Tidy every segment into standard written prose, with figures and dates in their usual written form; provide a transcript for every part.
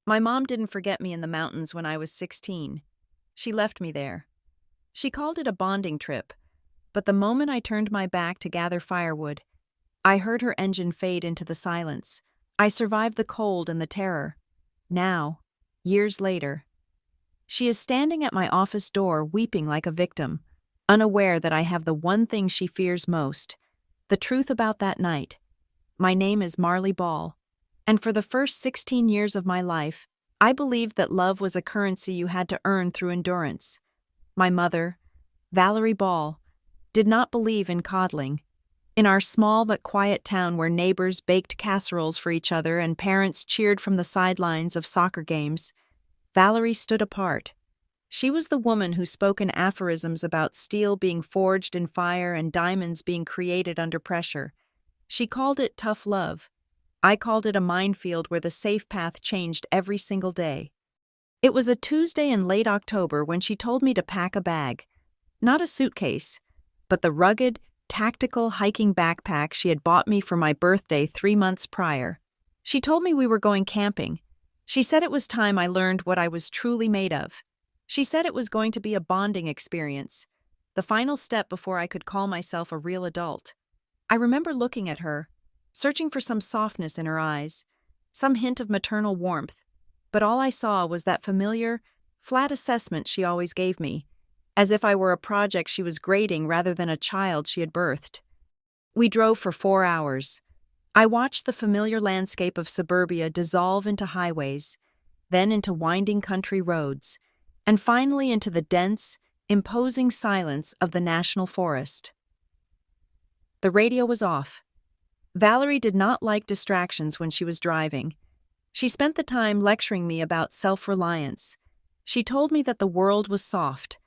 My mom didn't forget me in the mountains when I was 16. She left me there. She called it a bonding trip, but the moment I turned my back to gather firewood, I heard her engine fade into the silence. I survived the cold and the terror. Now, years later, she is standing at my office door weeping like a victim, unaware that I have the one thing she fears most, the truth about that night. My name is Marley Ball, and for the first 16 years of my life, I believed that love was a currency you had to earn through endurance. My mother, Valerie Ball, did not believe in coddling. In our small but quiet town where neighbors baked casseroles for each other and parents cheered from the sidelines of soccer games, Valerie stood apart. She was the woman who spoke in aphorisms about steel being forged in fire and diamonds being created under pressure. She called it tough love. I called it a minefield where the safe path changed every single day. It was a Tuesday in late October when she told me to pack a bag. Not a suitcase, but the rugged, tactical hiking backpack she had bought me for my birthday 3 months prior. She told me we were going camping. She said it was time I learned what I was truly made of. She said it was going to be a bonding experience, the final step before I could call myself a real adult. I remember looking at her, searching for some softness in her eyes, some hint of maternal warmth, but all I saw was that familiar, flat assessment she always gave me, as if I were a project she was grading rather than a child she had birthed. We drove for 4 hours. I watched the familiar landscape of suburbia dissolve into highways, then into winding country roads, and finally into the dense, imposing silence of the national forest. The radio was off. Valerie did not like distractions when she was driving. She spent the time lecturing me about self-reliance. She told me that the world was soft,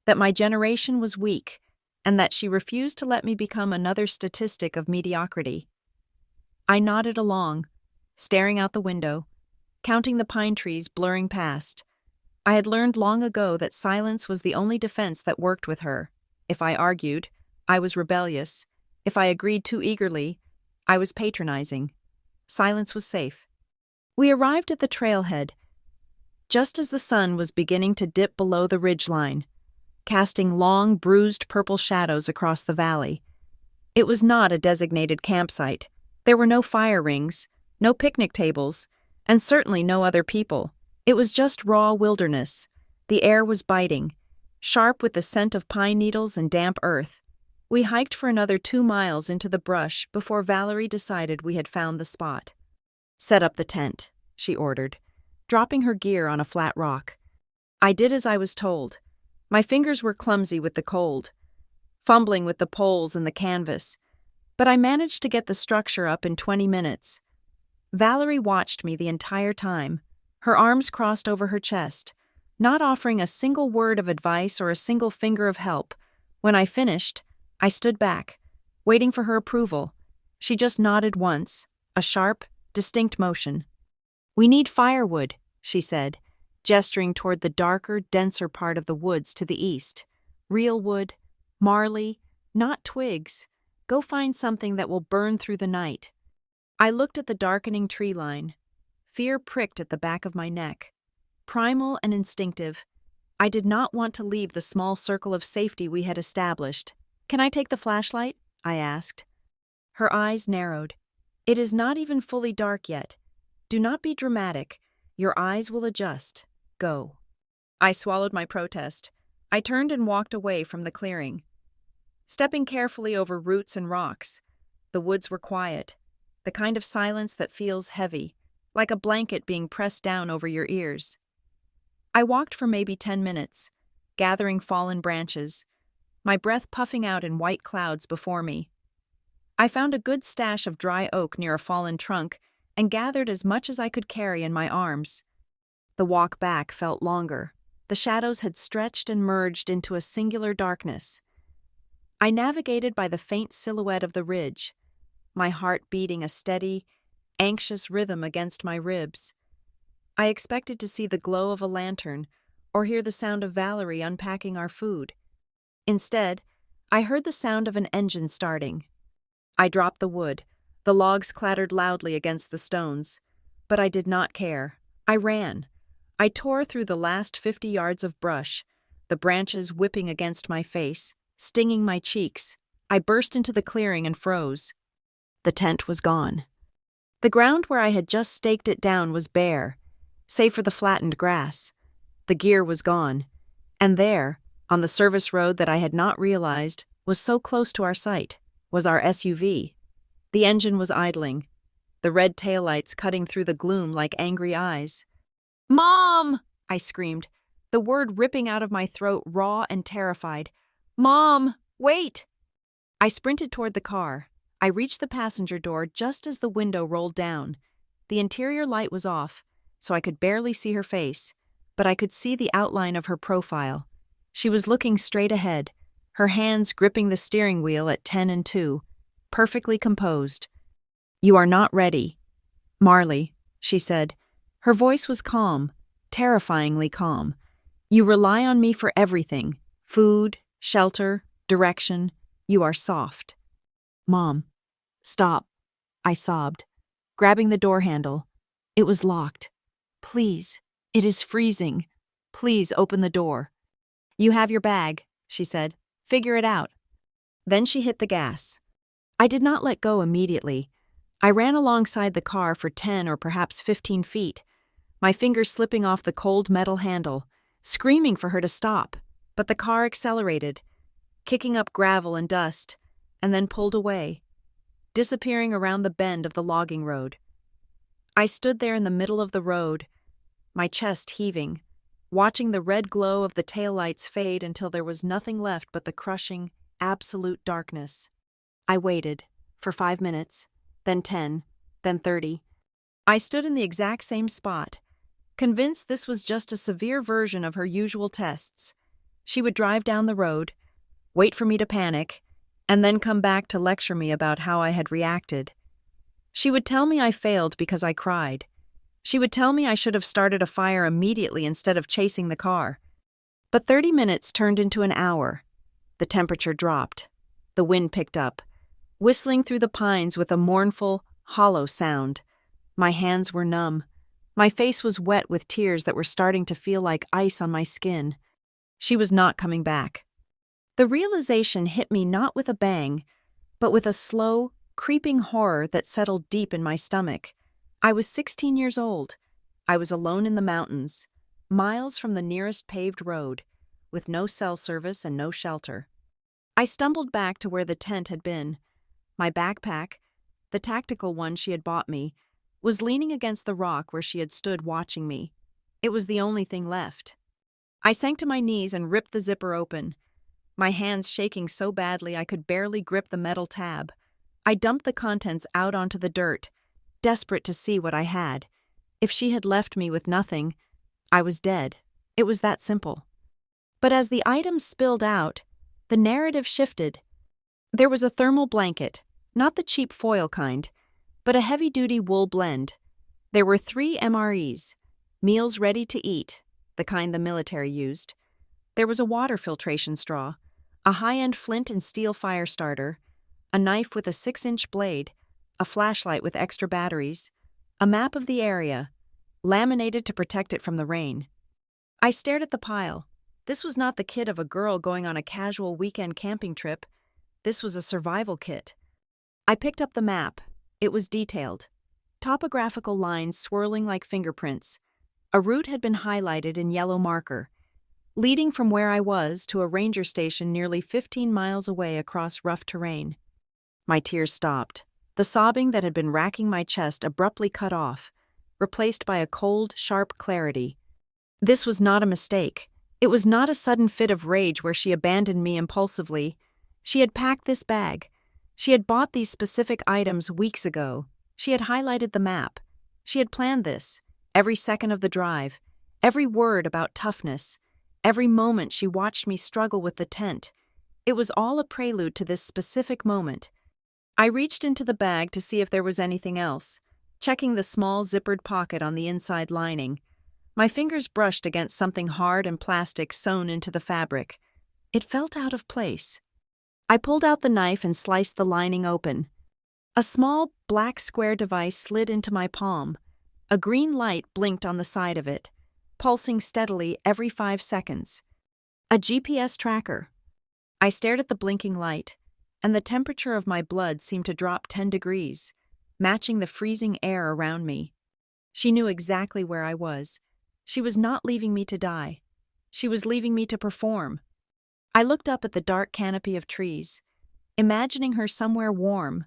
that my generation was weak, and that she refused to let me become another statistic of mediocrity. I nodded along, staring out the window, counting the pine trees blurring past. I had learned long ago that silence was the only defense that worked with her. If I argued, I was rebellious. If I agreed too eagerly, I was patronizing. Silence was safe. We arrived at the trailhead, just as the sun was beginning to dip below the ridgeline, casting long, bruised purple shadows across the valley. It was not a designated campsite. There were no fire rings, no picnic tables, and certainly no other people. It was just raw wilderness. The air was biting, sharp with the scent of pine needles and damp earth. We hiked for another 2 miles into the brush before Valerie decided we had found the spot. "Set up the tent," she ordered, dropping her gear on a flat rock. I did as I was told. My fingers were clumsy with the cold, fumbling with the poles and the canvas, but I managed to get the structure up in 20 minutes. Valerie watched me the entire time, her arms crossed over her chest, not offering a single word of advice or a single finger of help. When I finished, I stood back, waiting for her approval. She just nodded once, a sharp, distinct motion. "We need firewood," she said, gesturing toward the darker, denser part of the woods to the east. "Real wood, marley, not twigs. Go find something that will burn through the night." I looked at the darkening tree line. Fear pricked at the back of my neck. Primal and instinctive, I did not want to leave the small circle of safety we had established. "Can I take the flashlight?" I asked. Her eyes narrowed. "It is not even fully dark yet. Do not be dramatic. Your eyes will adjust. Go." I swallowed my protest. I turned and walked away from the clearing, stepping carefully over roots and rocks. The woods were quiet, the kind of silence that feels heavy, like a blanket being pressed down over your ears. I walked for maybe 10 minutes, gathering fallen branches, my breath puffing out in white clouds before me. I found a good stash of dry oak near a fallen trunk and gathered as much as I could carry in my arms. The walk back felt longer. The shadows had stretched and merged into a singular darkness. I navigated by the faint silhouette of the ridge, my heart beating a steady, anxious rhythm against my ribs. I expected to see the glow of a lantern or hear the sound of Valerie unpacking our food. Instead, I heard the sound of an engine starting. I dropped the wood. The logs clattered loudly against the stones, but I did not care. I ran. I tore through the last 50 yards of brush, the branches whipping against my face, stinging my cheeks. I burst into the clearing and froze. The tent was gone. The ground where I had just staked it down was bare, save for the flattened grass. The gear was gone. And there, on the service road that I had not realized was so close to our site, was our SUV. The engine was idling, the red taillights cutting through the gloom like angry eyes. "Mom!" I screamed, the word ripping out of my throat raw and terrified. "Mom, wait!" I sprinted toward the car. I reached the passenger door just as the window rolled down. The interior light was off, so I could barely see her face, but I could see the outline of her profile. She was looking straight ahead, her hands gripping the steering wheel at 10 and 2, perfectly composed. "You are not ready, Marley," she said. Her voice was calm, terrifyingly calm. "You rely on me for everything, food, shelter, direction. You are soft." "Mom, stop," I sobbed, grabbing the door handle. It was locked. "Please, it is freezing. Please open the door." "You have your bag," she said. "Figure it out." Then she hit the gas. I did not let go immediately. I ran alongside the car for 10 or perhaps 15 feet, my fingers slipping off the cold metal handle, screaming for her to stop. But the car accelerated, kicking up gravel and dust, and then pulled away, disappearing around the bend of the logging road. I stood there in the middle of the road, my chest heaving, watching the red glow of the taillights fade until there was nothing left but the crushing, absolute darkness. I waited, for 5 minutes, then 10, then 30. I stood in the exact same spot, convinced this was just a severe version of her usual tests. She would drive down the road, wait for me to panic, and then come back to lecture me about how I had reacted. She would tell me I failed because I cried. She would tell me I should have started a fire immediately instead of chasing the car. But 30 minutes turned into an hour. The temperature dropped. The wind picked up, whistling through the pines with a mournful, hollow sound. My hands were numb. My face was wet with tears that were starting to feel like ice on my skin. She was not coming back. The realization hit me not with a bang, but with a slow, creeping horror that settled deep in my stomach. I was 16 years old. I was alone in the mountains, miles from the nearest paved road, with no cell service and no shelter. I stumbled back to where the tent had been. My backpack, the tactical one she had bought me, was leaning against the rock where she had stood watching me. It was the only thing left. I sank to my knees and ripped the zipper open, my hands shaking so badly I could barely grip the metal tab. I dumped the contents out onto the dirt, desperate to see what I had. If she had left me with nothing, I was dead. It was that simple. But as the items spilled out, the narrative shifted. There was a thermal blanket, not the cheap foil kind, but a heavy-duty wool blend. There were 3 MREs, meals ready to eat, the kind the military used. There was a water filtration straw, a high-end flint and steel fire starter, a knife with a 6-inch blade, a flashlight with extra batteries, a map of the area, laminated to protect it from the rain. I stared at the pile. This was not the kit of a girl going on a casual weekend camping trip. This was a survival kit. I picked up the map. It was detailed. Topographical lines swirling like fingerprints. A route had been highlighted in yellow marker, leading from where I was to a ranger station nearly 15 miles away across rough terrain. My tears stopped. The sobbing that had been racking my chest abruptly cut off, replaced by a cold, sharp clarity. This was not a mistake. It was not a sudden fit of rage where she abandoned me impulsively. She had packed this bag. She had bought these specific items weeks ago. She had highlighted the map. She had planned this, every second of the drive, every word about toughness, every moment she watched me struggle with the tent. It was all a prelude to this specific moment. I reached into the bag to see if there was anything else, checking the small zippered pocket on the inside lining. My fingers brushed against something hard and plastic sewn into the fabric. It felt out of place. I pulled out the knife and sliced the lining open. A small, black square device slid into my palm. A green light blinked on the side of it, pulsing steadily every 5 seconds. A GPS tracker. I stared at the blinking light, and the temperature of my blood seemed to drop 10 degrees, matching the freezing air around me. She knew exactly where I was. She was not leaving me to die. She was leaving me to perform. I looked up at the dark canopy of trees, imagining her somewhere warm,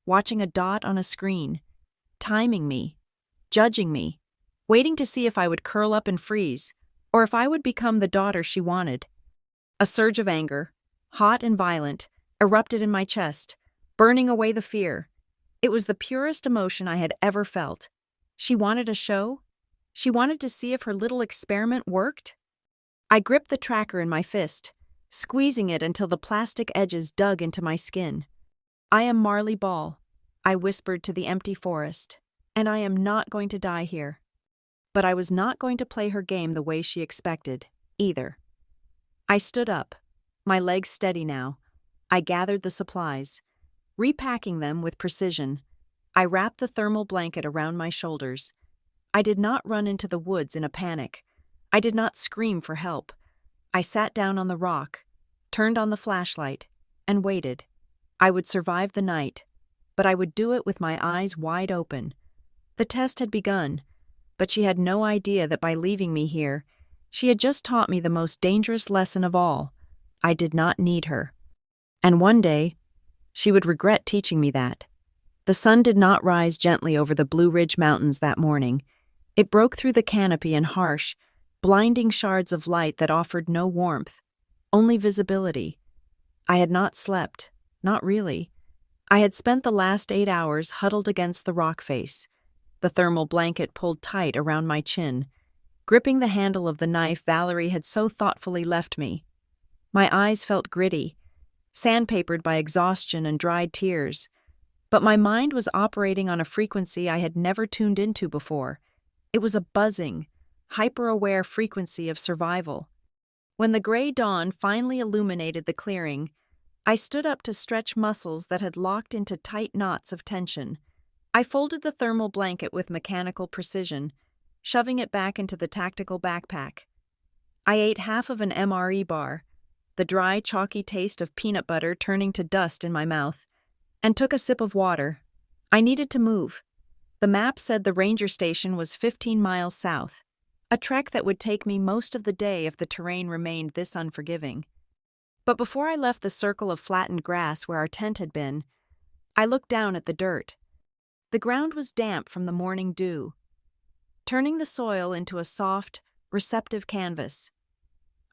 watching a dot on a screen, timing me, judging me, waiting to see if I would curl up and freeze, or if I would become the daughter she wanted. A surge of anger, hot and violent, erupted in my chest, burning away the fear. It was the purest emotion I had ever felt. She wanted a show? She wanted to see if her little experiment worked? I gripped the tracker in my fist, squeezing it until the plastic edges dug into my skin. "I am Marley Ball," I whispered to the empty forest, "and I am not going to die here." But I was not going to play her game the way she expected, either. I stood up, my legs steady now. I gathered the supplies, repacking them with precision. I wrapped the thermal blanket around my shoulders. I did not run into the woods in a panic. I did not scream for help. I sat down on the rock, turned on the flashlight, and waited. I would survive the night, but I would do it with my eyes wide open. The test had begun, but she had no idea that by leaving me here, she had just taught me the most dangerous lesson of all. I did not need her. And one day, she would regret teaching me that. The sun did not rise gently over the Blue Ridge Mountains that morning. It broke through the canopy in harsh, blinding shards of light that offered no warmth, only visibility. I had not slept, not really. I had spent the last 8 hours huddled against the rock face, the thermal blanket pulled tight around my chin, gripping the handle of the knife Valerie had so thoughtfully left me. My eyes felt gritty, sandpapered by exhaustion and dried tears, but my mind was operating on a frequency I had never tuned into before. It was a buzzing, hyper-aware frequency of survival. When the gray dawn finally illuminated the clearing, I stood up to stretch muscles that had locked into tight knots of tension. I folded the thermal blanket with mechanical precision, shoving it back into the tactical backpack. I ate half of an MRE bar, the dry, chalky taste of peanut butter turning to dust in my mouth, and took a sip of water. I needed to move. The map said the ranger station was 15 miles south, a trek that would take me most of the day if the terrain remained this unforgiving. But before I left the circle of flattened grass where our tent had been, I looked down at the dirt. The ground was damp from the morning dew, turning the soil into a soft, receptive canvas.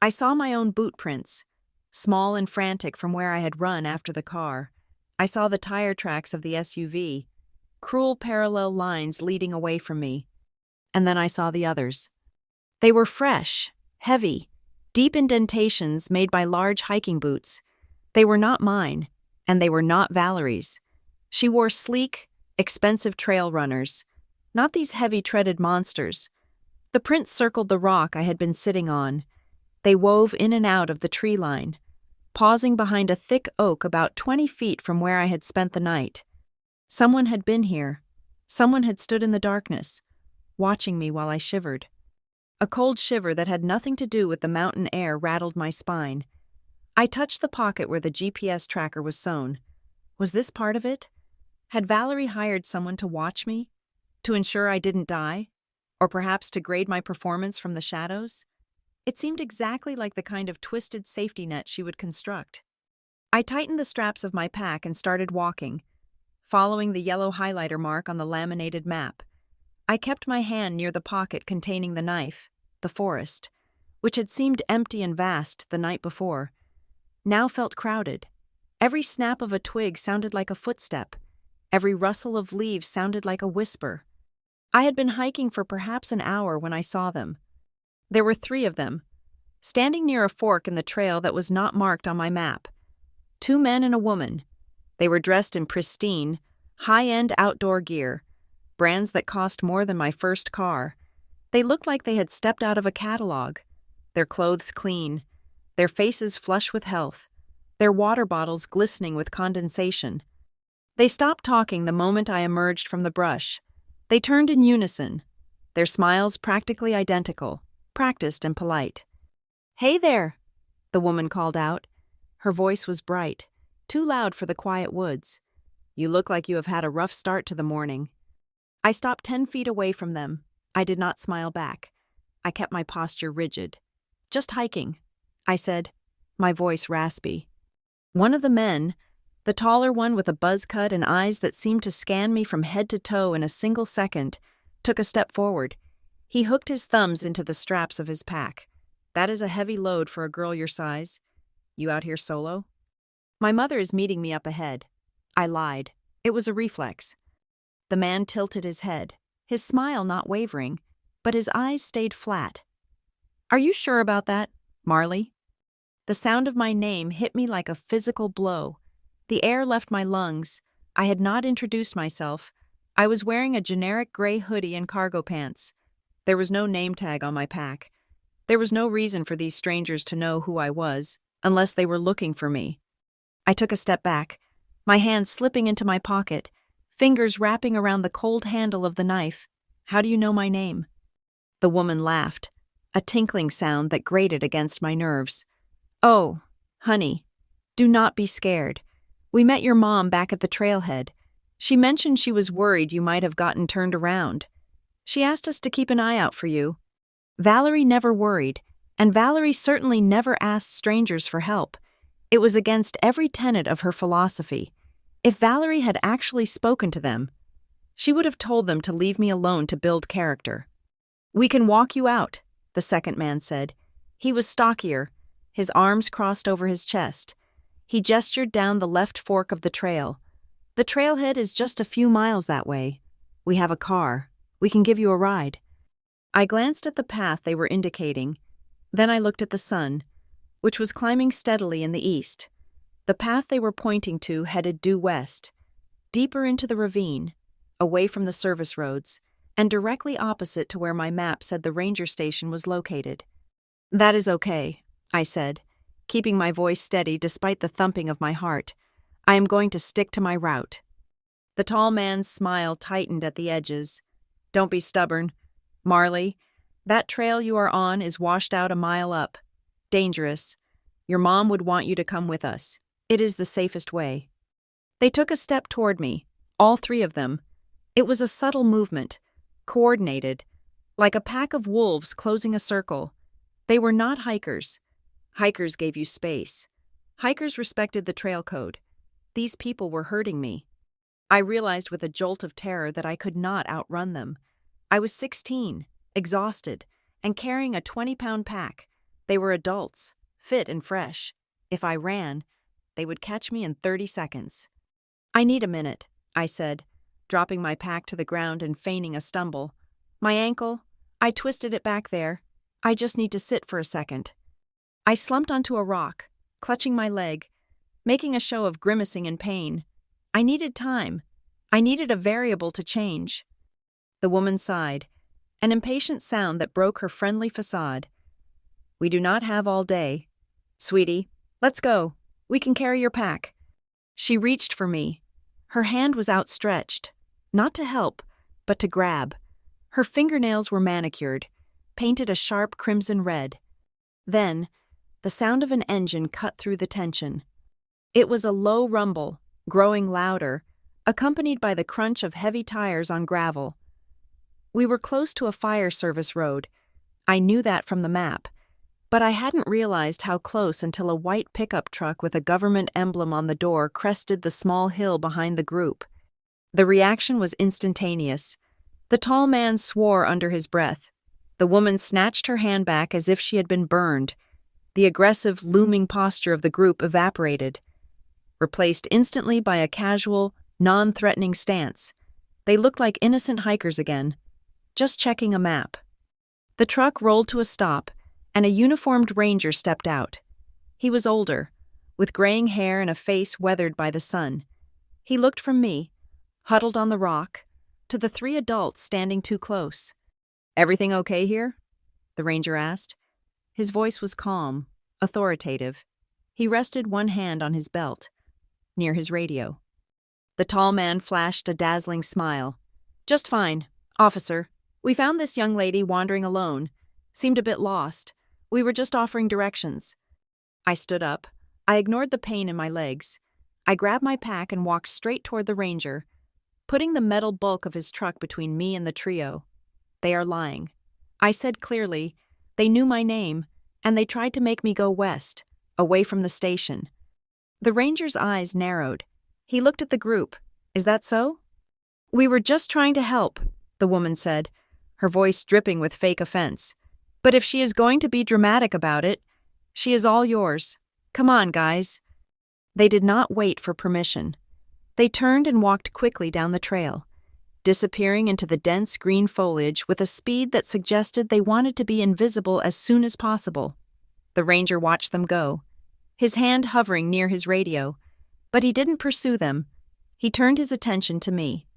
I saw my own boot prints, small and frantic from where I had run after the car. I saw the tire tracks of the SUV, cruel parallel lines leading away from me. And then I saw the others. They were fresh, heavy, deep indentations made by large hiking boots. They were not mine, and they were not Valerie's. She wore sleek, expensive trail runners, not these heavy-treaded monsters. The prints circled the rock I had been sitting on. They wove in and out of the tree line, pausing behind a thick oak about 20 feet from where I had spent the night. Someone had been here. Someone had stood in the darkness, watching me while I shivered. A cold shiver that had nothing to do with the mountain air rattled my spine. I touched the pocket where the GPS tracker was sewn. Was this part of it? Had Valerie hired someone to watch me? To ensure I didn't die? Or perhaps to grade my performance from the shadows? It seemed exactly like the kind of twisted safety net she would construct. I tightened the straps of my pack and started walking, following the yellow highlighter mark on the laminated map. I kept my hand near the pocket containing the knife, the forest, which had seemed empty and vast the night before, now felt crowded. Every snap of a twig sounded like a footstep. Every rustle of leaves sounded like a whisper. I had been hiking for perhaps an hour when I saw them. There were 3 of them, standing near a fork in the trail that was not marked on my map. 2 men and a woman. They were dressed in pristine, high-end outdoor gear, brands that cost more than my first car. They looked like they had stepped out of a catalog, their clothes clean, their faces flush with health, their water bottles glistening with condensation. They stopped talking the moment I emerged from the brush. They turned in unison, their smiles practically identical, practiced and polite. "Hey there," the woman called out. Her voice was bright, too loud for the quiet woods. "You look like you have had a rough start to the morning." I stopped 10 feet away from them. I did not smile back. I kept my posture rigid. "Just hiking," I said, my voice raspy. One of the men, the taller one with a buzz cut and eyes that seemed to scan me from head to toe in a single second, took a step forward. He hooked his thumbs into the straps of his pack. "That is a heavy load for a girl your size. You out here solo?" "My mother is meeting me up ahead." I lied. It was a reflex. The man tilted his head, his smile not wavering, but his eyes stayed flat. "Are you sure about that, Marley?" The sound of my name hit me like a physical blow. The air left my lungs. I had not introduced myself. I was wearing a generic gray hoodie and cargo pants. There was no name tag on my pack. There was no reason for these strangers to know who I was, unless they were looking for me. I took a step back, my hand slipping into my pocket, fingers wrapping around the cold handle of the knife. "How do you know my name?" The woman laughed, a tinkling sound that grated against my nerves. "Oh, honey, do not be scared. We met your mom back at the trailhead. She mentioned she was worried you might have gotten turned around. She asked us to keep an eye out for you." Valerie never worried, and Valerie certainly never asked strangers for help. It was against every tenet of her philosophy. If Valerie had actually spoken to them, she would have told them to leave me alone to build character. "We can walk you out," the second man said. He was stockier, his arms crossed over his chest. He gestured down the left fork of the trail. "The trailhead is just a few miles that way. We have a car. We can give you a ride." I glanced at the path they were indicating. Then I looked at the sun, which was climbing steadily in the east. The path they were pointing to headed due west, deeper into the ravine, away from the service roads, and directly opposite to where my map said the ranger station was located. "That is okay," I said, keeping my voice steady despite the thumping of my heart. "I am going to stick to my route." The tall man's smile tightened at the edges. "Don't be stubborn. Marley, that trail you are on is washed out a mile up. Dangerous. Your mom would want you to come with us. It is the safest way." They took a step toward me, all three of them. It was a subtle movement, coordinated, like a pack of wolves closing a circle. They were not hikers. Hikers gave you space. Hikers respected the trail code. These people were hurting me. I realized with a jolt of terror that I could not outrun them. I was 16, exhausted, and carrying a 20-pound pack. They were adults, fit and fresh. If I ran, they would catch me in 30 seconds. "I need a minute," I said, dropping my pack to the ground and feigning a stumble. "My ankle, I twisted it back there. I just need to sit for a second." I slumped onto a rock, clutching my leg, making a show of grimacing in pain. I needed time. I needed a variable to change. The woman sighed, an impatient sound that broke her friendly facade. "We do not have all day. Sweetie, let's go. We can carry your pack." She reached for me. Her hand was outstretched, not to help, but to grab. Her fingernails were manicured, painted a sharp crimson red. Then, the sound of an engine cut through the tension. It was a low rumble, growing louder, accompanied by the crunch of heavy tires on gravel. We were close to a fire service road. I knew that from the map, but I hadn't realized how close until a white pickup truck with a government emblem on the door crested the small hill behind the group. The reaction was instantaneous. The tall man swore under his breath. The woman snatched her hand back as if she had been burned. The aggressive, looming posture of the group evaporated, replaced instantly by a casual, non-threatening stance. They looked like innocent hikers again, just checking a map. The truck rolled to a stop, and a uniformed ranger stepped out. He was older, with graying hair and a face weathered by the sun. He looked from me, huddled on the rock, to the three adults standing too close. "Everything okay here?" the ranger asked. His voice was calm, authoritative. He rested one hand on his belt, near his radio. The tall man flashed a dazzling smile. "Just fine. "Officer, we found this young lady wandering alone. Seemed a bit lost. We were just offering directions." I stood up. I ignored the pain in my legs. I grabbed my pack and walked straight toward the ranger, putting the metal bulk of his truck between me and the trio. "They are lying," I said clearly. "They knew my name, and they tried to make me go west, away from the station." The ranger's eyes narrowed. He looked at the group. "Is that so?" "We were just trying to help," the woman said, her voice dripping with fake offense. "But if she is going to be dramatic about it, she is all yours. Come on, guys." They did not wait for permission. They turned and walked quickly down the trail, disappearing into the dense green foliage with a speed that suggested they wanted to be invisible as soon as possible. The ranger watched them go, his hand hovering near his radio, but he didn't pursue them. He turned his attention to me.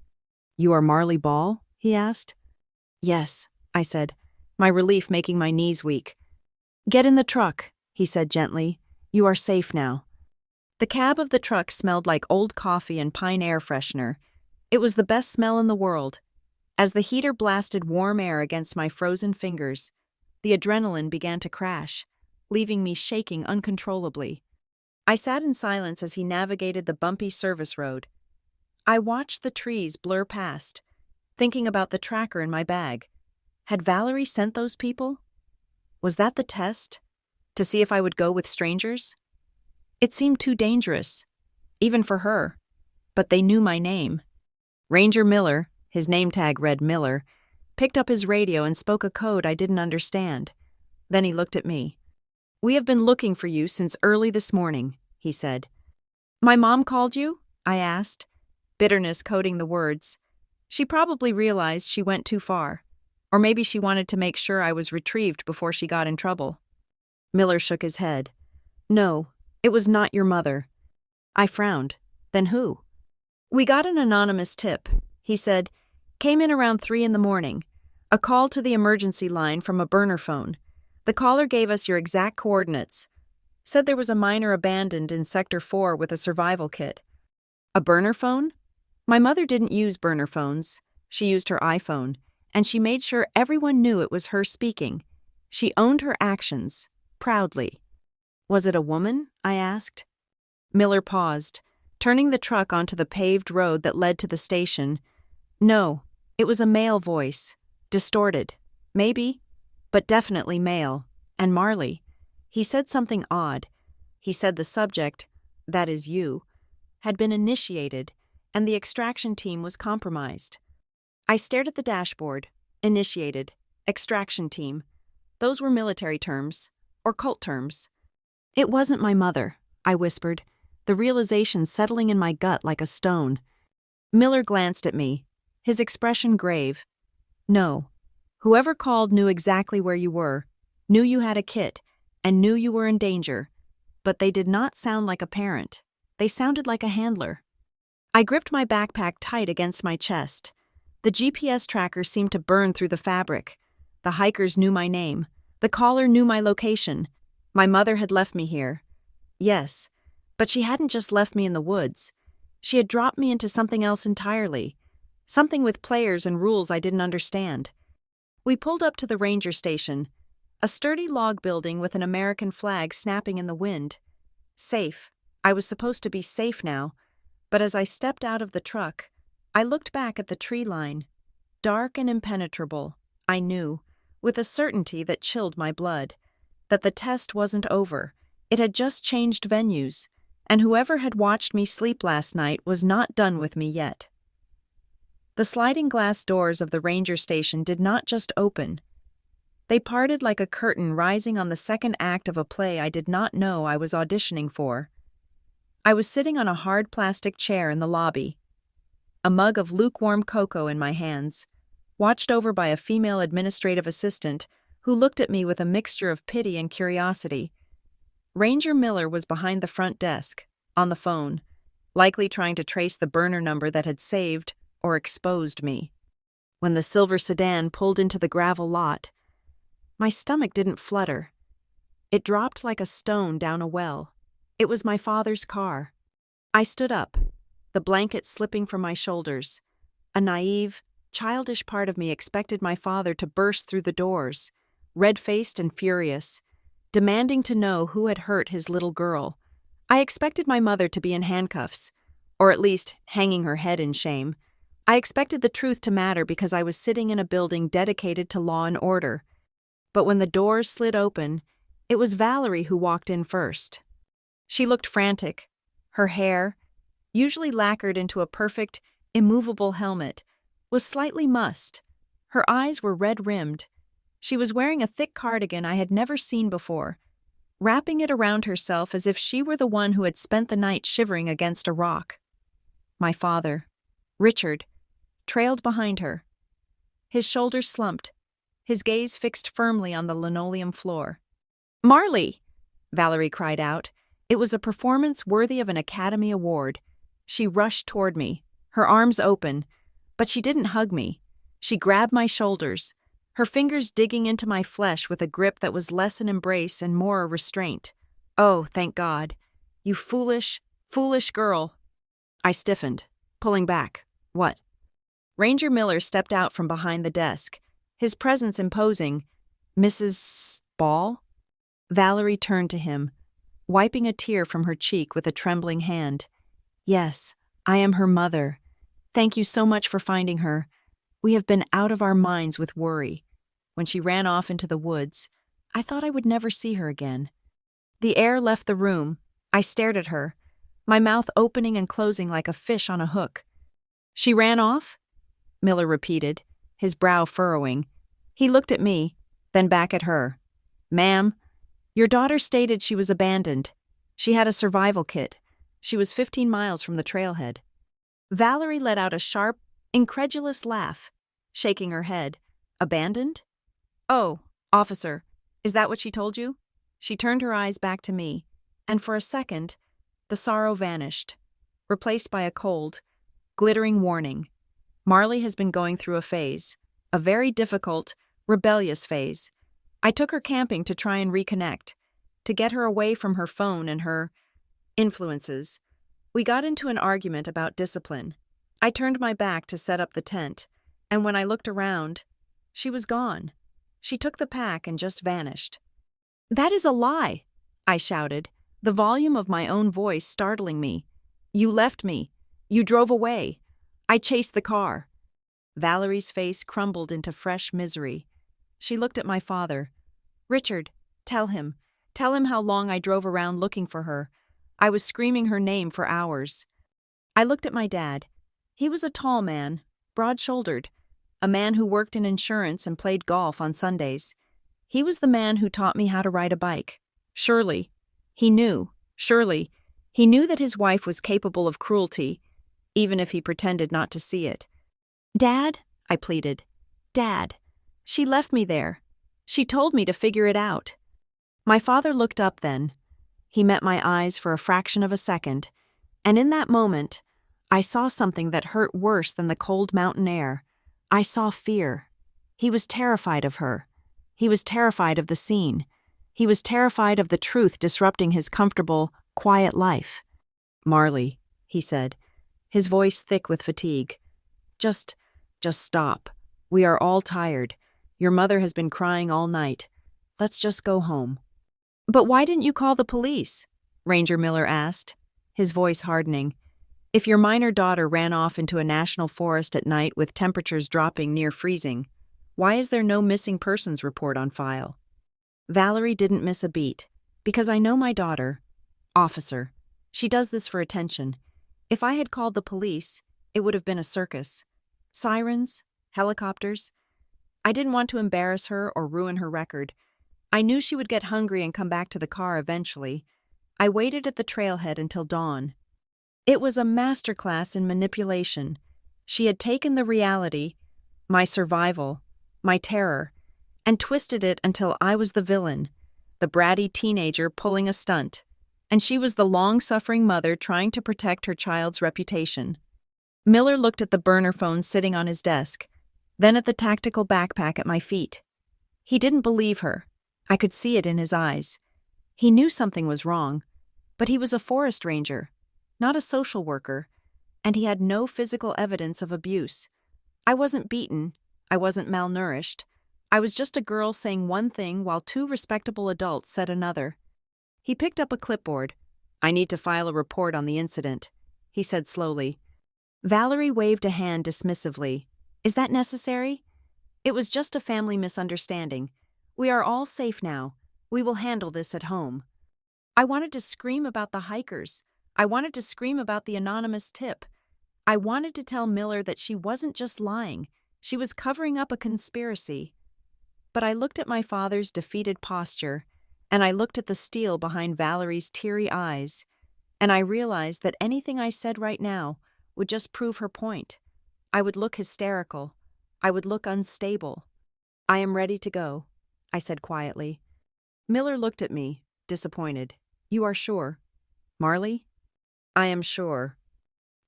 "You are Marley Ball?" he asked. "Yes," I said, my relief making my knees weak. "Get in the truck," he said gently. "You are safe now." The cab of the truck smelled like old coffee and pine air freshener. It was the best smell in the world. As the heater blasted warm air against my frozen fingers, the adrenaline began to crash, leaving me shaking uncontrollably. I sat in silence as he navigated the bumpy service road. I watched the trees blur past, thinking about the tracker in my bag. Had Valerie sent those people? Was that the test? To see if I would go with strangers? It seemed too dangerous, even for her, but they knew my name. Ranger Miller, his name tag read Miller, picked up his radio and spoke a code I didn't understand. Then he looked at me. "We have been looking for you since early this morning," he said. "My mom called you?" I asked, bitterness coating the words. She probably realized she went too far, or maybe she wanted to make sure I was retrieved before she got in trouble. Miller shook his head. "No, it was not your mother." I frowned. "Then who?" "We got an anonymous tip," he said. "Came in around 3 in the morning. A call to the emergency line from a burner phone. The caller gave us your exact coordinates. Said there was a miner abandoned in Sector 4 with a survival kit." "A burner phone?" My mother didn't use burner phones. She used her iPhone, and she made sure everyone knew it was her speaking. She owned her actions, proudly. "Was it a woman?" I asked. Miller paused, turning the truck onto the paved road that led to the station. "No, it was a male voice. Distorted. Maybe, but definitely male. And Marley. He said something odd. He said the subject, that is you, had been initiated, and the extraction team was compromised." I stared at the dashboard. Initiated. Extraction team. Those were military terms, or cult terms. "It wasn't my mother," I whispered, the realization settling in my gut like a stone. Miller glanced at me, his expression grave. "No. Whoever called knew exactly where you were, knew you had a kit, and knew you were in danger. But they did not sound like a parent. They sounded like a handler." I gripped my backpack tight against my chest. The GPS tracker seemed to burn through the fabric. The hikers knew my name. The caller knew my location. My mother had left me here. Yes, but she hadn't just left me in the woods. She had dropped me into something else entirely. Something with players and rules I didn't understand. We pulled up to the ranger station, a sturdy log building with an American flag snapping in the wind. Safe. I was supposed to be safe now. But as I stepped out of the truck, I looked back at the tree line. Dark and impenetrable, I knew, with a certainty that chilled my blood, that the test wasn't over. It had just changed venues, and whoever had watched me sleep last night was not done with me yet. The sliding glass doors of the ranger station did not just open. They parted like a curtain rising on the second act of a play I did not know I was auditioning for. I was sitting on a hard plastic chair in the lobby, a mug of lukewarm cocoa in my hands, watched over by a female administrative assistant who looked at me with a mixture of pity and curiosity. Ranger Miller was behind the front desk, on the phone, likely trying to trace the burner number that had saved or exposed me. When the silver sedan pulled into the gravel lot, my stomach didn't flutter. It dropped like a stone down a well. It was my father's car. I stood up, the blanket slipping from my shoulders, a naive, childish part of me expected my father to burst through the doors, red-faced and furious, demanding to know who had hurt his little girl. I expected my mother to be in handcuffs, or at least hanging her head in shame. I expected the truth to matter because I was sitting in a building dedicated to law and order. But when the doors slid open, it was Valerie who walked in first. She looked frantic. Her hair, usually lacquered into a perfect, immovable helmet, was slightly mussed. Her eyes were red-rimmed. She was wearing a thick cardigan I had never seen before, wrapping it around herself as if she were the one who had spent the night shivering against a rock. My father, Richard, trailed behind her. His shoulders slumped, his gaze fixed firmly on the linoleum floor. "Marley!" Valerie cried out. It was a performance worthy of an Academy Award. She rushed toward me, her arms open, but she didn't hug me. She grabbed my shoulders, her fingers digging into my flesh with a grip that was less an embrace and more a restraint. "Oh, thank God. You foolish, foolish girl." I stiffened, pulling back. "What?" Ranger Miller stepped out from behind the desk, his presence imposing. "Mrs. Ball?" Valerie turned to him, wiping a tear from her cheek with a trembling hand. "Yes, I am her mother. Thank you so much for finding her. We have been out of our minds with worry. When she ran off into the woods, I thought I would never see her again." The air left the room. I stared at her, my mouth opening and closing like a fish on a hook. "She ran off?" Miller repeated, his brow furrowing. He looked at me, then back at her. "Ma'am, your daughter stated she was abandoned. She had a survival kit. She was 15 miles from the trailhead." Valerie let out a sharp, incredulous laugh, shaking her head. "Abandoned? Oh, officer, is that what she told you?" She turned her eyes back to me, and for a second, the sorrow vanished, replaced by a cold, glittering warning. Marley has been going through a phase, a very difficult, rebellious phase. I took her camping to try and reconnect, to get her away from her phone and her influences. We got into an argument about discipline. I turned my back to set up the tent, and when I looked around, she was gone. She took the pack and just vanished. "That is a lie," I shouted, the volume of my own voice startling me. "You left me. You drove away. I chased the car." Valerie's face crumbled into fresh misery. She looked at my father. "Richard, tell him how long I drove around looking for her. I was screaming her name for hours." I looked at my dad. He was a tall man, broad-shouldered, a man who worked in insurance and played golf on Sundays. He was the man who taught me how to ride a bike. Surely he knew that his wife was capable of cruelty, even if he pretended not to see it. "Dad," I pleaded. "Dad, she left me there. She told me to figure it out." My father looked up then. He met my eyes for a fraction of a second, and in that moment, I saw something that hurt worse than the cold mountain air. I saw fear. He was terrified of her. He was terrified of the scene. He was terrified of the truth disrupting his comfortable, quiet life. "Marley," he said, his voice thick with fatigue. Just stop. We are all tired. Your mother has been crying all night. Let's just go home." "But why didn't you call the police?" Ranger Miller asked, his voice hardening. "If your minor daughter ran off into a national forest at night with temperatures dropping near freezing, why is there no missing persons report on file?" Valerie didn't miss a beat, because I know my daughter. "Officer, she does this for attention. If I had called the police, it would have been a circus. Sirens, helicopters. I didn't want to embarrass her or ruin her record. I knew she would get hungry and come back to the car eventually. I waited at the trailhead until dawn. It was a masterclass in manipulation. She had taken the reality, my survival, my terror, and twisted it until I was the villain, the bratty teenager pulling a stunt, and she was the long-suffering mother trying to protect her child's reputation. Miller looked at the burner phone sitting on his desk, then at the tactical backpack at my feet. He didn't believe her. I could see it in his eyes. He knew something was wrong, but he was a forest ranger, not a social worker, and he had no physical evidence of abuse. I wasn't beaten. I wasn't malnourished. I was just a girl saying one thing while two respectable adults said another. He picked up a clipboard. "I need to file a report on the incident," he said slowly. Valerie waved a hand dismissively. "Is that necessary?" "It was just a family misunderstanding. We are all safe now. We will handle this at home." I wanted to scream about the hikers. I wanted to scream about the anonymous tip. I wanted to tell Miller that she wasn't just lying. She was covering up a conspiracy. But I looked at my father's defeated posture, and I looked at the steel behind Valerie's teary eyes, and I realized that anything I said right now would just prove her point. I would look hysterical. I would look unstable. "I am ready to go," I said quietly. Miller looked at me, disappointed. "You are sure?" "Marley?" "I am sure."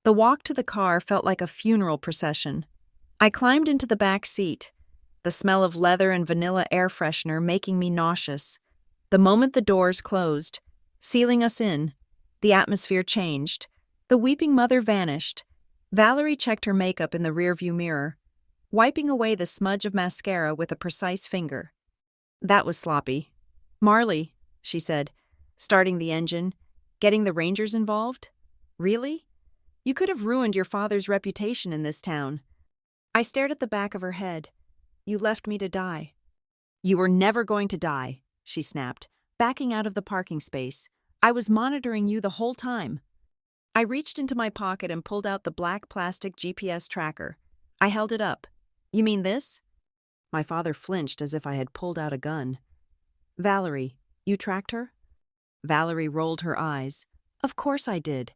The walk to the car felt like a funeral procession. I climbed into the back seat, the smell of leather and vanilla air freshener making me nauseous. The moment the doors closed, sealing us in, the atmosphere changed. The weeping mother vanished. Valerie checked her makeup in the rearview mirror, wiping away the smudge of mascara with a precise finger. "That was sloppy." "Marley," she said, starting the engine, "getting the Rangers involved? Really? You could have ruined your father's reputation in this town." I stared at the back of her head. "You left me to die." "You were never going to die," she snapped, backing out of the parking space. "I was monitoring you the whole time." I reached into my pocket and pulled out the black plastic GPS tracker. I held it up. "You mean this?" My father flinched as if I had pulled out a gun. "Valerie, you tracked her?" Valerie rolled her eyes. "Of course I did.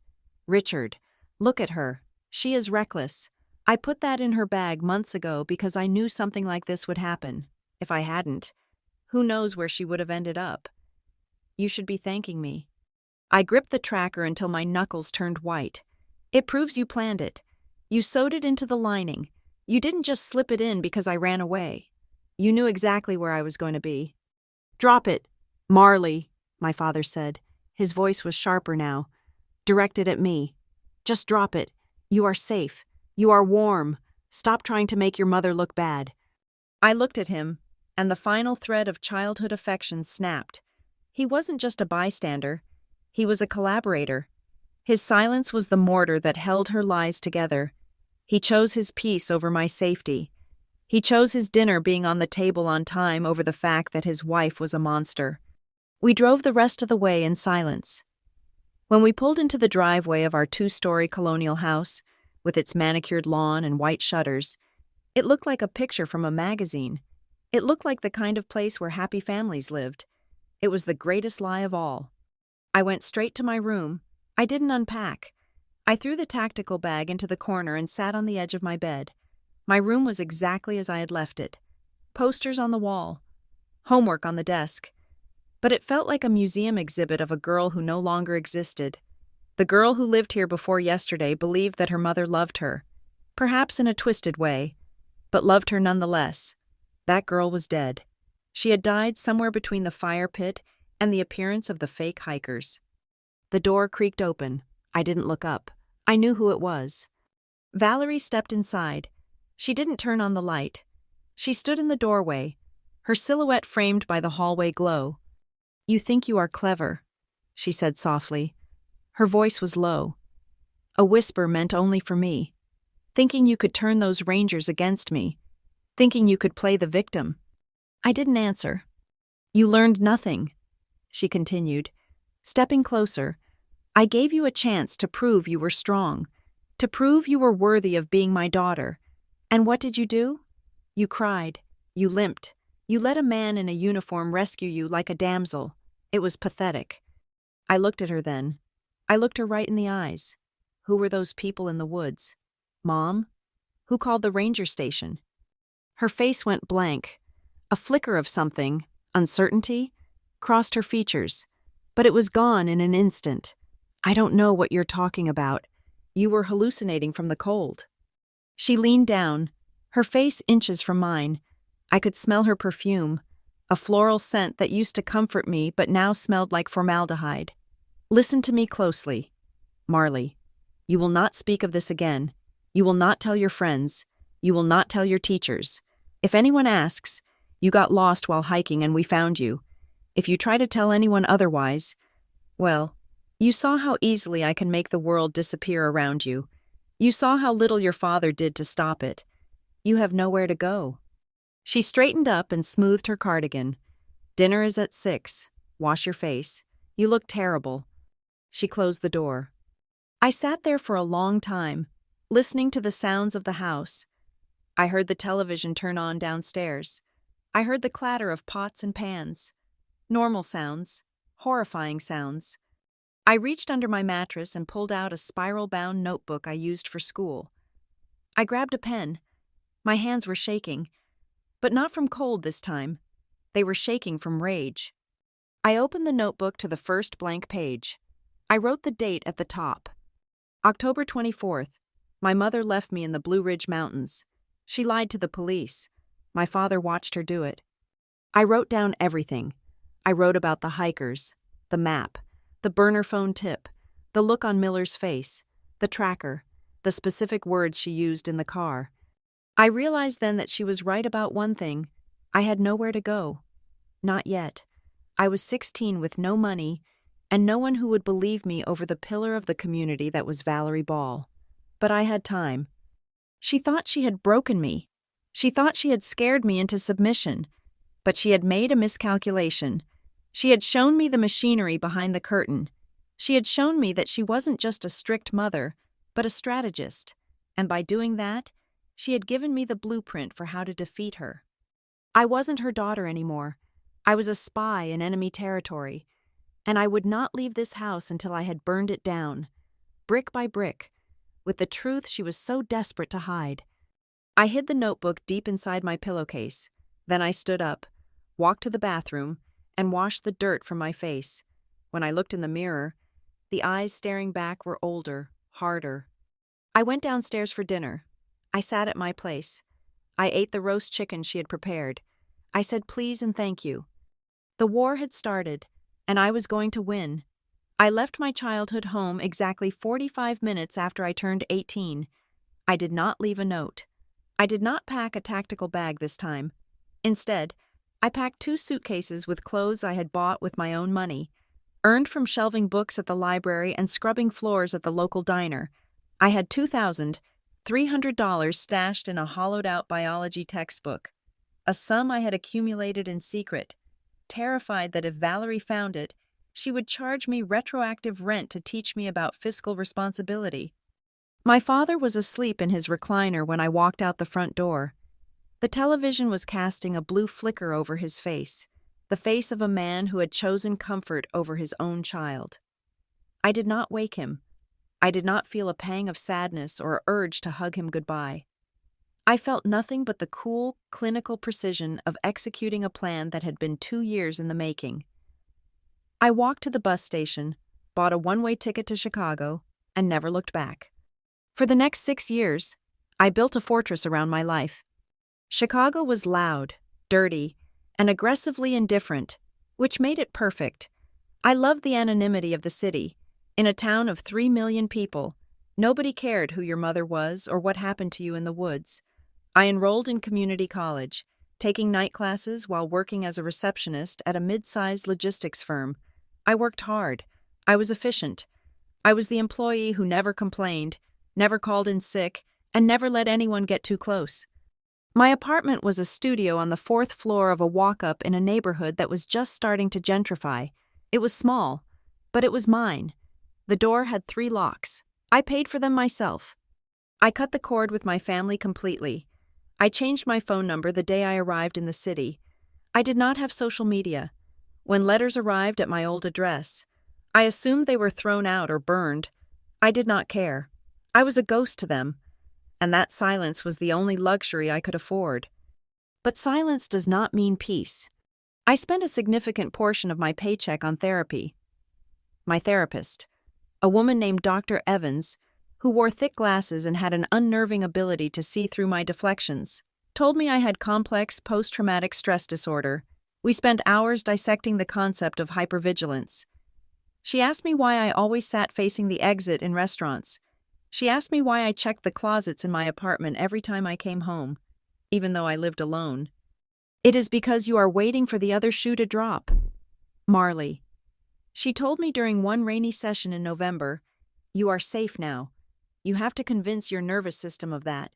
Richard, look at her. She is reckless. I put that in her bag months ago because I knew something like this would happen. If I hadn't, who knows where she would have ended up. You should be thanking me." I gripped the tracker until my knuckles turned white. "It proves you planned it. You sewed it into the lining. You didn't just slip it in because I ran away. You knew exactly where I was going to be." "Drop it, Marley," my father said. His voice was sharper now, directed at me. "Just drop it. You are safe. You are warm. Stop trying to make your mother look bad." I looked at him, and the final thread of childhood affection snapped. He wasn't just a bystander. He was a collaborator. His silence was the mortar that held her lies together. He chose his peace over my safety. He chose his dinner being on the table on time over the fact that his wife was a monster. We drove the rest of the way in silence. When we pulled into the driveway of our 2-story colonial house, with its manicured lawn and white shutters, it looked like a picture from a magazine. It looked like the kind of place where happy families lived. It was the greatest lie of all. I went straight to my room. I didn't unpack. I threw the tactical bag into the corner and sat on the edge of my bed. My room was exactly as I had left it. Posters on the wall. Homework on the desk. But it felt like a museum exhibit of a girl who no longer existed. The girl who lived here before yesterday believed that her mother loved her, perhaps in a twisted way, but loved her nonetheless. That girl was dead. She had died somewhere between the fire pit and the appearance of the fake hikers. The door creaked open. I didn't look up. I knew who it was. Valerie stepped inside. She didn't turn on the light. She stood in the doorway, her silhouette framed by the hallway glow. "You think you are clever," she said softly. Her voice was low. A whisper meant only for me. "Thinking you could turn those Rangers against me. Thinking you could play the victim." I didn't answer. "You learned nothing," she continued, stepping closer. "I gave you a chance to prove you were strong, to prove you were worthy of being my daughter. And what did you do? You cried. You limped. You let a man in a uniform rescue you like a damsel. It was pathetic." I looked at her then. I looked her right in the eyes. Who were those people in the woods? Mom? Who called the ranger station? Her face went blank. A flicker of something, uncertainty, crossed her features, but it was gone in an instant. "I don't know what you're talking about. You were hallucinating from the cold." She leaned down, her face inches from mine. I could smell her perfume, a floral scent that used to comfort me but now smelled like formaldehyde. "Listen to me closely. Marley, you will not speak of this again. You will not tell your friends. You will not tell your teachers. If anyone asks, you got lost while hiking and we found you. If you try to tell anyone otherwise, well, you saw how easily I can make the world disappear around you. You saw how little your father did to stop it. You have nowhere to go." She straightened up and smoothed her cardigan. "Dinner is at 6. Wash your face. You look terrible." She closed the door. I sat there for a long time, listening to the sounds of the house. I heard the television turn on downstairs. I heard the clatter of pots and pans. Normal sounds, horrifying sounds. I reached under my mattress and pulled out a spiral-bound notebook I used for school. I grabbed a pen. My hands were shaking, but not from cold this time. They were shaking from rage. I opened the notebook to the first blank page. I wrote the date at the top. October 24th. My mother left me in the Blue Ridge Mountains. She lied to the police. My father watched her do it. I wrote down everything. I wrote about the hikers, the map, the burner phone tip, the look on Miller's face, the tracker, the specific words she used in the car. I realized then that she was right about one thing. I had nowhere to go. Not yet. I was 16 with no money, and no one who would believe me over the pillar of the community that was Valerie Ball. But I had time. She thought she had broken me. She thought she had scared me into submission. But she had made a miscalculation. She had shown me the machinery behind the curtain. She had shown me that she wasn't just a strict mother, but a strategist. And by doing that, she had given me the blueprint for how to defeat her. I wasn't her daughter anymore. I was a spy in enemy territory. And I would not leave this house until I had burned it down, brick by brick, with the truth she was so desperate to hide. I hid the notebook deep inside my pillowcase. Then I stood up, walked to the bathroom, and washed the dirt from my face. When I looked in the mirror, the eyes staring back were older, harder. I went downstairs for dinner. I sat at my place. I ate the roast chicken she had prepared. I said please and thank you. The war had started, and I was going to win. I left my childhood home exactly 45 minutes after I turned 18. I did not leave a note. I did not pack a tactical bag this time. Instead, I packed 2 suitcases with clothes I had bought with my own money, earned from shelving books at the library and scrubbing floors at the local diner. I had $2,300 stashed in a hollowed-out biology textbook, a sum I had accumulated in secret, terrified that if Valerie found it, she would charge me retroactive rent to teach me about fiscal responsibility. My father was asleep in his recliner when I walked out the front door. The television was casting a blue flicker over his face, the face of a man who had chosen comfort over his own child. I did not wake him. I did not feel a pang of sadness or urge to hug him goodbye. I felt nothing but the cool, clinical precision of executing a plan that had been 2 years in the making. I walked to the bus station, bought a one-way ticket to Chicago, and never looked back. For the next 6 years, I built a fortress around my life. Chicago was loud, dirty, and aggressively indifferent, which made it perfect. I loved the anonymity of the city. In a town of 3 million people, nobody cared who your mother was or what happened to you in the woods. I enrolled in community college, taking night classes while working as a receptionist at a mid-sized logistics firm. I worked hard. I was efficient. I was the employee who never complained, never called in sick, and never let anyone get too close. My apartment was a studio on the 4th floor of a walk-up in a neighborhood that was just starting to gentrify. It was small, but it was mine. The door had 3 locks. I paid for them myself. I cut the cord with my family completely. I changed my phone number the day I arrived in the city. I did not have social media. When letters arrived at my old address, I assumed they were thrown out or burned. I did not care. I was a ghost to them, and that silence was the only luxury I could afford. But silence does not mean peace. I spent a significant portion of my paycheck on therapy. My therapist, a woman named Dr. Evans, who wore thick glasses and had an unnerving ability to see through my deflections, told me I had complex post-traumatic stress disorder. We spent hours dissecting the concept of hypervigilance. She asked me why I always sat facing the exit in restaurants. She asked me why I checked the closets in my apartment every time I came home, even though I lived alone. It is because you are waiting for the other shoe to drop. Marley. She told me during one rainy session in November, "You are safe now. You have to convince your nervous system of that."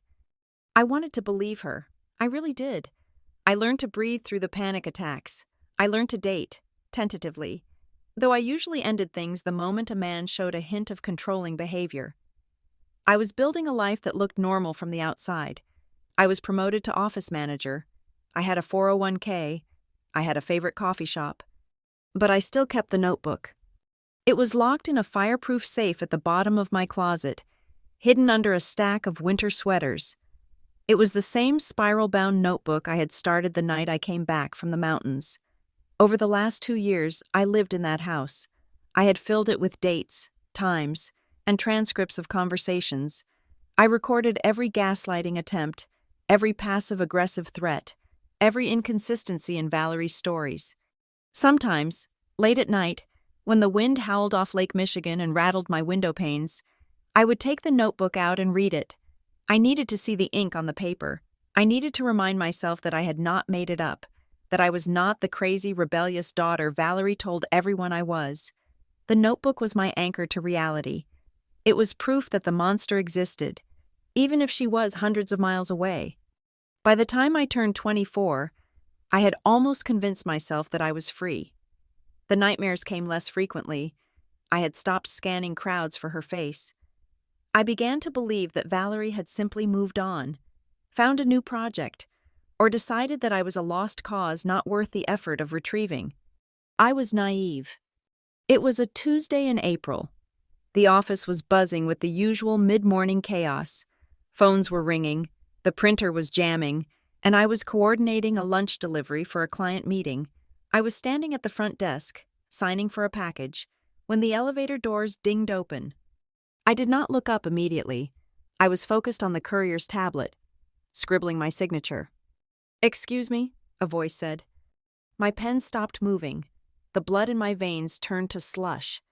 I wanted to believe her. I really did. I learned to breathe through the panic attacks. I learned to date, tentatively, though I usually ended things the moment a man showed a hint of controlling behavior. I was building a life that looked normal from the outside. I was promoted to office manager. I had a 401k. I had a favorite coffee shop. But I still kept the notebook. It was locked in a fireproof safe at the bottom of my closet, hidden under a stack of winter sweaters. It was the same spiral-bound notebook I had started the night I came back from the mountains. Over the last 2 years, I lived in that house. I had filled it with dates, times, and transcripts of conversations. I recorded every gaslighting attempt, every passive-aggressive threat, every inconsistency in Valerie's stories. Sometimes, late at night, when the wind howled off Lake Michigan and rattled my window panes, I would take the notebook out and read it. I needed to see the ink on the paper. I needed to remind myself that I had not made it up, that I was not the crazy, rebellious daughter Valerie told everyone I was. The notebook was my anchor to reality. It was proof that the monster existed, even if she was hundreds of miles away. By the time I turned 24, I had almost convinced myself that I was free. The nightmares came less frequently. I had stopped scanning crowds for her face. I began to believe that Valerie had simply moved on, found a new project, or decided that I was a lost cause not worth the effort of retrieving. I was naive. It was a Tuesday in April. The office was buzzing with the usual mid-morning chaos. Phones were ringing, the printer was jamming, and I was coordinating a lunch delivery for a client meeting. I was standing at the front desk, signing for a package, when the elevator doors dinged open. I did not look up immediately. I was focused on the courier's tablet, scribbling my signature. "Excuse me," a voice said. My pen stopped moving. The blood in my veins turned to slush.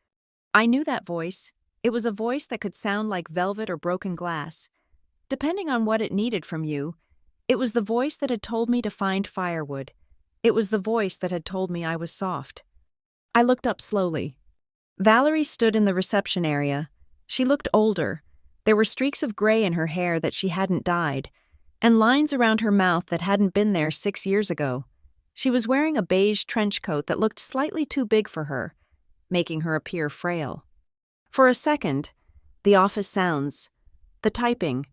I knew that voice. It was a voice that could sound like velvet or broken glass. Depending on what it needed from you, it was the voice that had told me to find firewood. It was the voice that had told me I was soft. I looked up slowly. Valerie stood in the reception area. She looked older. There were streaks of gray in her hair that she hadn't dyed, and lines around her mouth that hadn't been there 6 years ago. She was wearing a beige trench coat that looked slightly too big for her, making her appear frail. For a second, the office sounds, the typing,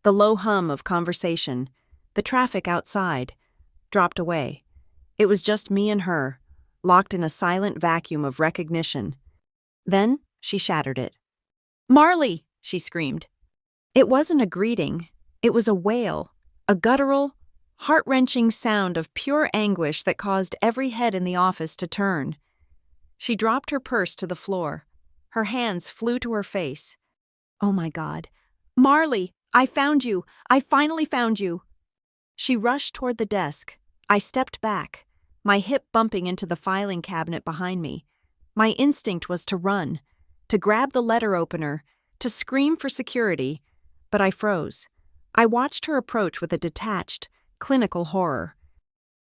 the low hum of conversation, the traffic outside, dropped away. It was just me and her, locked in a silent vacuum of recognition. Then she shattered it. "Marley!" she screamed. It wasn't a greeting. It was a wail, a guttural, heart-wrenching sound of pure anguish that caused every head in the office to turn. She dropped her purse to the floor. Her hands flew to her face. "Oh my God. Marley, I found you. I finally found you." She rushed toward the desk. I stepped back, my hip bumping into the filing cabinet behind me. My instinct was to run, to grab the letter opener, to scream for security, but I froze. I watched her approach with a detached, clinical horror.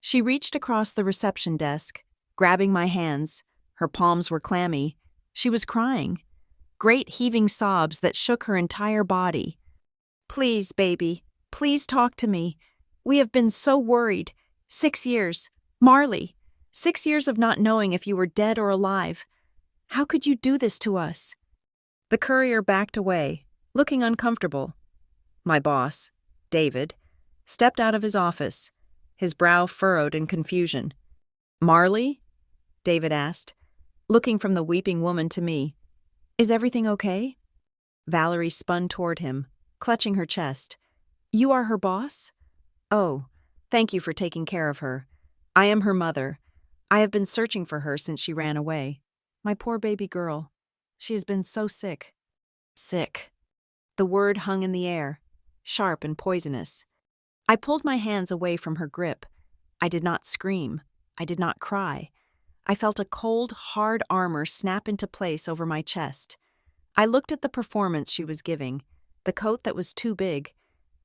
She reached across the reception desk, grabbing my hands. Her palms were clammy. She was crying. Great heaving sobs that shook her entire body. "Please, baby, please talk to me. We have been so worried. 6 years. Marley, 6 years of not knowing if you were dead or alive. How could you do this to us?" The courier backed away, looking uncomfortable. My boss, David, stepped out of his office, his brow furrowed in confusion. "Marley?" David asked, looking from the weeping woman to me. "Is everything okay?" Valerie spun toward him, clutching her chest. "You are her boss?" "Oh, thank you for taking care of her. I am her mother. I have been searching for her since she ran away. My poor baby girl. She has been so sick." Sick. The word hung in the air, sharp and poisonous. I pulled my hands away from her grip. I did not scream. I did not cry. I felt a cold, hard armor snap into place over my chest. I looked at the performance she was giving, the coat that was too big.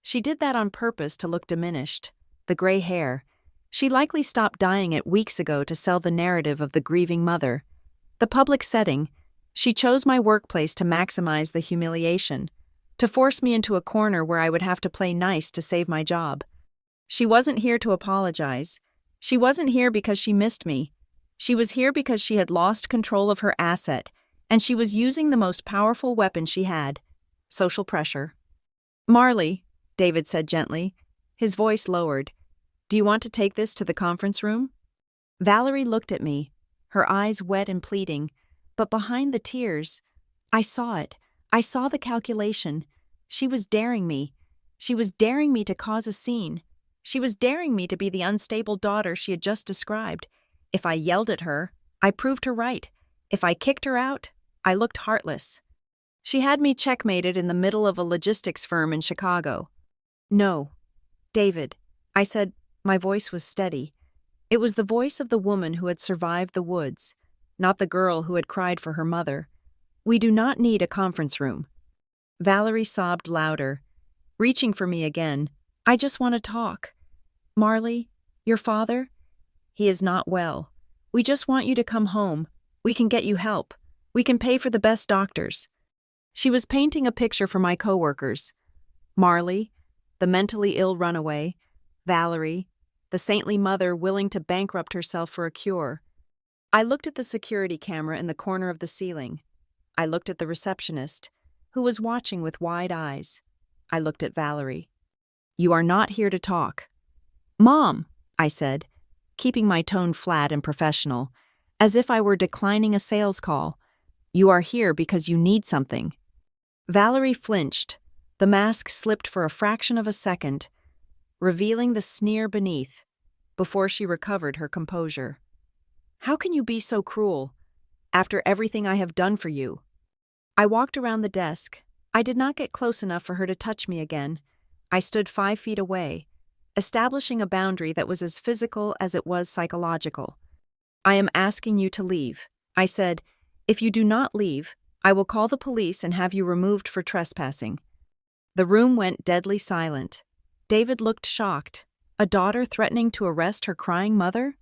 She did that on purpose to look diminished. The gray hair. She likely stopped dyeing it weeks ago to sell the narrative of the grieving mother. The public setting. She chose my workplace to maximize the humiliation, to force me into a corner where I would have to play nice to save my job. She wasn't here to apologize. She wasn't here because she missed me. She was here because she had lost control of her asset, and she was using the most powerful weapon she had: social pressure. "Marley," David said gently, his voice lowered, "do you want to take this to the conference room?" Valerie looked at me, her eyes wet and pleading, but behind the tears, I saw it. I saw the calculation. She was daring me. She was daring me to cause a scene. She was daring me to be the unstable daughter she had just described. If I yelled at her, I proved her right. If I kicked her out, I looked heartless. She had me checkmated in the middle of a logistics firm in Chicago. "No, David," I said. My voice was steady. It was the voice of the woman who had survived the woods, not the girl who had cried for her mother. "We do not need a conference room." Valerie sobbed louder, reaching for me again. "I just want to talk. Marley, your father? He is not well. We just want you to come home. We can get you help. We can pay for the best doctors." She was painting a picture for my coworkers. Marley, the mentally ill runaway. Valerie, the saintly mother willing to bankrupt herself for a cure. I looked at the security camera in the corner of the ceiling. I looked at the receptionist, who was watching with wide eyes. I looked at Valerie. "You are not here to talk." "Mom," I said, keeping my tone flat and professional, as if I were declining a sales call. "You are here because you need something." Valerie flinched. The mask slipped for a fraction of a second, revealing the sneer beneath, before she recovered her composure. "How can you be so cruel, after everything I have done for you?" I walked around the desk. I did not get close enough for her to touch me again. I stood 5 feet away, establishing a boundary that was as physical as it was psychological. "I am asking you to leave," I said. "If you do not leave, I will call the police and have you removed for trespassing." The room went deadly silent. David looked shocked. A daughter threatening to arrest her crying mother?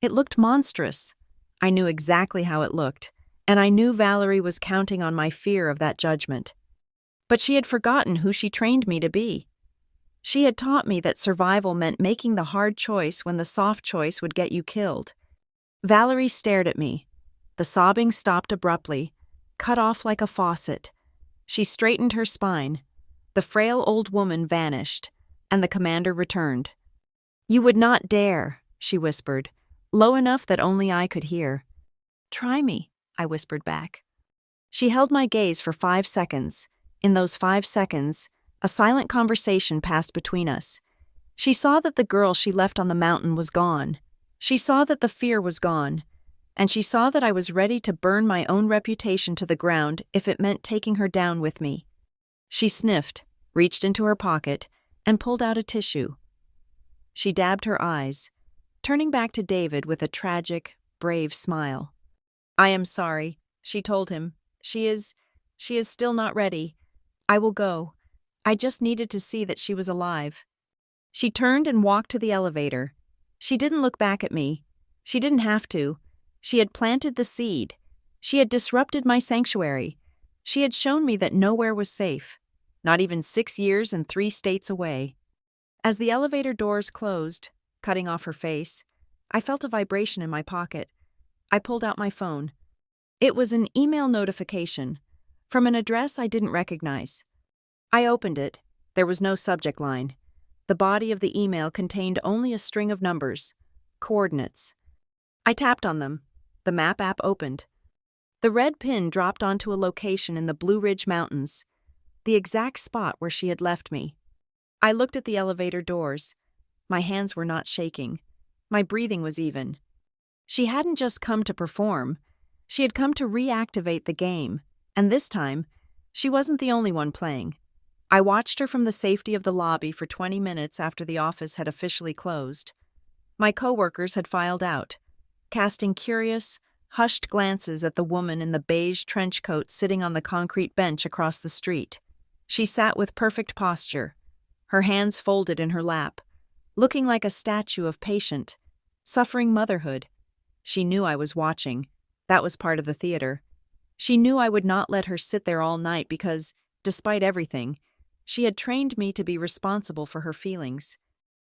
It looked monstrous. I knew exactly how it looked, and I knew Valerie was counting on my fear of that judgment. But she had forgotten who she trained me to be. She had taught me that survival meant making the hard choice when the soft choice would get you killed. Valerie stared at me. The sobbing stopped abruptly, cut off like a faucet. She straightened her spine. The frail old woman vanished, and the commander returned. "You would not dare," she whispered, low enough that only I could hear. "Try me," I whispered back. She held my gaze for 5 seconds. In those 5 seconds, a silent conversation passed between us. She saw that the girl she left on the mountain was gone. She saw that the fear was gone. And she saw that I was ready to burn my own reputation to the ground if it meant taking her down with me. She sniffed, reached into her pocket, and pulled out a tissue. She dabbed her eyes, turning back to David with a tragic, brave smile. "I am sorry," she told him. She is still not ready. I will go. I just needed to see that she was alive." She turned and walked to the elevator. She didn't look back at me. She didn't have to. She had planted the seed. She had disrupted my sanctuary. She had shown me that nowhere was safe, not even 6 years and 3 states away. As the elevator doors closed, cutting off her face, I felt a vibration in my pocket. I pulled out my phone. It was an email notification from an address I didn't recognize. I opened it. There was no subject line. The body of the email contained only a string of numbers, coordinates. I tapped on them. The map app opened. The red pin dropped onto a location in the Blue Ridge Mountains, the exact spot where she had left me. I looked at the elevator doors. My hands were not shaking. My breathing was even. She hadn't just come to perform. She had come to reactivate the game, and this time, she wasn't the only one playing. I watched her from the safety of the lobby for 20 minutes after the office had officially closed. My coworkers had filed out, casting curious, hushed glances at the woman in the beige trench coat sitting on the concrete bench across the street. She sat with perfect posture, her hands folded in her lap, looking like a statue of patient, suffering motherhood. She knew I was watching. That was part of the theater. She knew I would not let her sit there all night because, despite everything, she had trained me to be responsible for her feelings.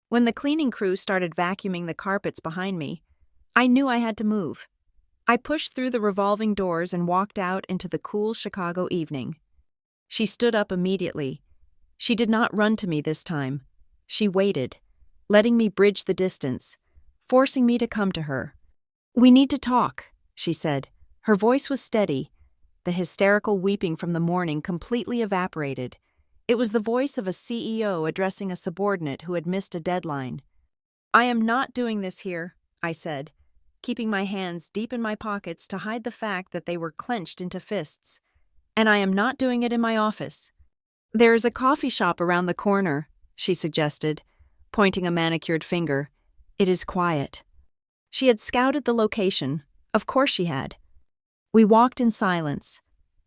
When the cleaning crew started vacuuming the carpets behind me, I knew I had to move. I pushed through the revolving doors and walked out into the cool Chicago evening. She stood up immediately. She did not run to me this time. She waited, letting me bridge the distance, forcing me to come to her. "We need to talk," she said. Her voice was steady. The hysterical weeping from the morning completely evaporated. It was the voice of a CEO addressing a subordinate who had missed a deadline. "I am not doing this here," I said, keeping my hands deep in my pockets to hide the fact that they were clenched into fists. "And I am not doing it in my office." "There is a coffee shop around the corner," she suggested, pointing a manicured finger. "It is quiet." She had scouted the location. Of course she had. We walked in silence.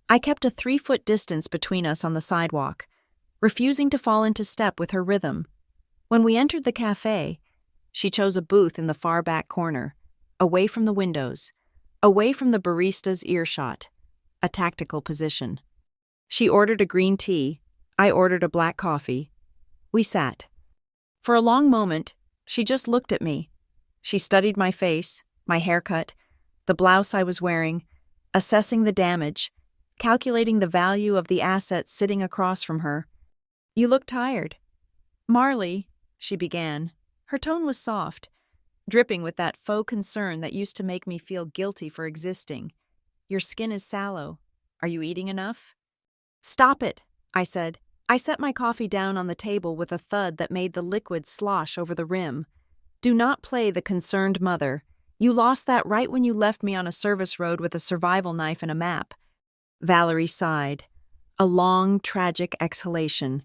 I kept a 3-foot distance between us on the sidewalk, refusing to fall into step with her rhythm. When we entered the cafe, she chose a booth in the far back corner, away from the windows, away from the barista's earshot, a tactical position. She ordered a green tea. I ordered a black coffee. We sat. For a long moment, she just looked at me. She studied my face, my haircut, the blouse I was wearing, assessing the damage, calculating the value of the asset sitting across from her. "You look tired." "Marley," she began. Her tone was soft, dripping with that faux concern that used to make me feel guilty for existing. "Your skin is sallow. Are you eating enough?" "Stop it," I said. I set my coffee down on the table with a thud that made the liquid slosh over the rim. "Do not play the concerned mother. You lost that right when you left me on a service road with a survival knife and a map." Valerie sighed. A long, tragic exhalation.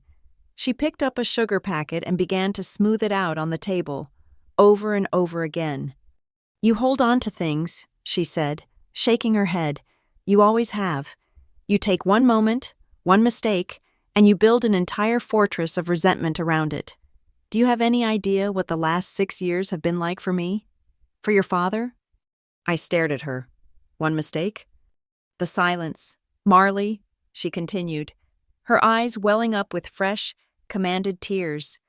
She picked up a sugar packet and began to smooth it out on the table, over and over again. "You hold on to things," she said, shaking her head. "You always have. You take one moment, one mistake, and you build an entire fortress of resentment around it. Do you have any idea what the last 6 years have been like for me? For your father?" I stared at her. "One mistake?" The silence. "Marley," she continued, her eyes welling up with fresh, commanded tears.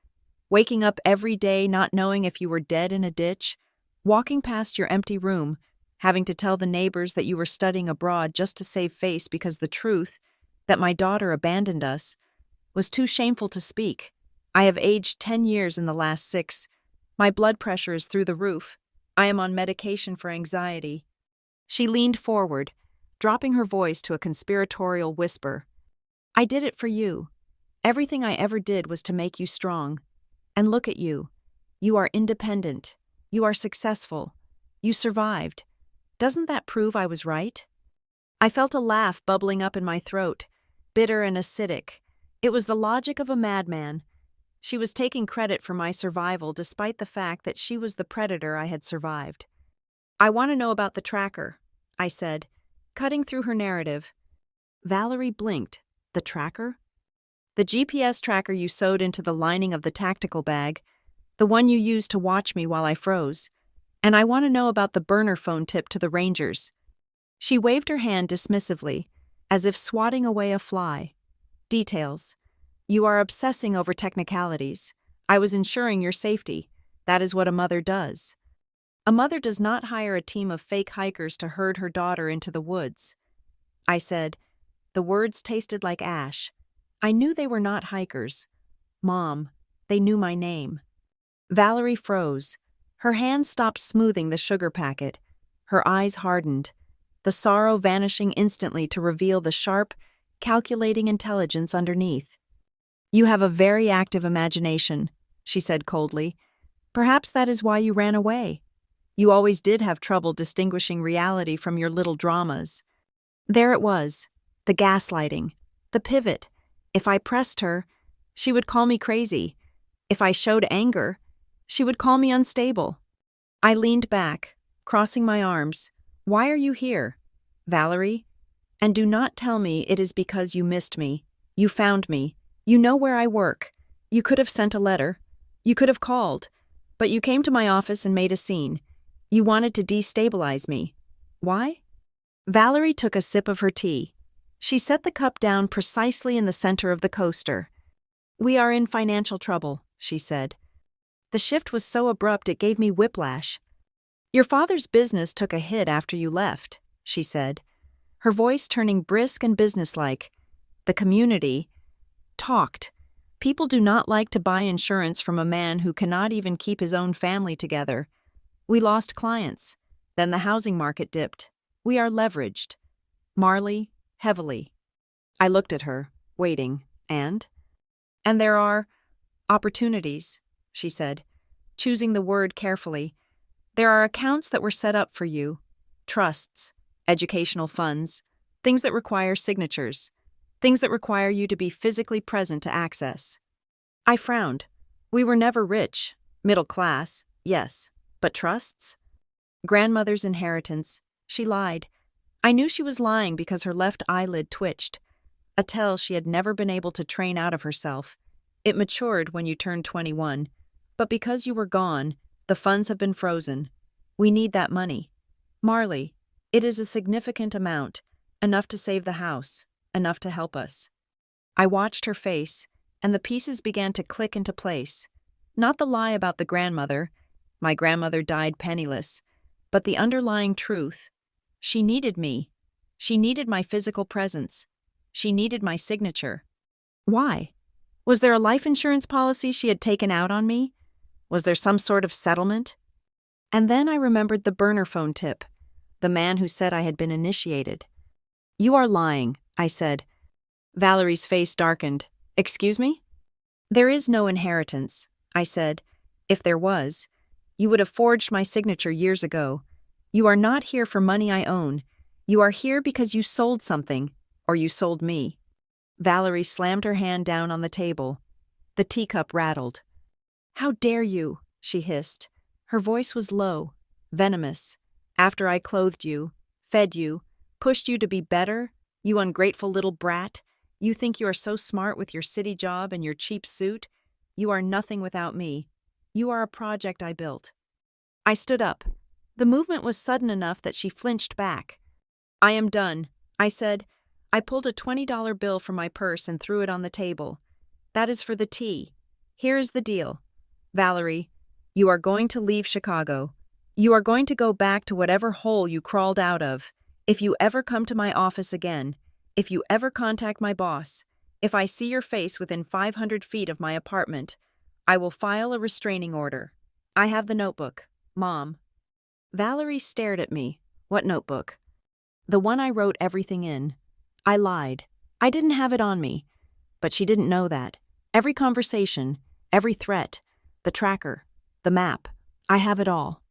"Waking up every day not knowing if you were dead in a ditch, walking past your empty room, having to tell the neighbors that you were studying abroad just to save face because the truth, that my daughter abandoned us, was too shameful to speak. I have aged 10 years in the last 6. My blood pressure is through the roof. I am on medication for anxiety." She leaned forward, dropping her voice to a conspiratorial whisper. "I did it for you. Everything I ever did was to make you strong. And look at you. You are independent. You are successful. You survived. Doesn't that prove I was right?" I felt a laugh bubbling up in my throat, bitter and acidic. It was the logic of a madman. She was taking credit for my survival despite the fact that she was the predator I had survived. "I want to know about the tracker," I said, cutting through her narrative. Valerie blinked. "The tracker?" "The GPS tracker you sewed into the lining of the tactical bag, the one you used to watch me while I froze. And I want to know about the burner phone tip to the Rangers." She waved her hand dismissively, as if swatting away a fly. "Details. You are obsessing over technicalities. I was ensuring your safety. That is what a mother does. A mother does not hire a team of fake hikers to herd her daughter into the woods." I said. The words tasted like ash. I knew they were not hikers. "Mom, they knew my name." Valerie froze. Her hand stopped smoothing the sugar packet. Her eyes hardened, the sorrow vanishing instantly to reveal the sharp, calculating intelligence underneath. "You have a very active imagination," she said coldly. "Perhaps that is why you ran away. You always did have trouble distinguishing reality from your little dramas." There it was, the gaslighting, the pivot. If I pressed her, she would call me crazy. If I showed anger, she would call me unstable. I leaned back, crossing my arms. "Why are you here, Valerie? And do not tell me it is because you missed me. You found me. You know where I work. You could have sent a letter. You could have called. But you came to my office and made a scene. You wanted to destabilize me. Why? Valerie took a sip of her tea. She set the cup down precisely in the center of the coaster. We are in financial trouble, she said. The shift was so abrupt it gave me whiplash. Your father's business took a hit after you left, she said, her voice turning brisk and businesslike. The community talked. People do not like to buy insurance from a man who cannot even keep his own family together. We lost clients. Then the housing market dipped. We are leveraged. Marley, heavily. I looked at her, waiting, and there are opportunities, she said, choosing the word carefully. There are accounts that were set up for you, trusts, educational funds, things that require signatures, things that require you to be physically present to access. I frowned. We were never rich, middle class, yes, but trusts? Grandmother's inheritance. She lied. I knew she was lying because her left eyelid twitched, a tell she had never been able to train out of herself. It matured when you turned 21, but because you were gone, the funds have been frozen. We need that money. Marley, it is a significant amount, enough to save the house, enough to help us. I watched her face, and the pieces began to click into place. Not the lie about the grandmother. My grandmother died penniless, but the underlying truth. She needed me. She needed my physical presence. She needed my signature. Why? Was there a life insurance policy she had taken out on me? Was there some sort of settlement? And then I remembered the burner phone tip, the man who said I had been initiated. You are lying, I said. Valerie's face darkened. Excuse me? There is no inheritance, I said. If there was, you would have forged my signature years ago. You are not here for money I own. You are here because you sold something, or you sold me. Valerie slammed her hand down on the table. The teacup rattled. How dare you, she hissed. Her voice was low, venomous. After I clothed you, fed you, pushed you to be better, you ungrateful little brat, you think you are so smart with your city job and your cheap suit? You are nothing without me. You are a project I built. I stood up. The movement was sudden enough that she flinched back. I am done, I said. I pulled a $20 bill from my purse and threw it on the table. That is for the tea. Here is the deal. Valerie, you are going to leave Chicago. You are going to go back to whatever hole you crawled out of. If you ever come to my office again, if you ever contact my boss, if I see your face within 500 feet of my apartment, I will file a restraining order. I have the notebook, Mom. Valerie stared at me. What notebook? The one I wrote everything in. I lied. I didn't have it on me. But she didn't know that. Every conversation, every threat, the tracker, the map, I have it all.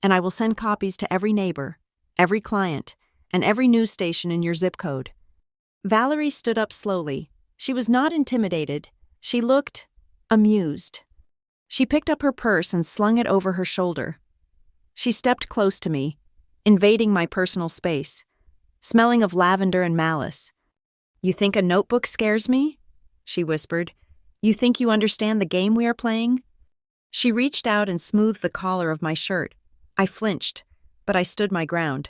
And I will send copies to every neighbor, every client, and every news station in your zip code. Valerie stood up slowly. She was not intimidated. She looked amused. She picked up her purse and slung it over her shoulder. She stepped close to me, invading my personal space, smelling of lavender and malice. You think a notebook scares me? She whispered. You think you understand the game we are playing? She reached out and smoothed the collar of my shirt. I flinched, but I stood my ground.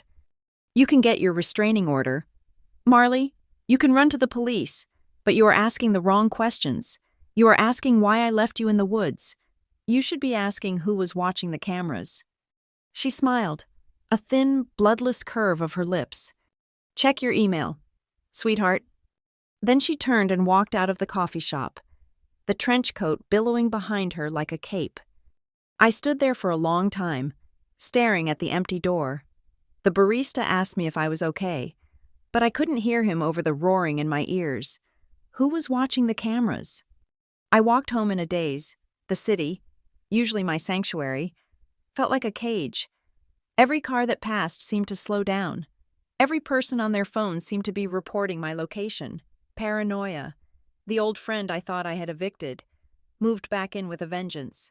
You can get your restraining order. Marley, you can run to the police, but you are asking the wrong questions. You are asking why I left you in the woods. You should be asking who was watching the cameras. She smiled, a thin, bloodless curve of her lips. Check your email, sweetheart. Then she turned and walked out of the coffee shop, the trench coat billowing behind her like a cape. I stood there for a long time, staring at the empty door. The barista asked me if I was okay, but I couldn't hear him over the roaring in my ears. Who was watching the cameras? I walked home in a daze. The city, usually my sanctuary, felt like a cage. Every car that passed seemed to slow down. Every person on their phone seemed to be reporting my location. Paranoia. The old friend I thought I had evicted moved back in with a vengeance.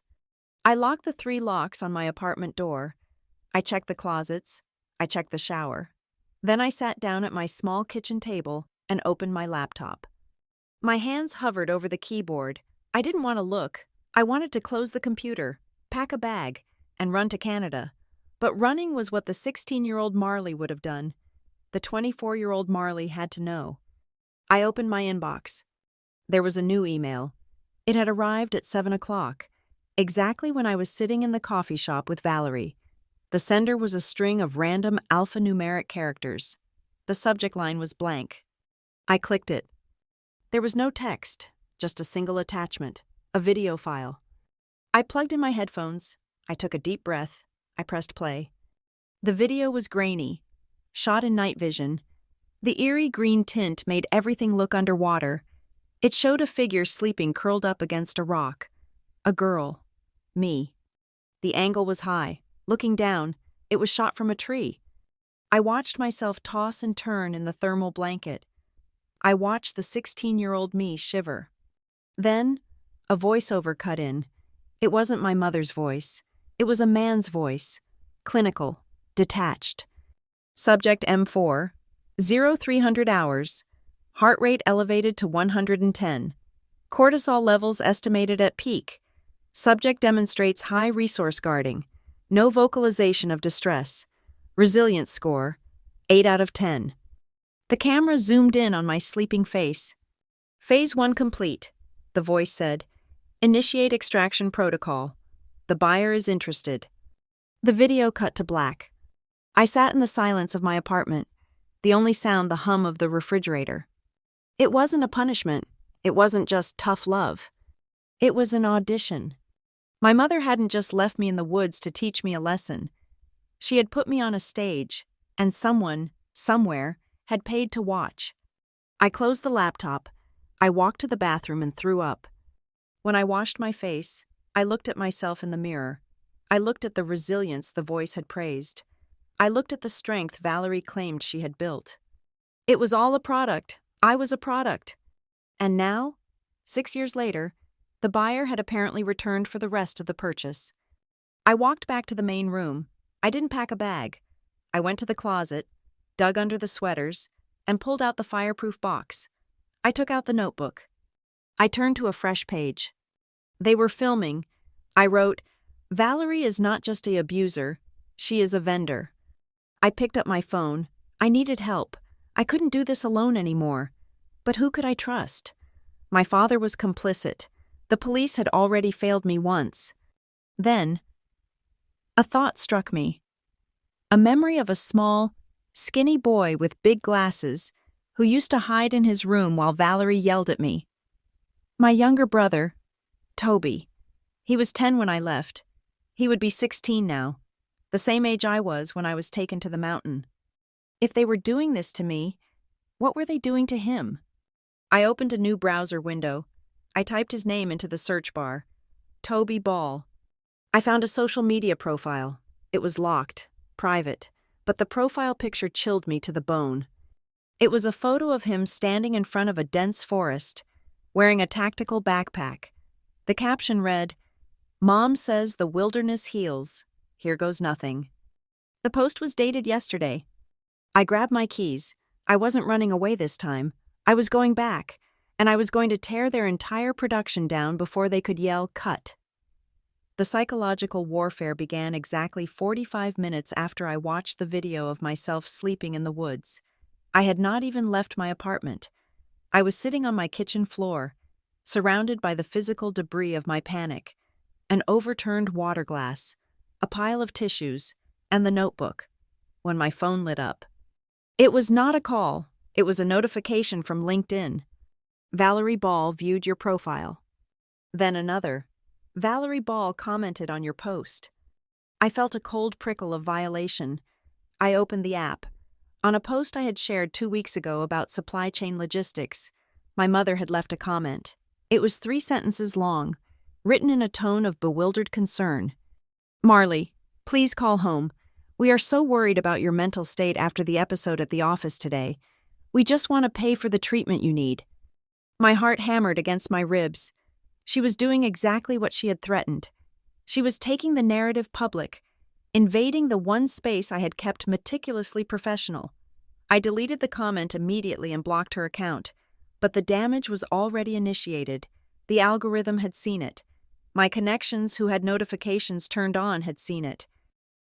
I locked the 3 locks on my apartment door. I checked the closets. I checked the shower. Then I sat down at my small kitchen table and opened my laptop. My hands hovered over the keyboard. I didn't want to look. I wanted to close the computer, pack a bag, and run to Canada. But running was what the 16-year-old Marley would have done. The 24-year-old Marley had to know. I opened my inbox. There was a new email. It had arrived at 7 o'clock, exactly when I was sitting in the coffee shop with Valerie. The sender was a string of random alphanumeric characters. The subject line was blank. I clicked it. There was no text, just a single attachment, a video file. I plugged in my headphones. I took a deep breath. I pressed play. The video was grainy, shot in night vision. The eerie green tint made everything look underwater. It showed a figure sleeping curled up against a rock. A girl. Me. The angle was high. Looking down, it was shot from a tree. I watched myself toss and turn in the thermal blanket. I watched the 16-year-old me shiver. Then, a voiceover cut in. It wasn't my mother's voice. It was a man's voice. Clinical. Detached. Subject M4. 0300 hours. Heart rate elevated to 110. Cortisol levels estimated at peak. Subject demonstrates high resource guarding. No vocalization of distress. Resilience score. 8 out of 10. The camera zoomed in on my sleeping face. Phase 1 complete, the voice said. Initiate extraction protocol. The buyer is interested. The video cut to black. I sat in the silence of my apartment, the only sound the hum of the refrigerator. It wasn't a punishment. It wasn't just tough love. It was an audition. My mother hadn't just left me in the woods to teach me a lesson. She had put me on a stage, and someone, somewhere, had paid to watch. I closed the laptop. I walked to the bathroom and threw up. When I washed my face, I looked at myself in the mirror. I looked at the resilience the voice had praised. I looked at the strength Valerie claimed she had built. It was all a product. I was a product. And now, 6 years later, the buyer had apparently returned for the rest of the purchase. I walked back to the main room. I didn't pack a bag. I went to the closet, dug under the sweaters, and pulled out the fireproof box. I took out the notebook. I turned to a fresh page. They were filming. I wrote, "Valerie is not just an abuser, she is a vendor." I picked up my phone. I needed help. I couldn't do this alone anymore. But who could I trust? My father was complicit. The police had already failed me once. Then, a thought struck me. A memory of a small, skinny boy with big glasses who used to hide in his room while Valerie yelled at me. My younger brother, Toby. He was 10 when I left. He would be 16 now, the same age I was when I was taken to the mountain. If they were doing this to me, what were they doing to him? I opened a new browser window. I typed his name into the search bar. Toby Ball. I found a social media profile. It was locked, private, but the profile picture chilled me to the bone. It was a photo of him standing in front of a dense forest, wearing a tactical backpack. The caption read, "Mom says the wilderness heals. Here goes nothing." The post was dated yesterday. I grabbed my keys. I wasn't running away this time. I was going back, and I was going to tear their entire production down before they could yell, "Cut." The psychological warfare began exactly 45 minutes after I watched the video of myself sleeping in the woods. I had not even left my apartment. I was sitting on my kitchen floor, surrounded by the physical debris of my panic, an overturned water glass, a pile of tissues, and the notebook, when my phone lit up. It was not a call. It was a notification from LinkedIn. Valerie Ball viewed your profile. Then another. Valerie Ball commented on your post. I felt a cold prickle of violation. I opened the app. On a post I had shared 2 weeks ago about supply chain logistics, my mother had left a comment. It was 3 sentences long, written in a tone of bewildered concern. "Marley, please call home. We are so worried about your mental state after the episode at the office today. We just want to pay for the treatment you need." My heart hammered against my ribs. She was doing exactly what she had threatened. She was taking the narrative public, invading the one space I had kept meticulously professional. I deleted the comment immediately and blocked her account. But the damage was already initiated. The algorithm had seen it. My connections who had notifications turned on had seen it.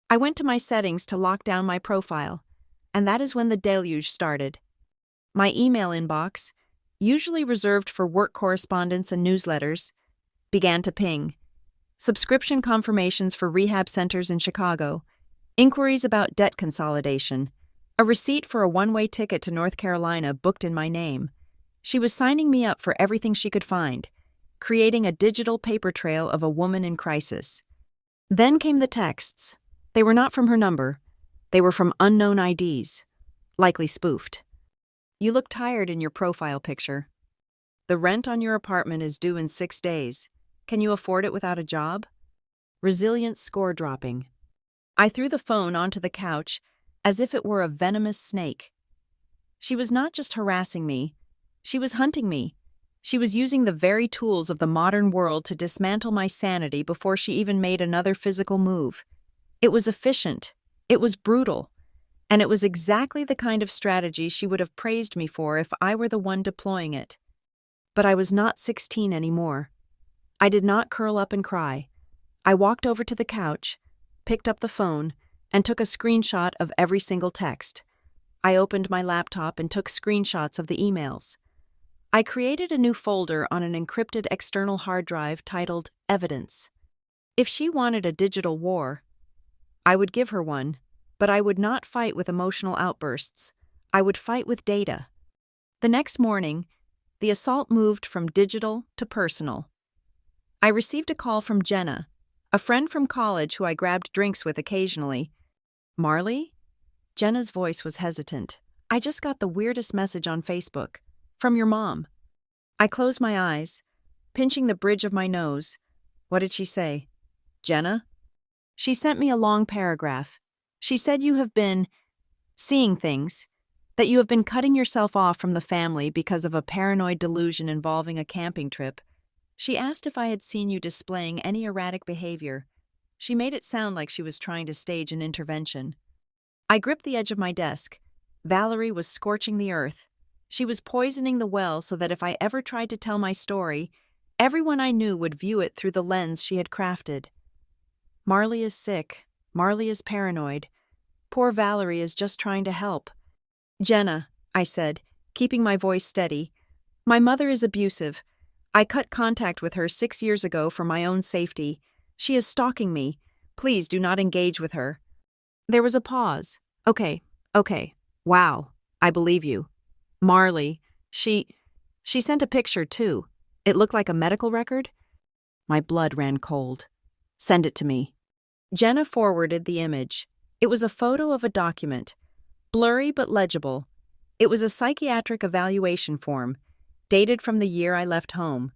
I went to my settings to lock down my profile, and that is when the deluge started. My email inbox, usually reserved for work correspondence and newsletters, began to ping. Subscription confirmations for rehab centers in Chicago, inquiries about debt consolidation, a receipt for a one-way ticket to North Carolina booked in my name. She was signing me up for everything she could find, creating a digital paper trail of a woman in crisis. Then came the texts. They were not from her number. They were from unknown IDs, likely spoofed. You look tired in your profile picture. The rent on your apartment is due in 6 days. Can you afford it without a job? Resilience score dropping. I threw the phone onto the couch as if it were a venomous snake. She was not just harassing me. She was hunting me. She was using the very tools of the modern world to dismantle my sanity before she even made another physical move. It was efficient. It was brutal. And it was exactly the kind of strategy she would have praised me for if I were the one deploying it. But I was not 16 anymore. I did not curl up and cry. I walked over to the couch, picked up the phone, and took a screenshot of every single text. I opened my laptop and took screenshots of the emails. I created a new folder on an encrypted external hard drive titled Evidence. If she wanted a digital war, I would give her one, but I would not fight with emotional outbursts. I would fight with data. The next morning, the assault moved from digital to personal. I received a call from Jenna, a friend from college who I grabbed drinks with occasionally. Marley? Jenna's voice was hesitant. I just got the weirdest message on Facebook. From your mom. I closed my eyes, pinching the bridge of my nose. What did she say? Jenna? She sent me a long paragraph. She said you have been seeing things, that you have been cutting yourself off from the family because of a paranoid delusion involving a camping trip. She asked if I had seen you displaying any erratic behavior. She made it sound like she was trying to stage an intervention. I gripped the edge of my desk. Valerie was scorching the earth. She was poisoning the well so that if I ever tried to tell my story, everyone I knew would view it through the lens she had crafted. Marley is sick. Marley is paranoid. Poor Valerie is just trying to help. Jenna, I said, keeping my voice steady. My mother is abusive. I cut contact with her 6 years ago for my own safety. She is stalking me. Please do not engage with her. There was a pause. Okay. Wow, I believe you. Marley, she sent a picture too. It looked like a medical record. My blood ran cold. Send it to me. Jenna forwarded the image. It was a photo of a document, blurry but legible. It was a psychiatric evaluation form, dated from the year I left home.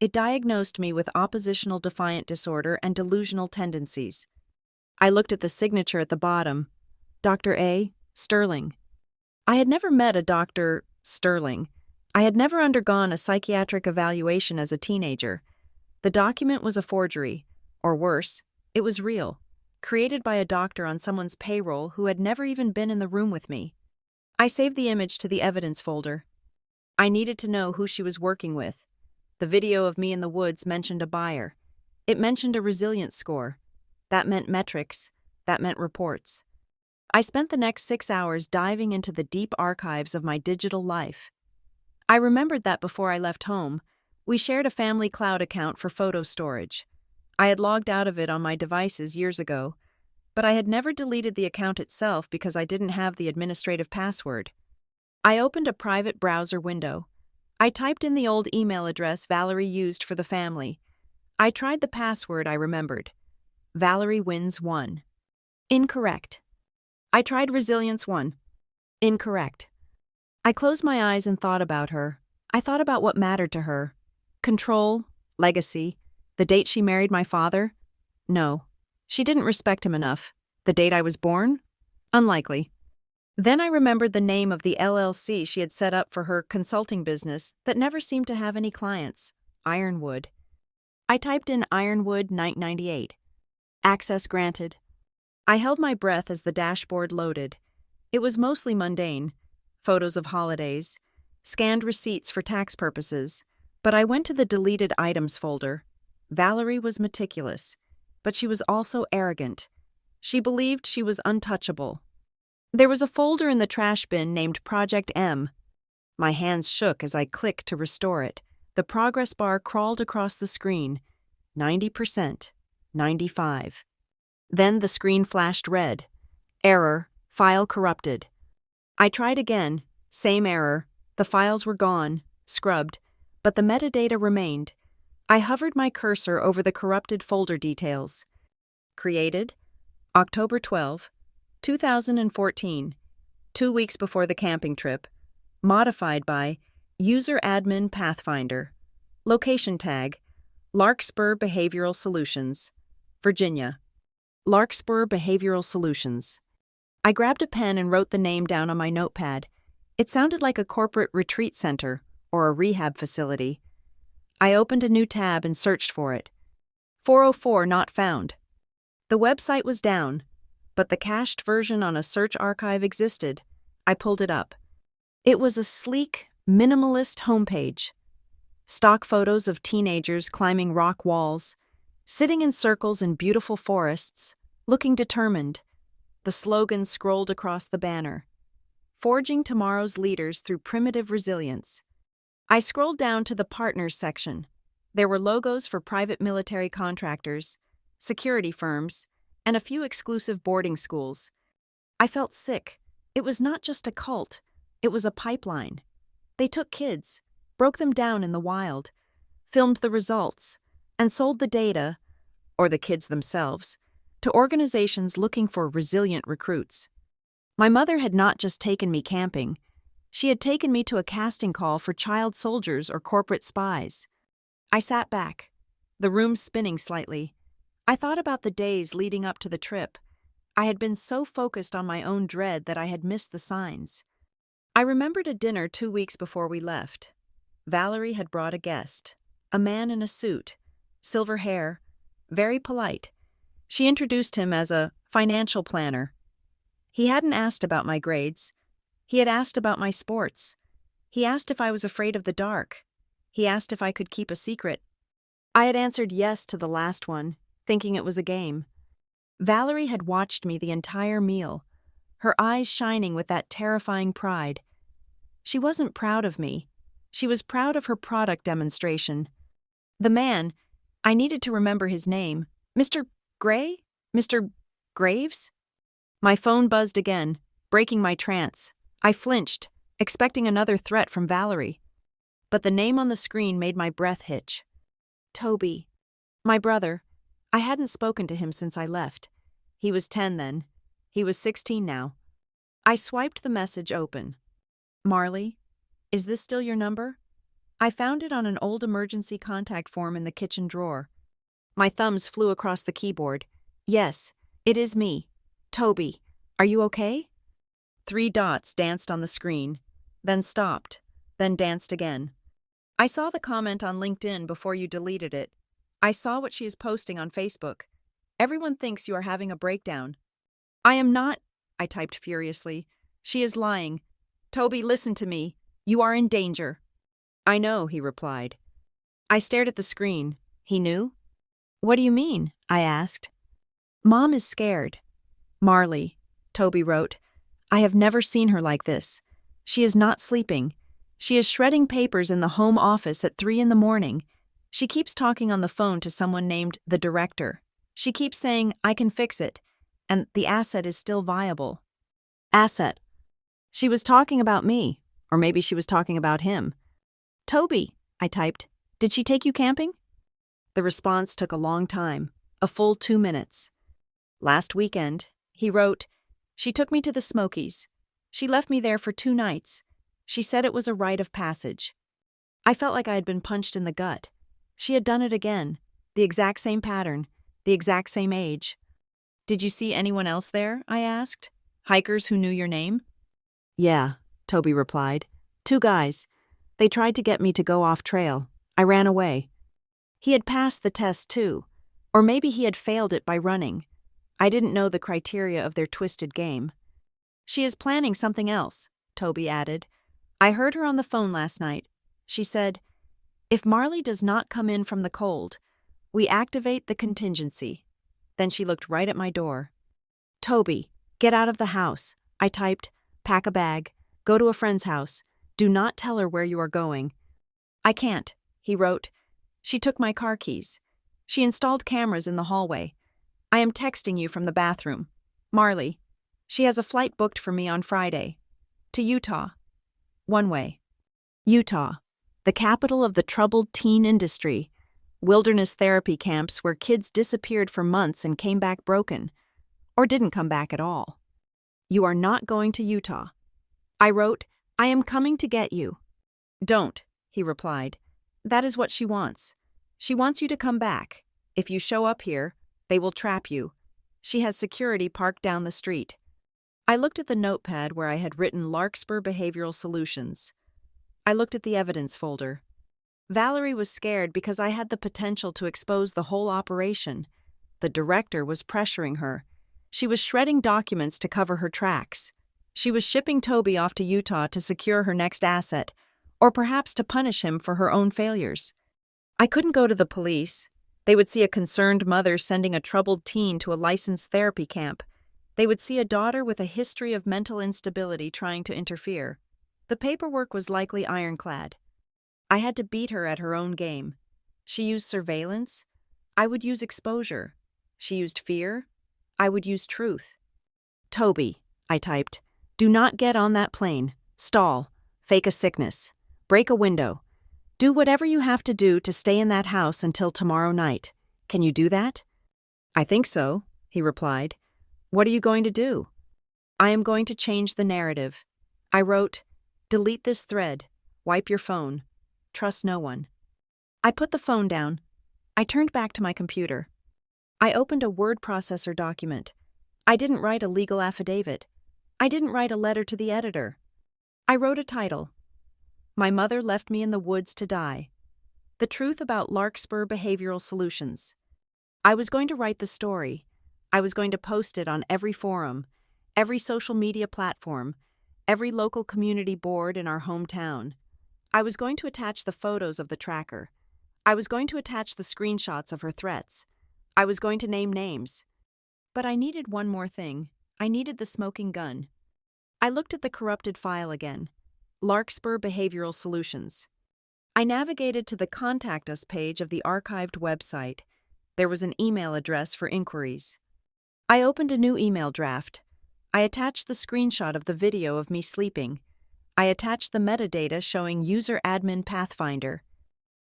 It diagnosed me with oppositional defiant disorder and delusional tendencies. I looked at the signature at the bottom. Dr. A. Sterling. I had never met a Dr. Sterling. I had never undergone a psychiatric evaluation as a teenager. The document was a forgery, or worse, it was real, created by a doctor on someone's payroll who had never even been in the room with me. I saved the image to the evidence folder. I needed to know who she was working with. The video of me in the woods mentioned a buyer. It mentioned a resilience score. That meant metrics. That meant reports. I spent the next 6 hours diving into the deep archives of my digital life. I remembered that before I left home, we shared a family cloud account for photo storage. I had logged out of it on my devices years ago, but I had never deleted the account itself because I didn't have the administrative password. I opened a private browser window. I typed in the old email address Valerie used for the family. I tried the password I remembered. Valerie wins 1. Incorrect. I tried resilience 1. Incorrect. I closed my eyes and thought about her. I thought about what mattered to her. Control, legacy, the date she married my father? No. She didn't respect him enough. The date I was born? Unlikely. Then I remembered the name of the LLC she had set up for her consulting business that never seemed to have any clients. Ironwood. I typed in Ironwood 1998. Access granted. I held my breath as the dashboard loaded. It was mostly mundane. Photos of holidays. scanned receipts for tax purposes, but I went to the deleted items folder. Valerie was meticulous, but she was also arrogant. She believed she was untouchable. There was a folder in the trash bin named Project M. My hands shook as I clicked to restore it. The progress bar crawled across the screen. 90%, 95. Then the screen flashed red. Error, file corrupted. I tried again, same error. The files were gone, scrubbed, but the metadata remained. I hovered my cursor over the corrupted folder details. Created October 12, 2014, 2 weeks before the camping trip. Modified by User Admin Pathfinder. Location tag, Larkspur Behavioral Solutions, Virginia. Larkspur Behavioral Solutions. I grabbed a pen and wrote the name down on my notepad. It sounded like a corporate retreat center or a rehab facility. I opened a new tab and searched for it. 404 not found. The website was down, but the cached version on a search archive existed. I pulled it up. It was a sleek, minimalist homepage. Stock photos of teenagers climbing rock walls, sitting in circles in beautiful forests, looking determined. The slogan scrolled across the banner. Forging tomorrow's leaders through primitive resilience. I scrolled down to the partners section. There were logos for private military contractors, security firms, and a few exclusive boarding schools. I felt sick. It was not just a cult, it was a pipeline. They took kids, broke them down in the wild, filmed the results, and sold the data, or the kids themselves, to organizations looking for resilient recruits. My mother had not just taken me camping, she had taken me to a casting call for child soldiers or corporate spies. I sat back, the room spinning slightly. I thought about the days leading up to the trip. I had been so focused on my own dread that I had missed the signs. I remembered a dinner 2 weeks before we left. Valerie had brought a guest, a man in a suit, silver hair, very polite. She introduced him as a financial planner. He hadn't asked about my grades. He had asked about my sports. He asked if I was afraid of the dark. He asked if I could keep a secret. I had answered yes to the last one, thinking it was a game. Valerie had watched me the entire meal, her eyes shining with that terrifying pride. She wasn't proud of me. She was proud of her product demonstration. The man, I needed to remember his name, Mr. Gray? Mr. Graves? My phone buzzed again, breaking my trance. I flinched, expecting another threat from Valerie. But the name on the screen made my breath hitch. Toby. My brother. I hadn't spoken to him since I left. He was 10 then. He was 16 now. I swiped the message open. Marley, is this still your number? I found it on an old emergency contact form in the kitchen drawer. My thumbs flew across the keyboard. Yes, it is me. Toby, are you okay? 3 dots danced on the screen, then stopped, then danced again. I saw the comment on LinkedIn before you deleted it. I saw what she is posting on Facebook. Everyone thinks you are having a breakdown. I am not, I typed furiously. She is lying. Toby, listen to me. You are in danger. I know, he replied. I stared at the screen. He knew? What do you mean? I asked. Mom is scared. Marley, Toby wrote. I have never seen her like this. She is not sleeping. She is shredding papers in the home office at 3 a.m. She keeps talking on the phone to someone named the director. She keeps saying, I can fix it, and the asset is still viable. Asset. She was talking about me, or maybe she was talking about him. Toby, I typed, did she take you camping? The response took a long time, a full 2 minutes. Last weekend, he wrote, she took me to the Smokies. She left me there for 2 nights. She said it was a rite of passage. I felt like I had been punched in the gut. She had done it again, the exact same pattern, the exact same age. Did you see anyone else there? I asked. Hikers who knew your name? Yeah, Toby replied. 2 guys. They tried to get me to go off trail. I ran away. He had passed the test too, or maybe he had failed it by running. I didn't know the criteria of their twisted game. She is planning something else, Toby added. I heard her on the phone last night. She said, "If Marley does not come in from the cold, we activate the contingency." Then she looked right at my door. "Toby, get out of the house." I typed, "Pack a bag. Go to a friend's house. Do not tell her where you are going." "I can't," he wrote. "She took my car keys. She installed cameras in the hallway. I am texting you from the bathroom. Marley. She has a flight booked for me on Friday. To Utah. One way." Utah, the capital of the troubled teen industry. Wilderness therapy camps where kids disappeared for months and came back broken. Or didn't come back at all. "You are not going to Utah." I wrote, "I am coming to get you." "Don't," he replied. "That is what she wants. She wants you to come back. If you show up here, they will trap you. She has security parked down the street." I looked at the notepad where I had written Larkspur Behavioral Solutions. I looked at the evidence folder. Valerie was scared because I had the potential to expose the whole operation. The director was pressuring her. She was shredding documents to cover her tracks. She was shipping Toby off to Utah to secure her next asset, or perhaps to punish him for her own failures. I couldn't go to the police. They would see a concerned mother sending a troubled teen to a licensed therapy camp. They would see a daughter with a history of mental instability trying to interfere. The paperwork was likely ironclad. I had to beat her at her own game. She used surveillance. I would use exposure. She used fear. I would use truth. "Toby," I typed, "do not get on that plane. Stall. Fake a sickness. Break a window. Do whatever you have to do to stay in that house until tomorrow night. Can you do that?" "I think so," he replied. "What are you going to do?" "I am going to change the narrative." I wrote, "Delete this thread. Wipe your phone. Trust no one." I put the phone down. I turned back to my computer. I opened a word processor document. I didn't write a legal affidavit. I didn't write a letter to the editor. I wrote a title. "My mother left me in the woods to die. The truth about Larkspur Behavioral Solutions." I was going to write the story. I was going to post it on every forum, every social media platform, every local community board in our hometown. I was going to attach the photos of the tracker. I was going to attach the screenshots of her threats. I was going to name names. But I needed one more thing. I needed the smoking gun. I looked at the corrupted file again. Larkspur Behavioral Solutions. I navigated to the Contact Us page of the archived website. There was an email address for inquiries. I opened a new email draft. I attached the screenshot of the video of me sleeping. I attached the metadata showing user admin Pathfinder.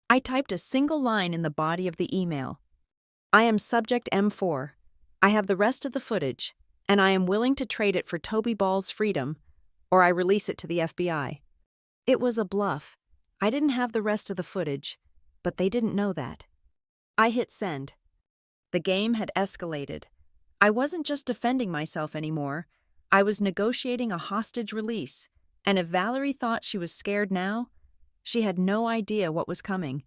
I typed a single line in the body of the email. "I am subject M4. I have the rest of the footage, and I am willing to trade it for Toby Ball's freedom, or I release it to the FBI." It was a bluff. I didn't have the rest of the footage, but they didn't know that. I hit send. The game had escalated. I wasn't just defending myself anymore. I was negotiating a hostage release, and if Valerie thought she was scared now, she had no idea what was coming.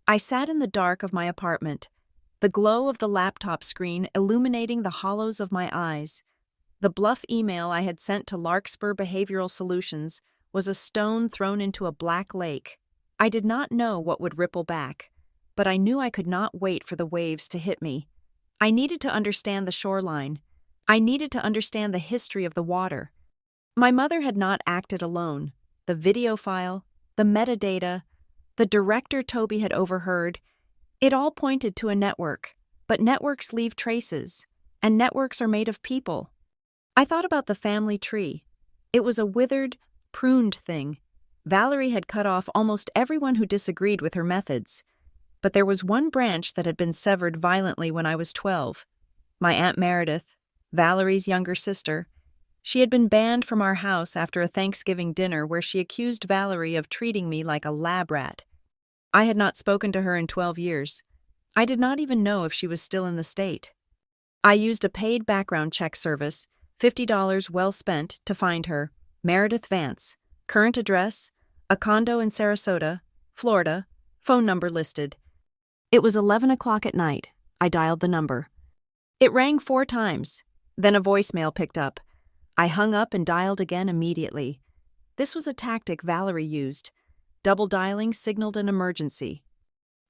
I sat in the dark of my apartment, the glow of the laptop screen illuminating the hollows of my eyes. The bluff email I had sent to Larkspur Behavioral Solutions was a stone thrown into a black lake. I did not know what would ripple back, but I knew I could not wait for the waves to hit me. I needed to understand the shoreline. I needed to understand the history of the water. My mother had not acted alone. The video file, the metadata, the director Toby had overheard, it all pointed to a network. But networks leave traces, and networks are made of people. I thought about the family tree. It was a withered, pruned thing. Valerie had cut off almost everyone who disagreed with her methods. But there was one branch that had been severed violently when I was 12. My Aunt Meredith, Valerie's younger sister. She had been banned from our house after a Thanksgiving dinner where she accused Valerie of treating me like a lab rat. I had not spoken to her in 12 years. I did not even know if she was still in the state. I used a paid background check service, $50 well spent, to find her. Meredith Vance, current address, a condo in Sarasota, Florida, phone number listed. It was 11 o'clock at night. I dialed the number. It rang 4 times. Then a voicemail picked up. I hung up and dialed again immediately. This was a tactic Valerie used. Double dialing signaled an emergency.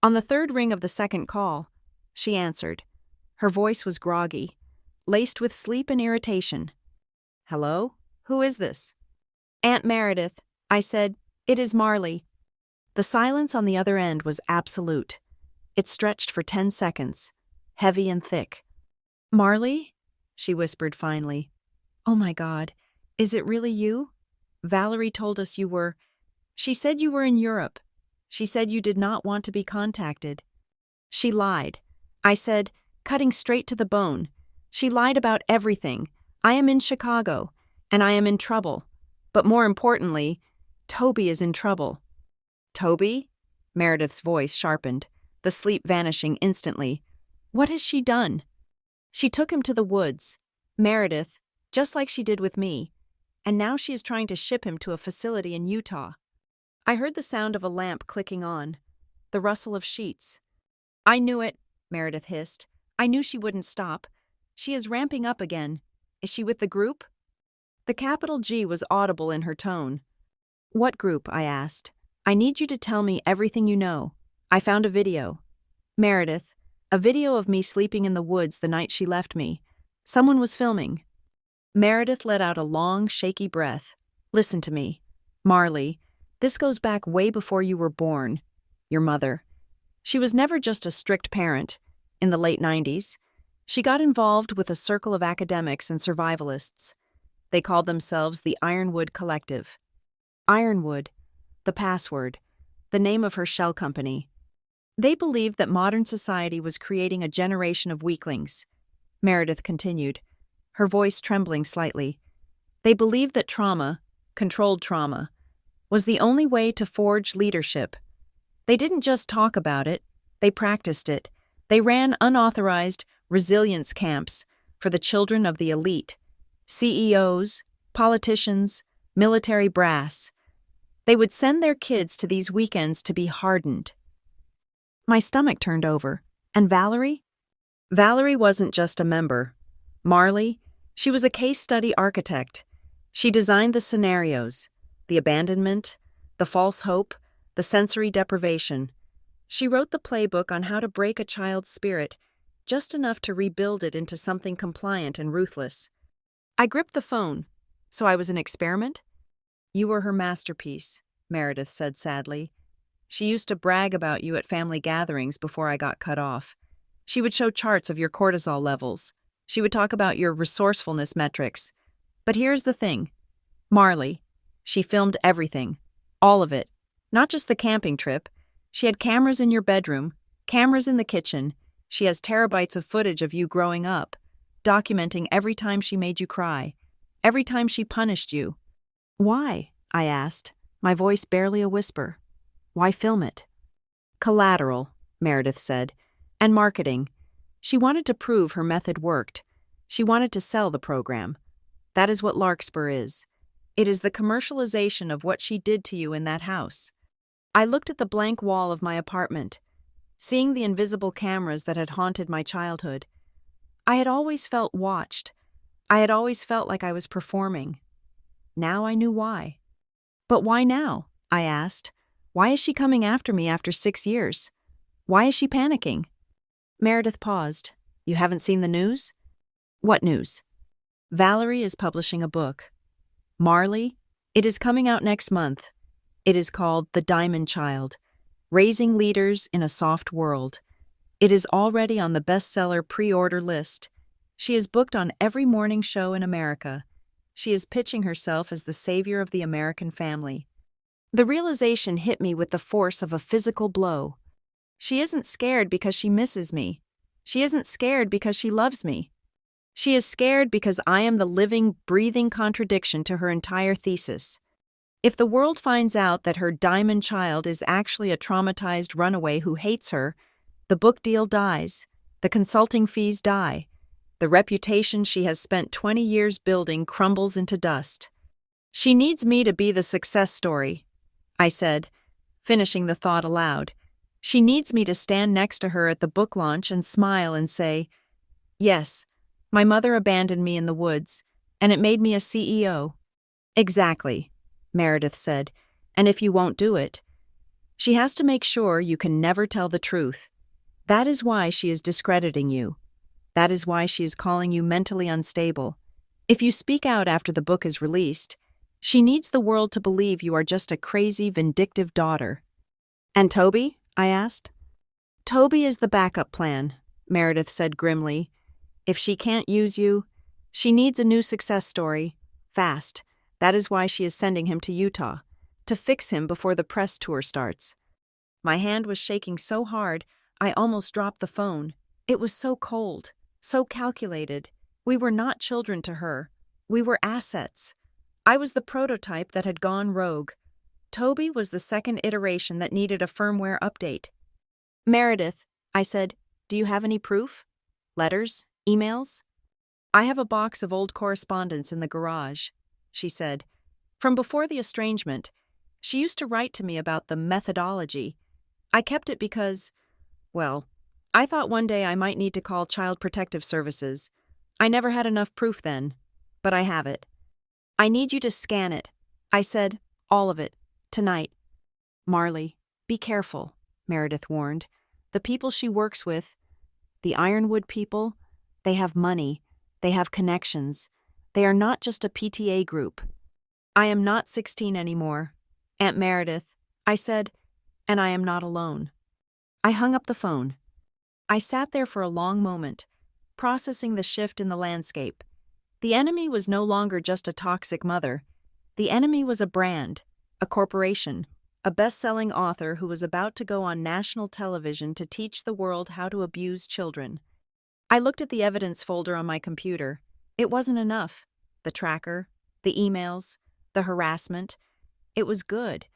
On the third ring of the second call, she answered. Her voice was groggy, laced with sleep and irritation. "Hello? Who is this?" "Aunt Meredith," I said. "It is Marley." The silence on the other end was absolute. It stretched for 10 seconds, heavy and thick. "Marley?" she whispered finally. "Oh my God, is it really you? Valerie told us you were. She said you were in Europe. She said you did not want to be contacted." "She lied," I said, cutting straight to the bone. "She lied about everything. I am in Chicago, and I am in trouble. But more importantly, Toby is in trouble." "Toby?" Meredith's voice sharpened, the sleep vanishing instantly. "What has she done?" "She took him to the woods, Meredith, just like she did with me, and now she is trying to ship him to a facility in Utah." I heard the sound of a lamp clicking on, the rustle of sheets. "I knew it," Meredith hissed. "I knew she wouldn't stop. She is ramping up again. Is she with the group?" The capital G was audible in her tone. "What group?" I asked. "I need you to tell me everything you know. I found a video. Meredith, a video of me sleeping in the woods the night she left me. Someone was filming." Meredith let out a long, shaky breath. "Listen to me. Marley, this goes back way before you were born. Your mother. She was never just a strict parent. In the late 90s, she got involved with a circle of academics and survivalists. They called themselves the Ironwood Collective. Ironwood, the password, the name of her shell company. They believed that modern society was creating a generation of weaklings." Meredith continued, her voice trembling slightly. "They believed that trauma, controlled trauma, was the only way to forge leadership. They didn't just talk about it, they practiced it. They ran unauthorized resilience camps for the children of the elite, CEOs, politicians, military brass. They would send their kids to these weekends to be hardened." My stomach turned over. And Valerie? Valerie wasn't just a member. Marley, she was a case study architect. She designed the scenarios, the abandonment, the false hope, the sensory deprivation. She wrote the playbook on how to break a child's spirit, just enough to rebuild it into something compliant and ruthless. I gripped the phone. "So I was an experiment?" "You were her masterpiece," Meredith said sadly. "She used to brag about you at family gatherings before I got cut off. She would show charts of your cortisol levels. She would talk about your resourcefulness metrics. But here's the thing. Marley, she filmed everything. All of it. Not just the camping trip. She had cameras in your bedroom, cameras in the kitchen. She has terabytes of footage of you growing up, documenting every time she made you cry, every time she punished you." "Why?" I asked, my voice barely a whisper. "Why film it?" "Collateral," Meredith said, "and marketing. She wanted to prove her method worked. She wanted to sell the program. That is what Larkspur is. It is the commercialization of what she did to you in that house." I looked at the blank wall of my apartment, seeing the invisible cameras that had haunted my childhood. I had always felt watched. I had always felt like I was performing. Now I knew why. "But why now?" I asked. "Why is she coming after me after 6 years? Why is she panicking?" Meredith paused. "You haven't seen the news?" "What news?" "Valerie is publishing a book. Marley, it is coming out next month. It is called The Diamond Child, Raising Leaders in a Soft World. It is already on the bestseller pre-order list. She is booked on every morning show in America. She is pitching herself as the savior of the American family." The realization hit me with the force of a physical blow. She isn't scared because she misses me. She isn't scared because she loves me. She is scared because I am the living, breathing contradiction to her entire thesis. If the world finds out that her diamond child is actually a traumatized runaway who hates her, the book deal dies, the consulting fees die, the reputation she has spent 20 years building crumbles into dust. She needs me to be the success story, I said, finishing the thought aloud. She needs me to stand next to her at the book launch and smile and say, "Yes, my mother abandoned me in the woods, and it made me a CEO." "Exactly," Meredith said, "and if you won't do it, she has to make sure you can never tell the truth. That is why she is discrediting you. That is why she is calling you mentally unstable. If you speak out after the book is released, she needs the world to believe you are just a crazy, vindictive daughter." "And Toby?" I asked. "Toby is the backup plan," Meredith said grimly. "If she can't use you, she needs a new success story. Fast. That is why she is sending him to Utah, to fix him before the press tour starts." My hand was shaking so hard, I almost dropped the phone. It was so cold, so calculated. We were not children to her. We were assets. I was the prototype that had gone rogue. Toby was the second iteration that needed a firmware update. "Meredith," I said, "do you have any proof? Letters? Emails?" "I have a box of old correspondence in the garage," she said. "From before the estrangement. She used to write to me about the methodology. I kept it because, well, I thought one day I might need to call Child Protective Services. I never had enough proof then, but I have it. I need you to scan it," I said, "all of it, tonight." "Marley, be careful," Meredith warned. "The people she works with, the Ironwood people, they have money, they have connections. They are not just a PTA group." "I am not 16 anymore, Aunt Meredith," I said, "and I am not alone." I hung up the phone. I sat there for a long moment, processing the shift in the landscape. The enemy was no longer just a toxic mother. The enemy was a brand, a corporation, a best-selling author who was about to go on national television to teach the world how to abuse children. I looked at the evidence folder on my computer. It wasn't enough. The tracker, the emails, the harassment. It was good,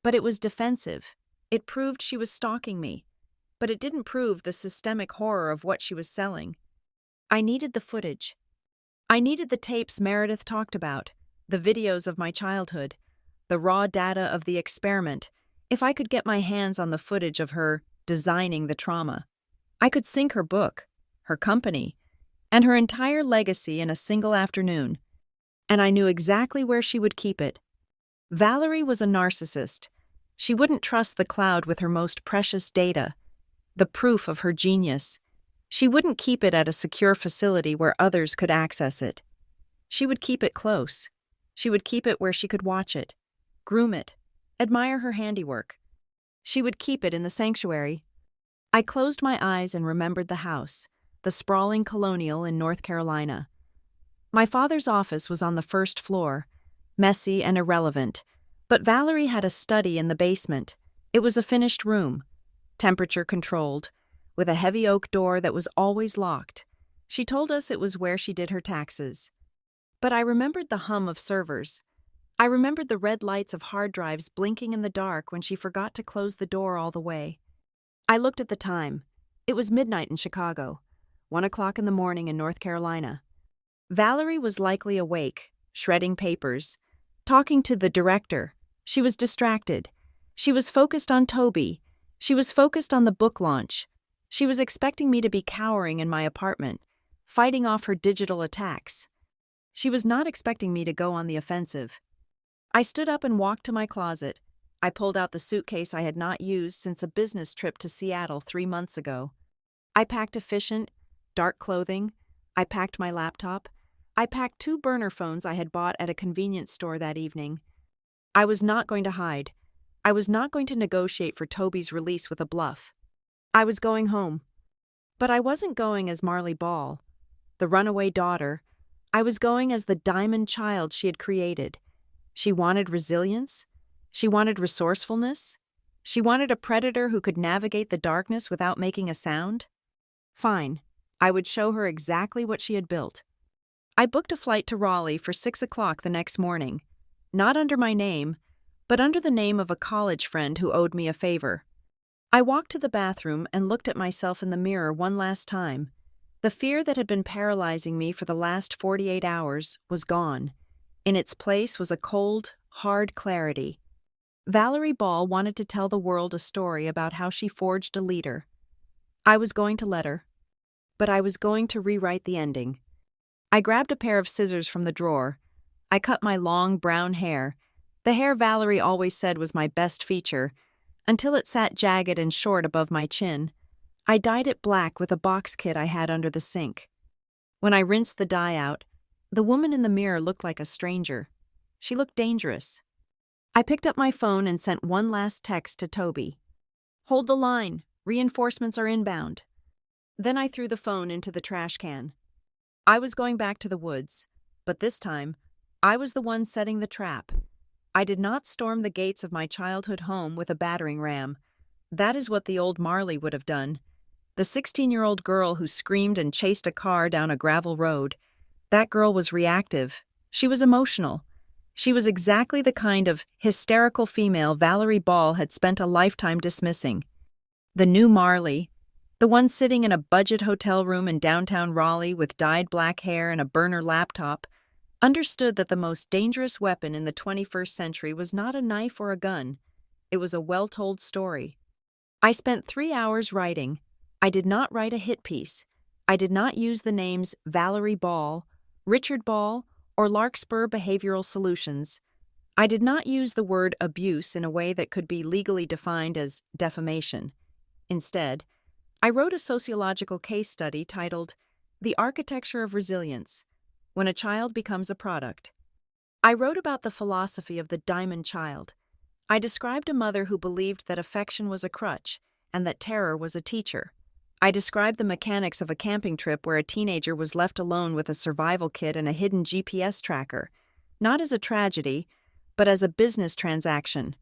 but it was defensive. It proved she was stalking me, but it didn't prove the systemic horror of what she was selling. I needed the footage. I needed the tapes Meredith talked about, the videos of my childhood, the raw data of the experiment. If I could get my hands on the footage of her designing the trauma, I could sink her book, her company, and her entire legacy in a single afternoon. And I knew exactly where she would keep it. Valerie was a narcissist. She wouldn't trust the cloud with her most precious data, the proof of her genius. She wouldn't keep it at a secure facility where others could access it. She would keep it close. She would keep it where she could watch it, groom it, admire her handiwork. She would keep it in the sanctuary. I closed my eyes and remembered the house, the sprawling colonial in North Carolina. My father's office was on the first floor, messy and irrelevant, but Valerie had a study in the basement. It was a finished room, temperature-controlled, with a heavy oak door that was always locked. She told us it was where she did her taxes. But I remembered the hum of servers. I remembered the red lights of hard drives blinking in the dark when she forgot to close the door all the way. I looked at the time. It was midnight in Chicago, 1 o'clock in the morning in North Carolina. Valerie was likely awake, shredding papers, talking to the director. She was distracted. She was focused on Toby. She was focused on the book launch. She was expecting me to be cowering in my apartment, fighting off her digital attacks. She was not expecting me to go on the offensive. I stood up and walked to my closet. I pulled out the suitcase I had not used since a business trip to Seattle 3 months ago. I packed efficient, dark clothing. I packed my laptop. I packed 2 burner phones I had bought at a convenience store that evening. I was not going to hide. I was not going to negotiate for Toby's release with a bluff. I was going home. But I wasn't going as Marley Ball, the runaway daughter. I was going as the diamond child she had created. She wanted resilience. She wanted resourcefulness. She wanted a predator who could navigate the darkness without making a sound. Fine. I would show her exactly what she had built. I booked a flight to Raleigh for 6 o'clock the next morning, not under my name, but under the name of a college friend who owed me a favor. I walked to the bathroom and looked at myself in the mirror one last time. The fear that had been paralyzing me for the last 48 hours was gone. In its place was a cold, hard clarity. Valerie Ball wanted to tell the world a story about how she forged a leader. I was going to let her, but I was going to rewrite the ending. I grabbed a pair of scissors from the drawer. I cut my long brown hair, The hair Valerie always said was my best feature, until it sat jagged and short above my chin. I dyed it black with a box kit I had under the sink. When I rinsed the dye out, the woman in the mirror looked like a stranger. She looked dangerous. I picked up my phone and sent one last text to Toby. "Hold the line. Reinforcements are inbound." Then I threw the phone into the trash can. I was going back to the woods, but this time, I was the one setting the trap. I did not storm the gates of my childhood home with a battering ram. That is what the old Marley would have done. The 16-year-old girl who screamed and chased a car down a gravel road. That girl was reactive. She was emotional. She was exactly the kind of hysterical female Valerie Ball had spent a lifetime dismissing. The new Marley, the one sitting in a budget hotel room in downtown Raleigh with dyed black hair and a burner laptop, understood that the most dangerous weapon in the 21st century was not a knife or a gun. It was a well-told story. I spent 3 hours writing. I did not write a hit piece. I did not use the names Valerie Ball, Richard Ball, or Larkspur Behavioral Solutions. I did not use the word abuse in a way that could be legally defined as defamation. Instead, I wrote a sociological case study titled The Architecture of Resilience, When a Child Becomes a Product. I wrote about the philosophy of the diamond child. I described a mother who believed that affection was a crutch and that terror was a teacher. I described the mechanics of a camping trip where a teenager was left alone with a survival kit and a hidden GPS tracker, not as a tragedy, but as a business transaction.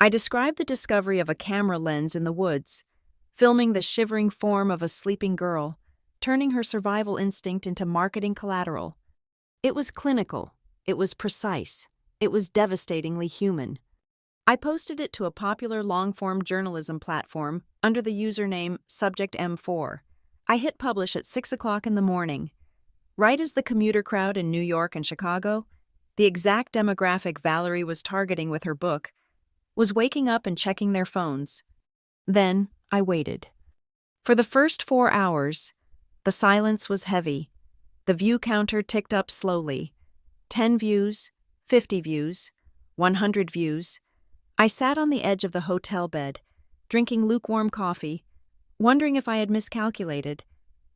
I described the discovery of a camera lens in the woods, filming the shivering form of a sleeping girl, turning her survival instinct into marketing collateral. It was clinical, it was precise, it was devastatingly human. I posted it to a popular long-form journalism platform under the username SubjectM4. I hit publish at 6 o'clock in the morning. Right as the commuter crowd in New York and Chicago, the exact demographic Valerie was targeting with her book, was waking up and checking their phones. Then I waited. For the first 4 hours, the silence was heavy. The view counter ticked up slowly. 10 views, 50 views, 100 views. I sat on the edge of the hotel bed, drinking lukewarm coffee, wondering if I had miscalculated,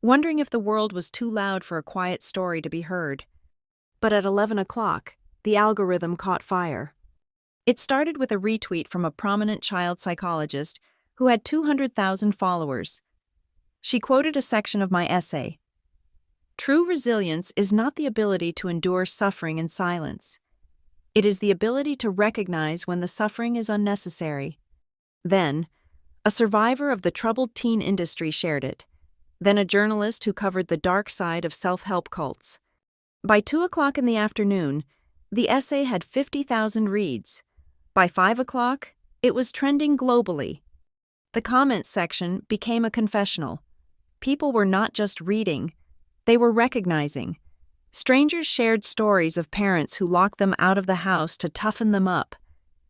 wondering if the world was too loud for a quiet story to be heard. But at 11 o'clock, the algorithm caught fire. It started with a retweet from a prominent child psychologist who had 200,000 followers. She quoted a section of my essay. "True resilience is not the ability to endure suffering in silence. It is the ability to recognize when the suffering is unnecessary." Then, a survivor of the troubled teen industry shared it. Then a journalist who covered the dark side of self-help cults. By 2 o'clock in the afternoon, the essay had 50,000 reads. By 5 o'clock, it was trending globally. The comments section became a confessional. People were not just reading, they were recognizing. Strangers shared stories of parents who locked them out of the house to toughen them up.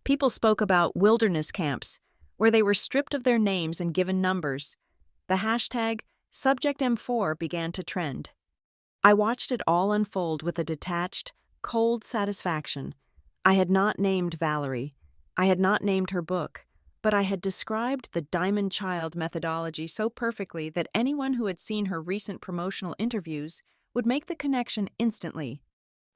People spoke about wilderness camps, where they were stripped of their names and given numbers. The hashtag SubjectM4 began to trend. I watched it all unfold with a detached, cold satisfaction. I had not named Valerie. I had not named her book, but I had described the Diamond Child methodology so perfectly that anyone who had seen her recent promotional interviews would make the connection instantly.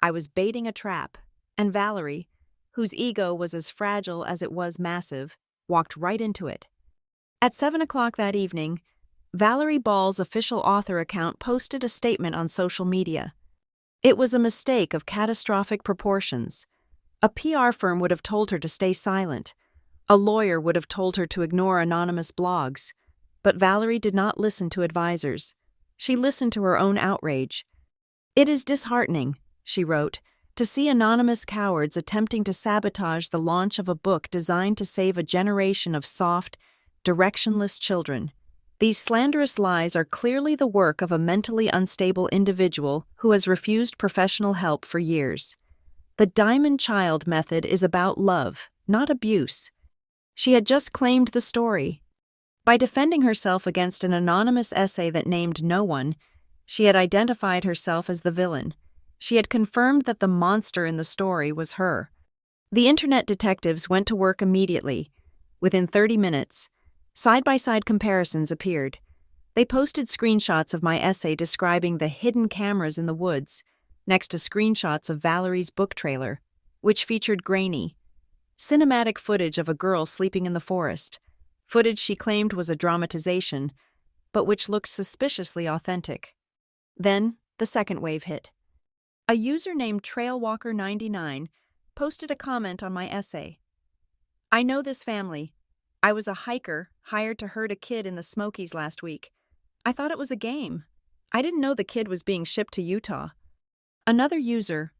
I was baiting a trap, and Valerie, whose ego was as fragile as it was massive, walked right into it. At 7 o'clock that evening, Valerie Ball's official author account posted a statement on social media. It was a mistake of catastrophic proportions. A PR firm would have told her to stay silent. A lawyer would have told her to ignore anonymous blogs. But Valerie did not listen to advisors. She listened to her own outrage. "It is disheartening," she wrote, "to see anonymous cowards attempting to sabotage the launch of a book designed to save a generation of soft, directionless children. These slanderous lies are clearly the work of a mentally unstable individual who has refused professional help for years. The Diamond Child method is about love, not abuse." She had just claimed the story. By defending herself against an anonymous essay that named no one, she had identified herself as the villain. She had confirmed that the monster in the story was her. The internet detectives went to work immediately. Within 30 minutes, side-by-side comparisons appeared. They posted screenshots of my essay describing the hidden cameras in the woods, next to screenshots of Valerie's book trailer, which featured grainy, cinematic footage of a girl sleeping in the forest, footage she claimed was a dramatization, but which looked suspiciously authentic. Then, the second wave hit. A user named Trailwalker99 posted a comment on my essay. "I know this family. I was a hiker hired to herd a kid in the Smokies last week. I thought it was a game. I didn't know the kid was being shipped to Utah." Another user,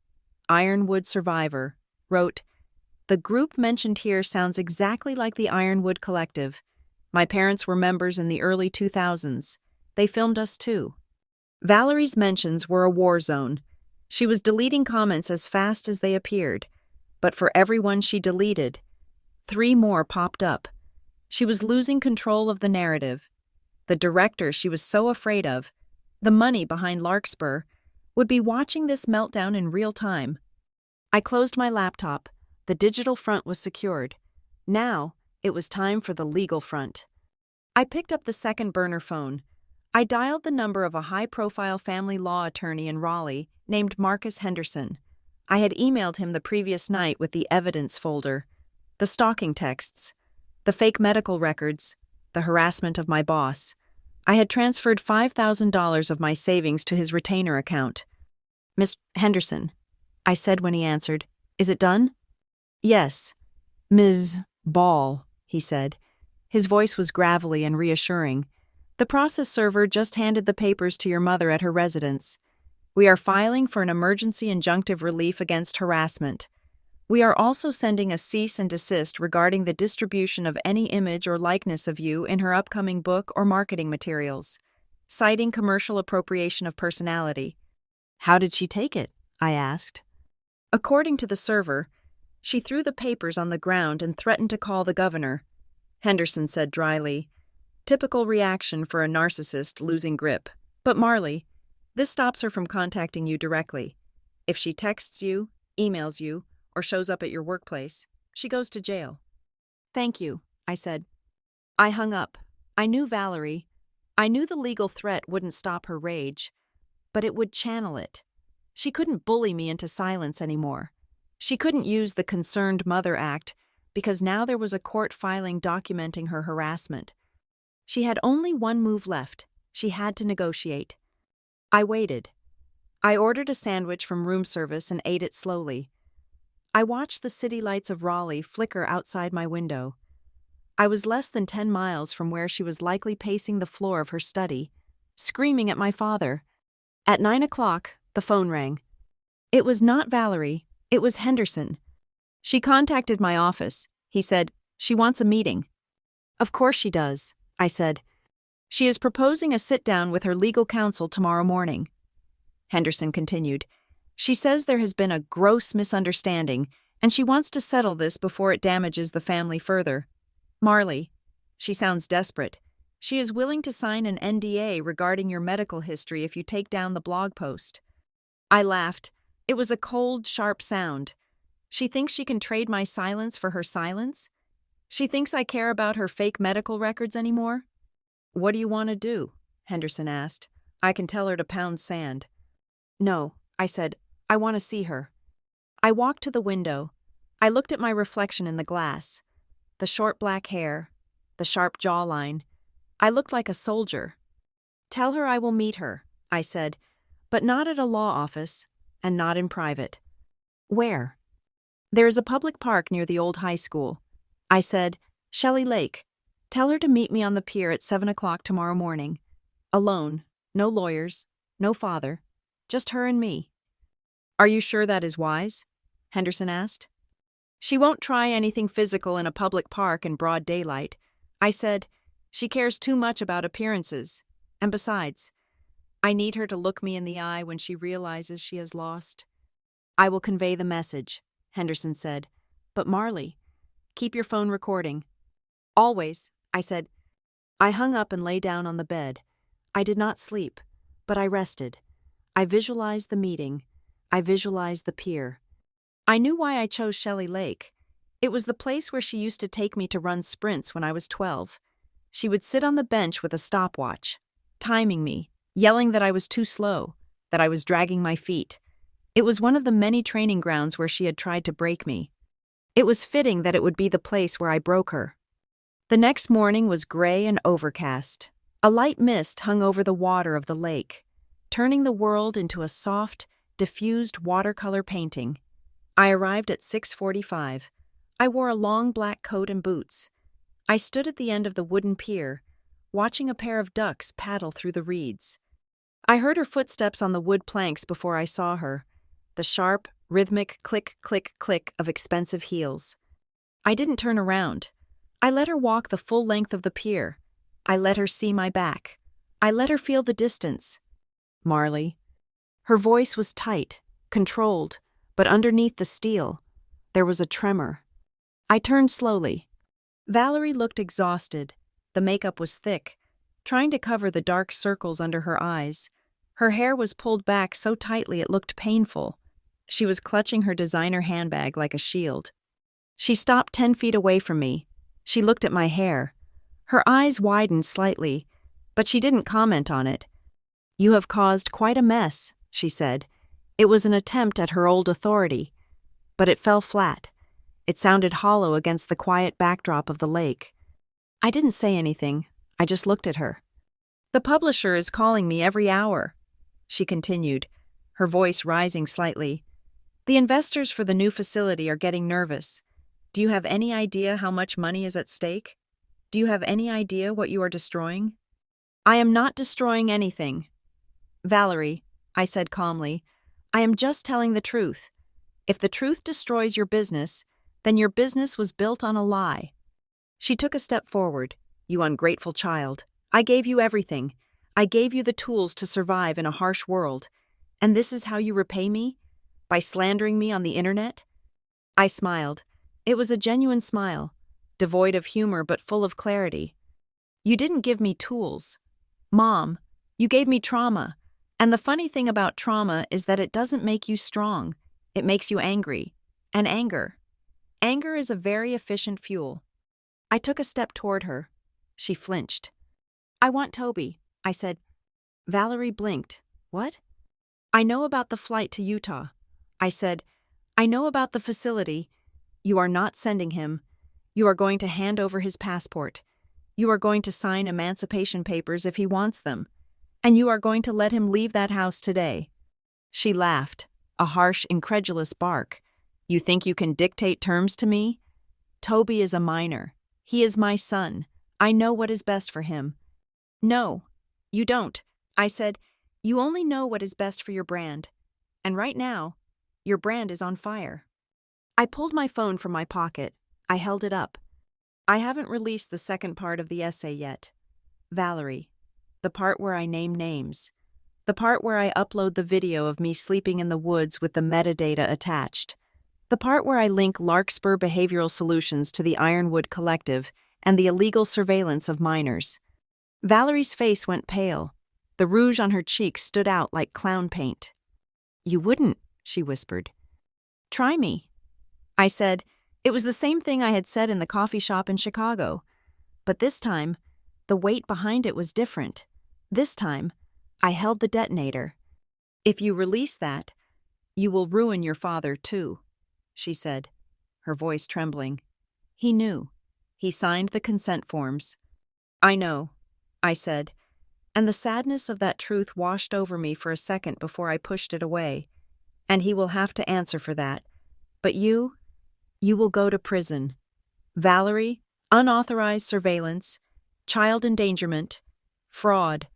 Ironwood Survivor, wrote, "The group mentioned here sounds exactly like the Ironwood Collective. My parents were members in the early 2000s. They filmed us too." Valerie's mentions were a war zone. She was deleting comments as fast as they appeared, but for every one she deleted, 3 more popped up. She was losing control of the narrative. The director she was so afraid of, the money behind Larkspur, would be watching this meltdown in real time. I closed my laptop. The digital front was secured. Now, it was time for the legal front. I picked up the second burner phone. I dialed the number of a high-profile family law attorney in Raleigh named Marcus Henderson. I had emailed him the previous night with the evidence folder, the stalking texts, the fake medical records, the harassment of my boss. I had transferred $5,000 of my savings to his retainer account. "Miss Henderson," I said when he answered, "is it done?" "Yes, Ms. Ball," he said. His voice was gravelly and reassuring. "The process server just handed the papers to your mother at her residence. We are filing for an emergency injunctive relief against harassment. We are also sending a cease and desist regarding the distribution of any image or likeness of you in her upcoming book or marketing materials, citing commercial appropriation of personality." "How did she take it?" I asked. "According to the server, she threw the papers on the ground and threatened to call the governor," Henderson said dryly. "Typical reaction for a narcissist losing grip. But Marley, this stops her from contacting you directly. If she texts you, emails you, or shows up at your workplace, she goes to jail." "Thank you," I said. I hung up. I knew Valerie. I knew the legal threat wouldn't stop her rage, but it would channel it. She couldn't bully me into silence anymore. She couldn't use the Concerned Mother Act because now there was a court filing documenting her harassment. She had only one move left. She had to negotiate. I waited. I ordered a sandwich from room service and ate it slowly. I watched the city lights of Raleigh flicker outside my window. I was less than 10 miles from where she was likely pacing the floor of her study, screaming at my father. At 9 o'clock, the phone rang. It was not Valerie, it was Henderson. "She contacted my office," he said. "She wants a meeting." "Of course she does," I said. "She is proposing a sit-down with her legal counsel tomorrow morning." Henderson continued. "She says there has been a gross misunderstanding, and she wants to settle this before it damages the family further. Marley, she sounds desperate. She is willing to sign an NDA regarding your medical history if you take down the blog post." I laughed. It was a cold, sharp sound. She thinks she can trade my silence for her silence? She thinks I care about her fake medical records anymore? "What do you want to do?" Henderson asked. "I can tell her to pound sand." "No," I said. "I want to see her." I walked to the window. I looked at my reflection in the glass. The short black hair, the sharp jawline. I looked like a soldier. "Tell her I will meet her," I said, "but not at a law office, and not in private." "Where?" "There is a public park near the old high school." I said, "Shelley Lake. Tell her to meet me on the pier at 7 o'clock tomorrow morning. Alone, no lawyers, no father, just her and me." "Are you sure that is wise?" Henderson asked. "She won't try anything physical in a public park in broad daylight." I said, "She cares too much about appearances. And besides, I need her to look me in the eye when she realizes she has lost." "I will convey the message," Henderson said. "But Marley, keep your phone recording." "Always," I said. I hung up and lay down on the bed. I did not sleep, but I rested. I visualized the meeting. I visualized the pier. I knew why I chose Shelley Lake. It was the place where she used to take me to run sprints when I was 12. She would sit on the bench with a stopwatch, timing me, yelling that I was too slow, that I was dragging my feet. It was one of the many training grounds where she had tried to break me. It was fitting that it would be the place where I broke her. The next morning was gray and overcast. A light mist hung over the water of the lake, turning the world into a soft, diffused watercolor painting. I arrived at 6:45. I wore a long black coat and boots. I stood at the end of the wooden pier, watching a pair of ducks paddle through the reeds. I heard her footsteps on the wood planks before I saw her, the sharp, rhythmic click, click, click of expensive heels. I didn't turn around. I let her walk the full length of the pier. I let her see my back. I let her feel the distance. Marley. Her voice was tight, controlled, but underneath the steel, there was a tremor. I turned slowly. Valerie looked exhausted. The makeup was thick, trying to cover the dark circles under her eyes. Her hair was pulled back so tightly it looked painful. She was clutching her designer handbag like a shield. She stopped 10 feet away from me. She looked at my hair. Her eyes widened slightly, but she didn't comment on it. "You have caused quite a mess," she said. It was an attempt at her old authority, but it fell flat. It sounded hollow against the quiet backdrop of the lake. I didn't say anything. I just looked at her. "The publisher is calling me every hour," she continued, her voice rising slightly. "The investors for the new facility are getting nervous. Do you have any idea how much money is at stake? Do you have any idea what you are destroying?" "I am not destroying anything." "Valerie," I said calmly, "I am just telling the truth. If the truth destroys your business, then your business was built on a lie." She took a step forward. "You ungrateful child. I gave you everything. I gave you the tools to survive in a harsh world. And this is how you repay me? By slandering me on the internet?" I smiled. It was a genuine smile, devoid of humor but full of clarity. "You didn't give me tools. Mom, you gave me trauma. And the funny thing about trauma is that it doesn't make you strong. It makes you angry. And anger is a very efficient fuel." I took a step toward her. She flinched. "I want Toby," I said. Valerie blinked. "What?" "I know about the flight to Utah." I said, "I know about the facility. You are not sending him. You are going to hand over his passport. You are going to sign emancipation papers if he wants them. And you are going to let him leave that house today." She laughed, a harsh, incredulous bark. "You think you can dictate terms to me? Toby is a minor. He is my son. I know what is best for him." "No, you don't," I said. "You only know what is best for your brand. And right now, your brand is on fire." I pulled my phone from my pocket. I held it up. "I haven't released the second part of the essay yet. Valerie, the part where I name names. The part where I upload the video of me sleeping in the woods with the metadata attached. The part where I link Larkspur Behavioral Solutions to the Ironwood Collective and the illegal surveillance of minors." Valerie's face went pale. The rouge on her cheeks stood out like clown paint. "You wouldn't," she whispered. "Try me." I said. It was the same thing I had said in the coffee shop in Chicago. But this time, the weight behind it was different. This time, I held the detonator. "If you release that, you will ruin your father too," she said, her voice trembling. "He knew. He signed the consent forms." "I know," I said, and the sadness of that truth washed over me for a second before I pushed it away. "And he will have to answer for that. But you will go to prison. Valerie, unauthorized surveillance, child endangerment, fraud.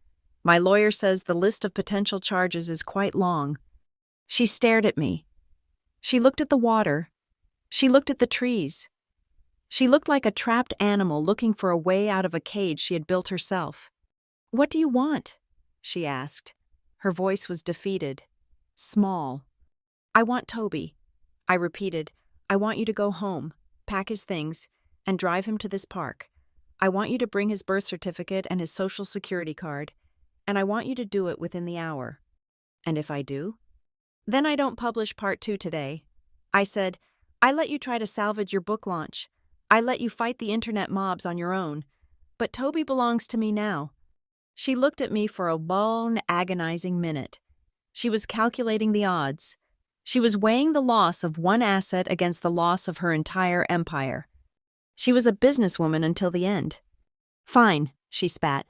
My lawyer says the list of potential charges is quite long." She stared at me. She looked at the water. She looked at the trees. She looked like a trapped animal looking for a way out of a cage she had built herself. "What do you want?" she asked. Her voice was defeated, small. "I want Toby." I repeated, "I want you to go home, pack his things, and drive him to this park. I want you to bring his birth certificate and his social security card, and I want you to do it within the hour." "And if I do?" "Then I don't publish part 2 today. I said, I let you try to salvage your book launch. I let you fight the internet mobs on your own. But Toby belongs to me now. She looked at me for a long, agonizing minute. She was calculating the odds. She was weighing the loss of one asset against the loss of her entire empire. She was a businesswoman until the end. Fine, she spat.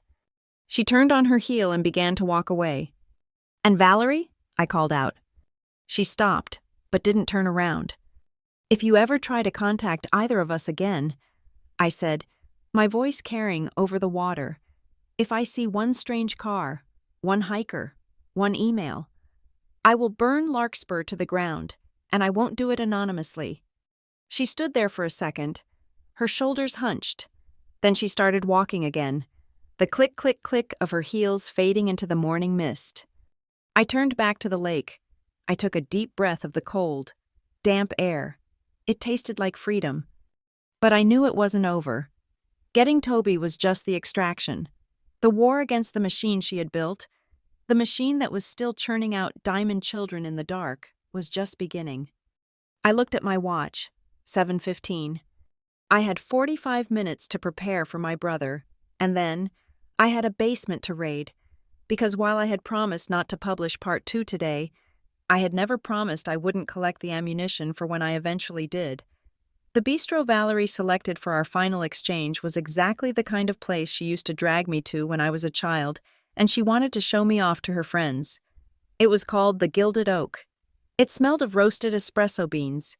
She turned on her heel and began to walk away. And Valerie? I called out. She stopped, but didn't turn around. If you ever try to contact either of us again, I said, my voice carrying over the water, if I see one strange car, one hiker, one email, I will burn Larkspur to the ground, and I won't do it anonymously. She stood there for a second, her shoulders hunched. Then she started walking again, the click, click, click of her heels fading into the morning mist. I turned back to the lake. I took a deep breath of the cold, damp air. It tasted like freedom. But I knew it wasn't over. Getting Toby was just the extraction. The war against the machine she had built, the machine that was still churning out diamond children in the dark, was just beginning. I looked at my watch, 7:15. I had 45 minutes to prepare for my brother, and then I had a basement to raid, because while I had promised not to publish part 2 today, I had never promised I wouldn't collect the ammunition for when I eventually did. The bistro Valerie selected for our final exchange was exactly the kind of place she used to drag me to when I was a child, and she wanted to show me off to her friends. It was called the Gilded Oak. It smelled of roasted espresso beans,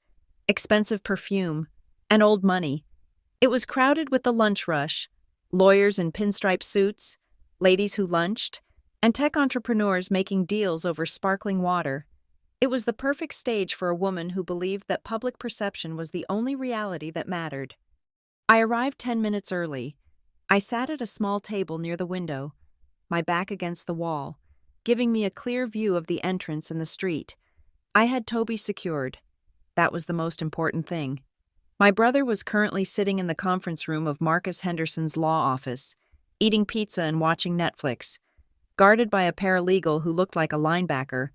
expensive perfume, and old money. It was crowded with the lunch rush, lawyers in pinstripe suits, ladies who lunched, and tech entrepreneurs making deals over sparkling water. It was the perfect stage for a woman who believed that public perception was the only reality that mattered. I arrived 10 minutes early. I sat at a small table near the window, my back against the wall, giving me a clear view of the entrance and the street. I had Toby secured. That was the most important thing. My brother was currently sitting in the conference room of Marcus Henderson's law office, eating pizza and watching Netflix, guarded by a paralegal who looked like a linebacker.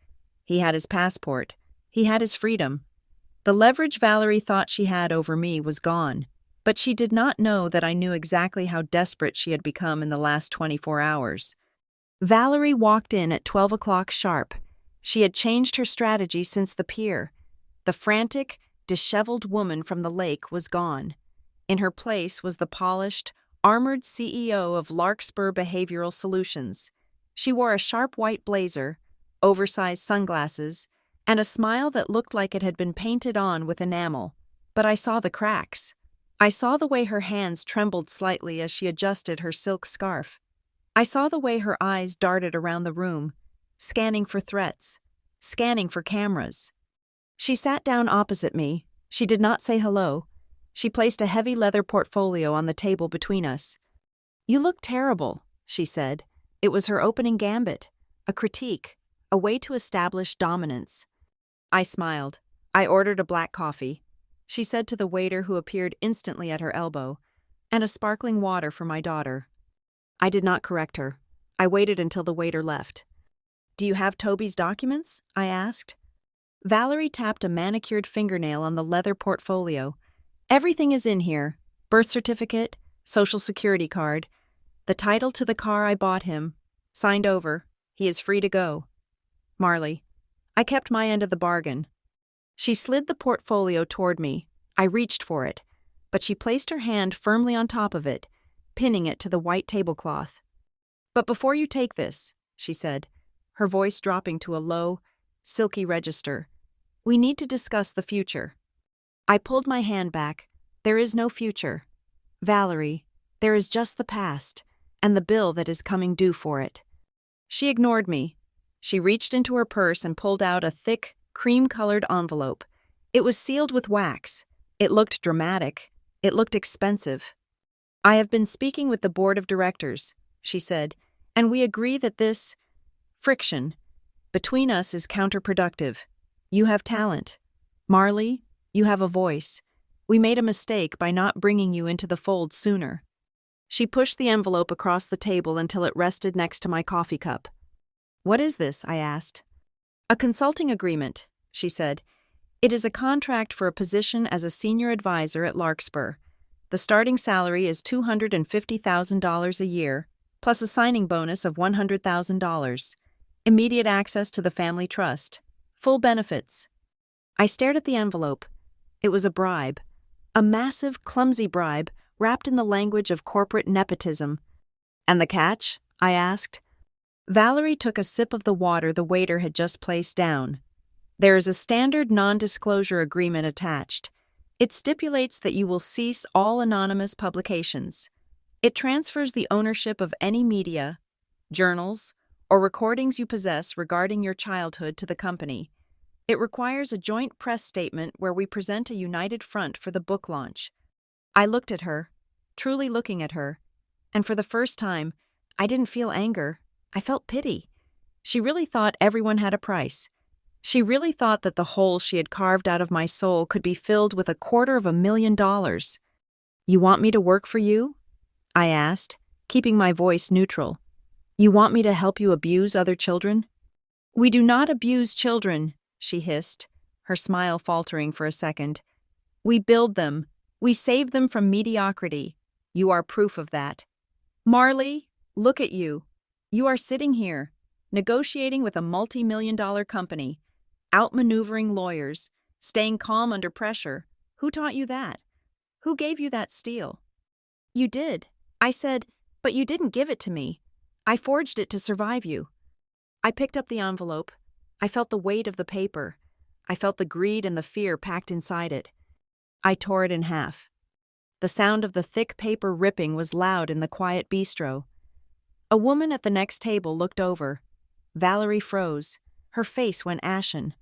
He had his passport. He had his freedom. The leverage Valerie thought she had over me was gone, but she did not know that I knew exactly how desperate she had become in the last 24 hours. Valerie walked in at 12 o'clock sharp. She had changed her strategy since the pier. The frantic, disheveled woman from the lake was gone. In her place was the polished, armored CEO of Larkspur Behavioral Solutions. She wore a sharp white blazer, oversized sunglasses, and a smile that looked like it had been painted on with enamel. But I saw the cracks. I saw the way her hands trembled slightly as she adjusted her silk scarf. I saw the way her eyes darted around the room, scanning for threats, scanning for cameras. She sat down opposite me. She did not say hello. She placed a heavy leather portfolio on the table between us. "You look terrible," she said. It was her opening gambit, a critique, a way to establish dominance. I smiled. I ordered a black coffee. She said to the waiter who appeared instantly at her elbow, and a sparkling water for my daughter. I did not correct her. I waited until the waiter left. "Do you have Toby's documents?" I asked. Valerie tapped a manicured fingernail on the leather portfolio. "Everything is in here. Birth certificate, social security card, the title to the car I bought him, signed over. He is free to go. Marley." I kept my end of the bargain. She slid the portfolio toward me. I reached for it, but she placed her hand firmly on top of it, pinning it to the white tablecloth. "But before you take this," she said, her voice dropping to a low, silky register, "we need to discuss the future." I pulled my hand back. "There is no future. Valerie, there is just the past, and the bill that is coming due for it." She ignored me. She reached into her purse and pulled out a thick, cream-colored envelope. It was sealed with wax. It looked dramatic. It looked expensive. "I have been speaking with the board of directors," she said, "and we agree that this friction between us is counterproductive. You have talent. Marley, you have a voice. We made a mistake by not bringing you into the fold sooner." She pushed the envelope across the table until it rested next to my coffee cup. "What is this?" I asked. "A consulting agreement," she said. It is a contract for a position as a senior advisor at Larkspur. The starting salary is $250,000 a year, plus a signing bonus of $100,000. Immediate access to the family trust. Full benefits. I stared at the envelope. It was a bribe. A massive, clumsy bribe wrapped in the language of corporate nepotism. And the catch? I asked. Valerie took a sip of the water the waiter had just placed down. There is a standard non-disclosure agreement attached. It stipulates that you will cease all anonymous publications. It transfers the ownership of any media, journals, or recordings you possess regarding your childhood to the company. It requires a joint press statement where we present a united front for the book launch. I looked at her, truly looking at her, and for the first time, I didn't feel anger. I felt pity. She really thought everyone had a price. She really thought that the hole she had carved out of my soul could be filled with $250,000. You want me to work for you? I asked, keeping my voice neutral. You want me to help you abuse other children? We do not abuse children, she hissed, her smile faltering for a second. We build them. We save them from mediocrity. You are proof of that. Marley, look at you. You are sitting here, negotiating with a multi-million-dollar company, outmaneuvering lawyers, staying calm under pressure. Who taught you that? Who gave you that steel? You did. I said, but you didn't give it to me. I forged it to survive you. I picked up the envelope. I felt the weight of the paper. I felt the greed and the fear packed inside it. I tore it in half. The sound of the thick paper ripping was loud in the quiet bistro. A woman at the next table looked over. Valerie froze. Her face went ashen.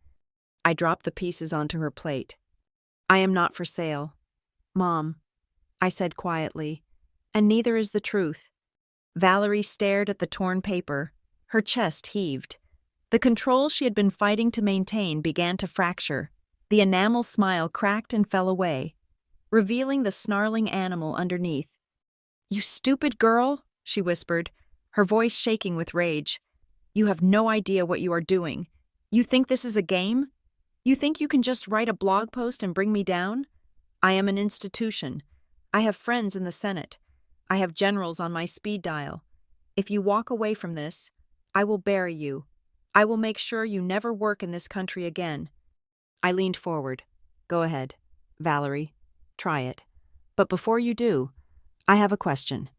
I dropped the pieces onto her plate. I am not for sale. Mom, I said quietly, and neither is the truth. Valerie stared at the torn paper. Her chest heaved. The control she had been fighting to maintain began to fracture. The enamel smile cracked and fell away, revealing the snarling animal underneath. You stupid girl, she whispered, her voice shaking with rage. You have no idea what you are doing. You think this is a game? You think you can just write a blog post and bring me down? I am an institution. I have friends in the Senate. I have generals on my speed dial. If you walk away from this, I will bury you. I will make sure you never work in this country again. I leaned forward. Go ahead, Valerie. Try it. But before you do, I have a question.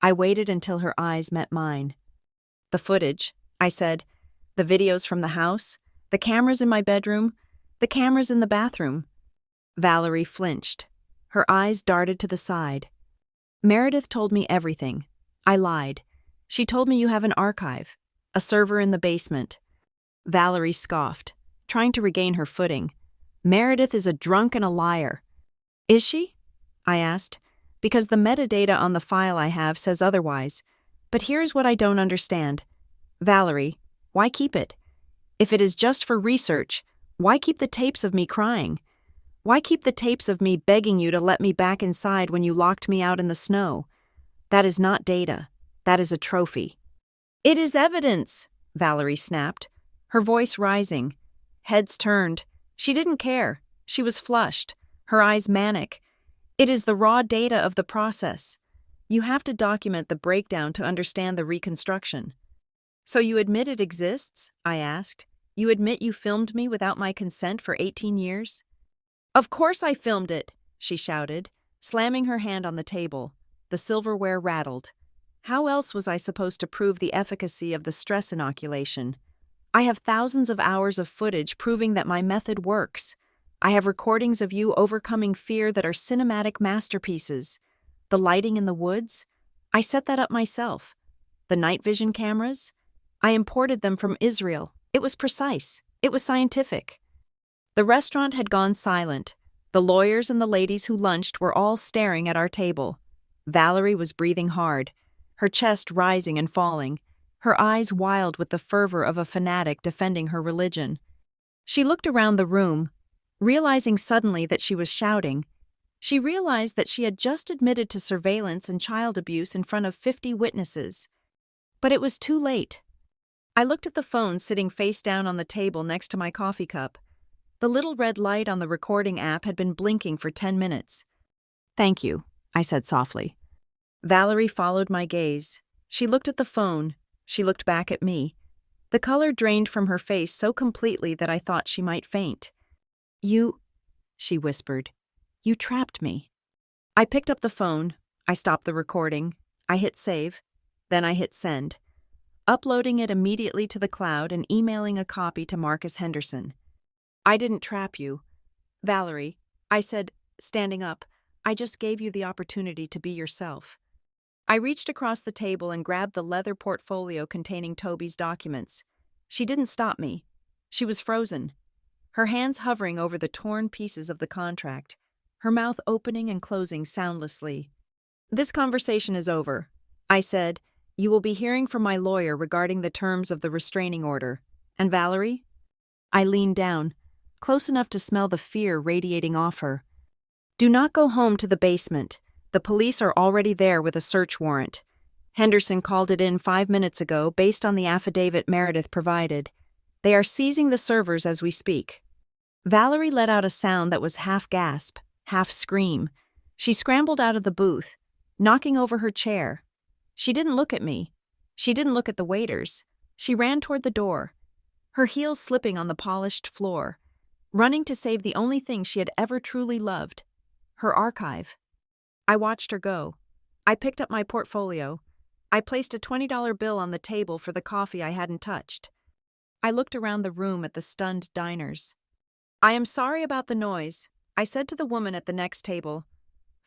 I waited until her eyes met mine. The footage, I said. The videos from the house. The cameras in my bedroom. The cameras in the bathroom. Valerie flinched. Her eyes darted to the side. Meredith told me everything. I lied. She told me you have an archive. A server in the basement. Valerie scoffed, trying to regain her footing. Meredith is a drunk and a liar. Is she? I asked, because the metadata on the file I have says otherwise. But here's what I don't understand. Valerie, why keep it? If it is just for research, why keep the tapes of me crying? Why keep the tapes of me begging you to let me back inside when you locked me out in the snow? That is not data. That is a trophy. It is evidence, Valerie snapped, her voice rising. Heads turned. She didn't care. She was flushed, her eyes manic. It is the raw data of the process. You have to document the breakdown to understand the reconstruction. So you admit it exists? I asked. You admit you filmed me without my consent for 18 years? Of course I filmed it, she shouted, slamming her hand on the table. The silverware rattled. How else was I supposed to prove the efficacy of the stress inoculation? I have thousands of hours of footage proving that my method works. I have recordings of you overcoming fear that are cinematic masterpieces. The lighting in the woods? I set that up myself. The night vision cameras? I imported them from Israel. It was precise. It was scientific. The restaurant had gone silent. The lawyers and the ladies who lunched were all staring at our table. Valerie was breathing hard, her chest rising and falling, her eyes wild with the fervor of a fanatic defending her religion. She looked around the room, realizing suddenly that she was shouting. She realized that she had just admitted to surveillance and child abuse in front of 50 witnesses. But it was too late. I looked at the phone sitting face down on the table next to my coffee cup. The little red light on the recording app had been blinking for 10 minutes. "Thank you," I said softly. Valerie followed my gaze. She looked at the phone. She looked back at me. The color drained from her face so completely that I thought she might faint. "You," she whispered, "you trapped me." I picked up the phone. I stopped the recording. I hit save. Then I hit send, uploading it immediately to the cloud and emailing a copy to Marcus Henderson. "I didn't trap you. Valerie," I said, standing up, "I just gave you the opportunity to be yourself." I reached across the table and grabbed the leather portfolio containing Toby's documents. She didn't stop me. She was frozen, her hands hovering over the torn pieces of the contract, her mouth opening and closing soundlessly. "This conversation is over," I said. "You will be hearing from my lawyer regarding the terms of the restraining order. And Valerie?" I leaned down, close enough to smell the fear radiating off her. "Do not go home to the basement. The police are already there with a search warrant. Henderson called it in 5 minutes ago based on the affidavit Meredith provided. They are seizing the servers as we speak." Valerie let out a sound that was half gasp, half scream. She scrambled out of the booth, knocking over her chair. She didn't look at me. She didn't look at the waiters. She ran toward the door, her heels slipping on the polished floor, running to save the only thing she had ever truly loved, her archive. I watched her go. I picked up my portfolio. I placed a $20 bill on the table for the coffee I hadn't touched. I looked around the room at the stunned diners. "I am sorry about the noise," I said to the woman at the next table.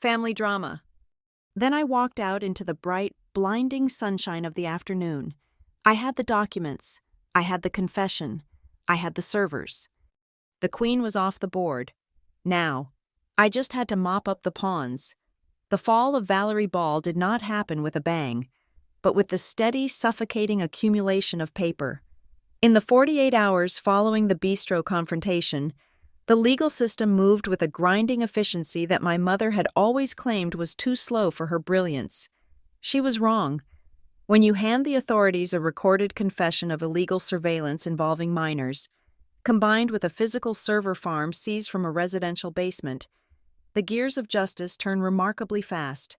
"Family drama." Then I walked out into the bright, blinding sunshine of the afternoon. I had the documents. I had the confession. I had the servers. The queen was off the board. Now, I just had to mop up the pawns. The fall of Valerie Ball did not happen with a bang, but with the steady, suffocating accumulation of paper. In the 48 hours following the bistro confrontation, the legal system moved with a grinding efficiency that my mother had always claimed was too slow for her brilliance. She was wrong. When you hand the authorities a recorded confession of illegal surveillance involving minors, combined with a physical server farm seized from a residential basement, the gears of justice turn remarkably fast.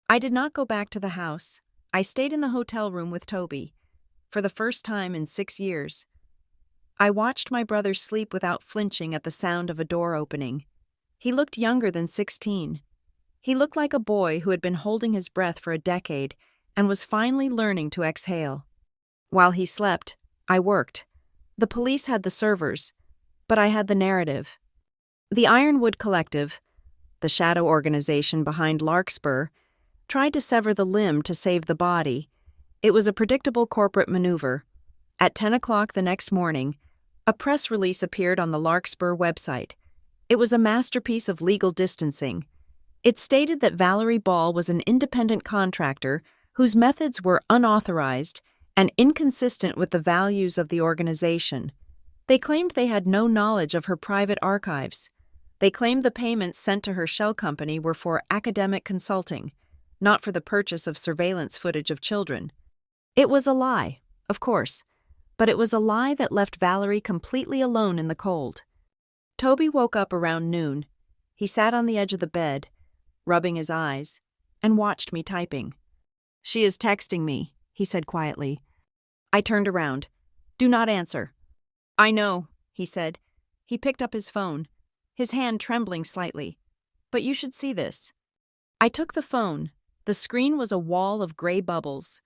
I did not go back to the house. I stayed in the hotel room with Toby, for the first time in 6 years. I watched my brother sleep without flinching at the sound of a door opening. He looked younger than 16. He looked like a boy who had been holding his breath for a decade and was finally learning to exhale. While he slept, I worked. The police had the servers, but I had the narrative. The Ironwood Collective, the shadow organization behind Larkspur, tried to sever the limb to save the body. It was a predictable corporate maneuver. At 10 o'clock the next morning, a press release appeared on the Larkspur website. It was a masterpiece of legal distancing. It stated that Valerie Ball was an independent contractor whose methods were unauthorized and inconsistent with the values of the organization. They claimed they had no knowledge of her private archives. They claimed the payments sent to her shell company were for academic consulting, not for the purchase of surveillance footage of children. It was a lie, of course, but it was a lie that left Valerie completely alone in the cold. Toby woke up around noon. He sat on the edge of the bed, rubbing his eyes, and watched me typing. "She is texting me," he said quietly. I turned around. "Do not answer." "I know," he said. He picked up his phone, his hand trembling slightly. "But you should see this." I took the phone. The screen was a wall of gray bubbles.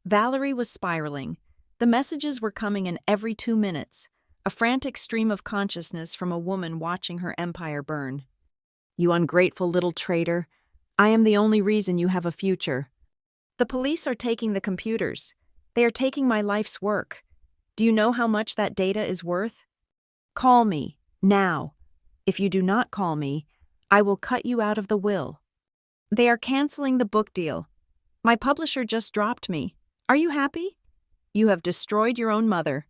Valerie was spiraling. The messages were coming in every 2 minutes, a frantic stream of consciousness from a woman watching her empire burn. "You ungrateful little traitor. I am the only reason you have a future. The police are taking the computers. They are taking my life's work. Do you know how much that data is worth? Call me, now. If you do not call me, I will cut you out of the will. They are canceling the book deal. My publisher just dropped me. Are you happy? You have destroyed your own mother."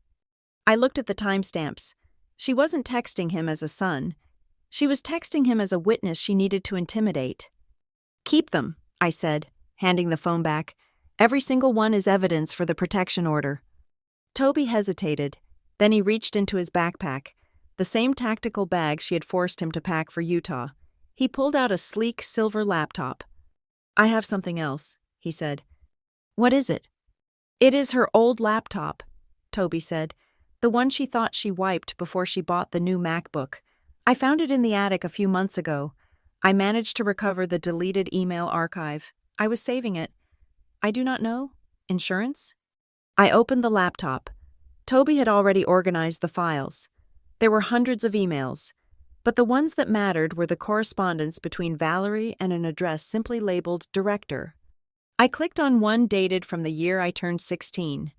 I looked at the timestamps. She wasn't texting him as a son. She was texting him as a witness she needed to intimidate. "Keep them," I said, handing the phone back. "Every single one is evidence for the protection order." Toby hesitated. Then he reached into his backpack, the same tactical bag she had forced him to pack for Utah. He pulled out a sleek silver laptop. "I have something else," he said. "What is it?" "It is her old laptop," Toby said, "the one she thought she wiped before she bought the new MacBook. I found it in the attic a few months ago. I managed to recover the deleted email archive. I was saving it. I do not know. Insurance?" I opened the laptop. Toby had already organized the files. There were hundreds of emails, but the ones that mattered were the correspondence between Valerie and an address simply labeled Director. I clicked on one dated from the year I turned 16.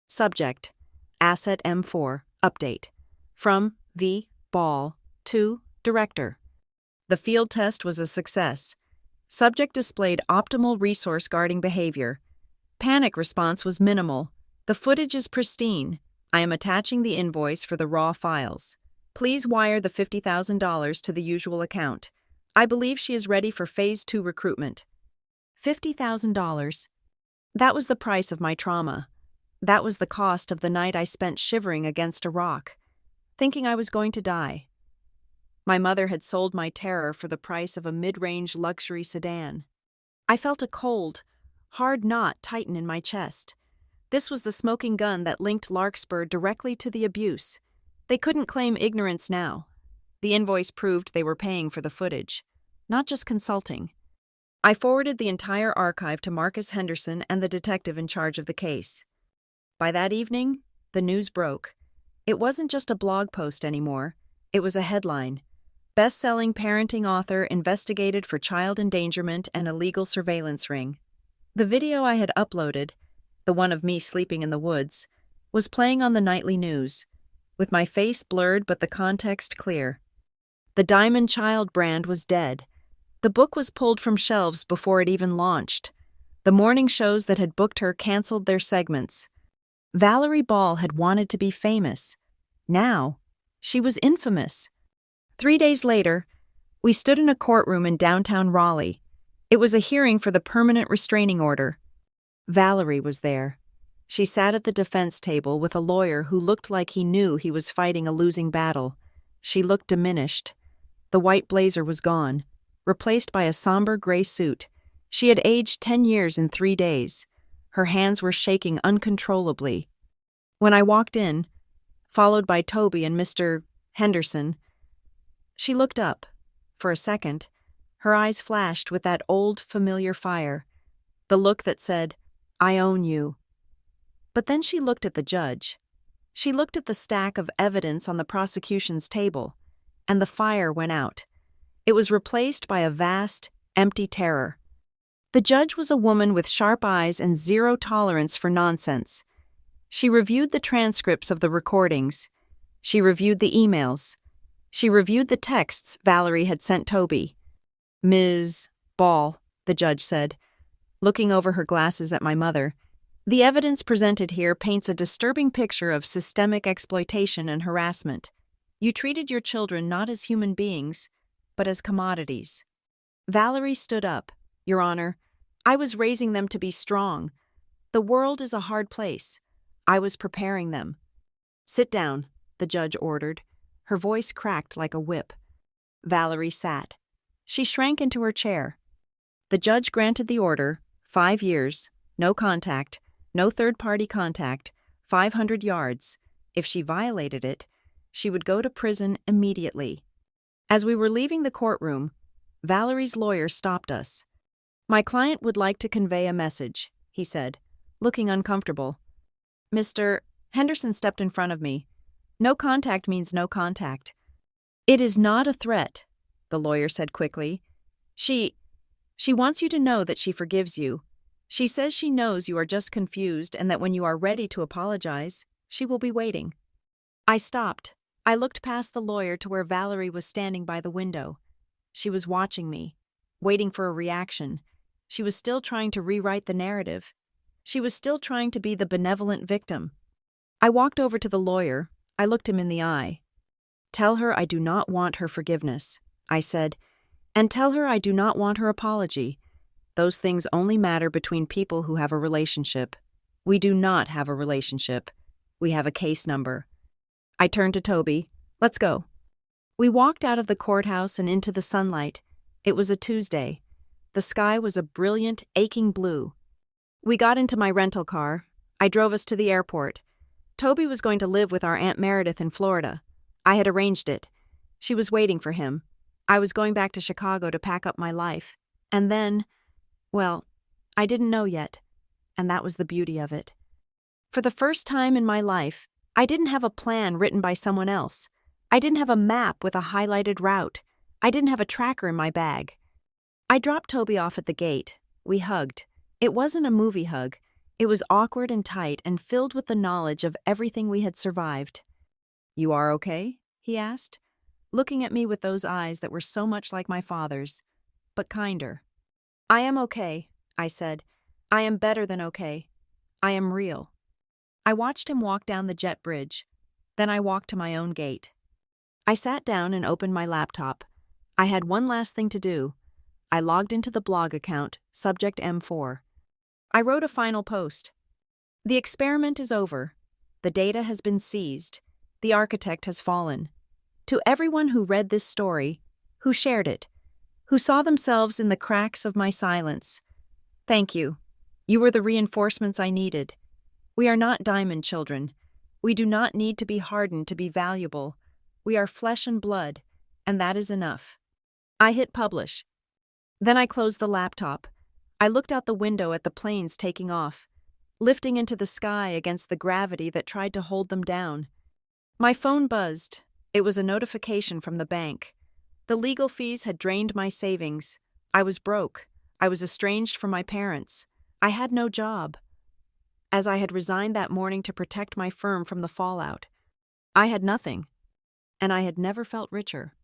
Subject: Asset M4, Update. From V. Ball to Director. The field test was a success. Subject displayed optimal resource guarding behavior. Panic response was minimal. The footage is pristine. I am attaching the invoice for the raw files. Please wire the $50,000 to the usual account. I believe she is ready for Phase 2 recruitment. $50,000. That was the price of my trauma. That was the cost of the night I spent shivering against a rock, thinking I was going to die. My mother had sold my terror for the price of a mid-range luxury sedan. I felt a cold, hard knot tighten in my chest. This was the smoking gun that linked Larkspur directly to the abuse. They couldn't claim ignorance now. The invoice proved they were paying for the footage, not just consulting. I forwarded the entire archive to Marcus Henderson and the detective in charge of the case. By that evening, the news broke. It wasn't just a blog post anymore. It was a headline. Best-selling parenting author investigated for child endangerment and illegal surveillance ring. The video I had uploaded, the one of me sleeping in the woods, was playing on the nightly news, with my face blurred but the context clear. The Diamond Child brand was dead. The book was pulled from shelves before it even launched. The morning shows that had booked her canceled their segments. Valerie Ball had wanted to be famous. Now, she was infamous. 3 days later, we stood in a courtroom in downtown Raleigh. It was a hearing for the permanent restraining order. Valerie was there. She sat at the defense table with a lawyer who looked like he knew he was fighting a losing battle. She looked diminished. The white blazer was gone, replaced by a somber gray suit. She had aged 10 years in 3 days. Her hands were shaking uncontrollably. When I walked in, followed by Toby and Mr. Henderson, she looked up. For a second, her eyes flashed with that old, familiar fire, the look that said, "I own you." But then she looked at the judge. She looked at the stack of evidence on the prosecution's table, and the fire went out. It was replaced by a vast, empty terror. The judge was a woman with sharp eyes and zero tolerance for nonsense. She reviewed the transcripts of the recordings. She reviewed the emails. She reviewed the texts Valerie had sent Toby. "Ms. Ball," the judge said, looking over her glasses at my mother, "the evidence presented here paints a disturbing picture of systemic exploitation and harassment. You treated your children not as human beings, but as commodities." Valerie stood up. "Your Honor, I was raising them to be strong. The world is a hard place. I was preparing them." "Sit down," the judge ordered. Her voice cracked like a whip. Valerie sat. She shrank into her chair. The judge granted the order, 5 years, no contact, no third-party contact, 500 yards. If she violated it, she would go to prison immediately. As we were leaving the courtroom, Valerie's lawyer stopped us. "My client would like to convey a message," he said, looking uncomfortable. Mr. Henderson stepped in front of me. "No contact means no contact." "It is not a threat," the lawyer said quickly. She wants you to know that she forgives you. She says she knows you are just confused and that when you are ready to apologize, she will be waiting." I stopped. I looked past the lawyer to where Valerie was standing by the window. She was watching me, waiting for a reaction. She was still trying to rewrite the narrative. She was still trying to be the benevolent victim. I walked over to the lawyer. I looked him in the eye. "Tell her I do not want her forgiveness," I said, "and tell her I do not want her apology. Those things only matter between people who have a relationship. We do not have a relationship. We have a case number." I turned to Toby. Let's go. We walked out of the courthouse and into the sunlight. It was a Tuesday. The sky was a brilliant, aching blue. We got into my rental car. I drove us to the airport. Toby was going to live with our Aunt Meredith in Florida. I had arranged it. She was waiting for him. I was going back to Chicago to pack up my life. And then, well, I didn't know yet. And that was the beauty of it. For the first time in my life, I didn't have a plan written by someone else. I didn't have a map with a highlighted route. I didn't have a tracker in my bag. I dropped Toby off at the gate. We hugged. It wasn't a movie hug. It was awkward and tight and filled with the knowledge of everything we had survived. "You are okay?" he asked, looking at me with those eyes that were so much like my father's, but kinder. "I am okay," I said. "I am better than okay. I am real." I watched him walk down the jet bridge. Then I walked to my own gate. I sat down and opened my laptop. I had one last thing to do. I logged into the blog account, subject M4. I wrote a final post. "The experiment is over. The data has been seized. The architect has fallen. To everyone who read this story, who shared it, who saw themselves in the cracks of my silence, thank you. You were the reinforcements I needed. We are not diamond children. We do not need to be hardened to be valuable. We are flesh and blood, and that is enough." I hit publish. Then I closed the laptop. I looked out the window at the planes taking off, lifting into the sky against the gravity that tried to hold them down. My phone buzzed. It was a notification from the bank. The legal fees had drained my savings. I was broke. I was estranged from my parents. I had no job. As I had resigned that morning to protect my firm from the fallout, I had nothing. And I had never felt richer.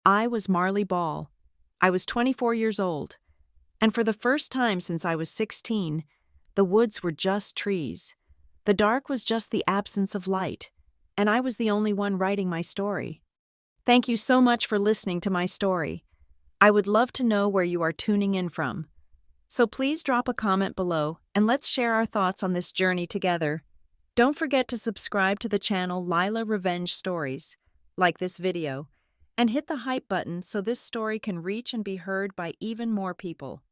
I was Marley Ball. I was 24 years old. And for the first time since I was 16, the woods were just trees. The dark was just the absence of light. And I was the only one writing my story. Thank you so much for listening to my story. I would love to know where you are tuning in from. So please drop a comment below and let's share our thoughts on this journey together. Don't forget to subscribe to the channel Lila Revenge Stories, like this video, and hit the hype button so this story can reach and be heard by even more people.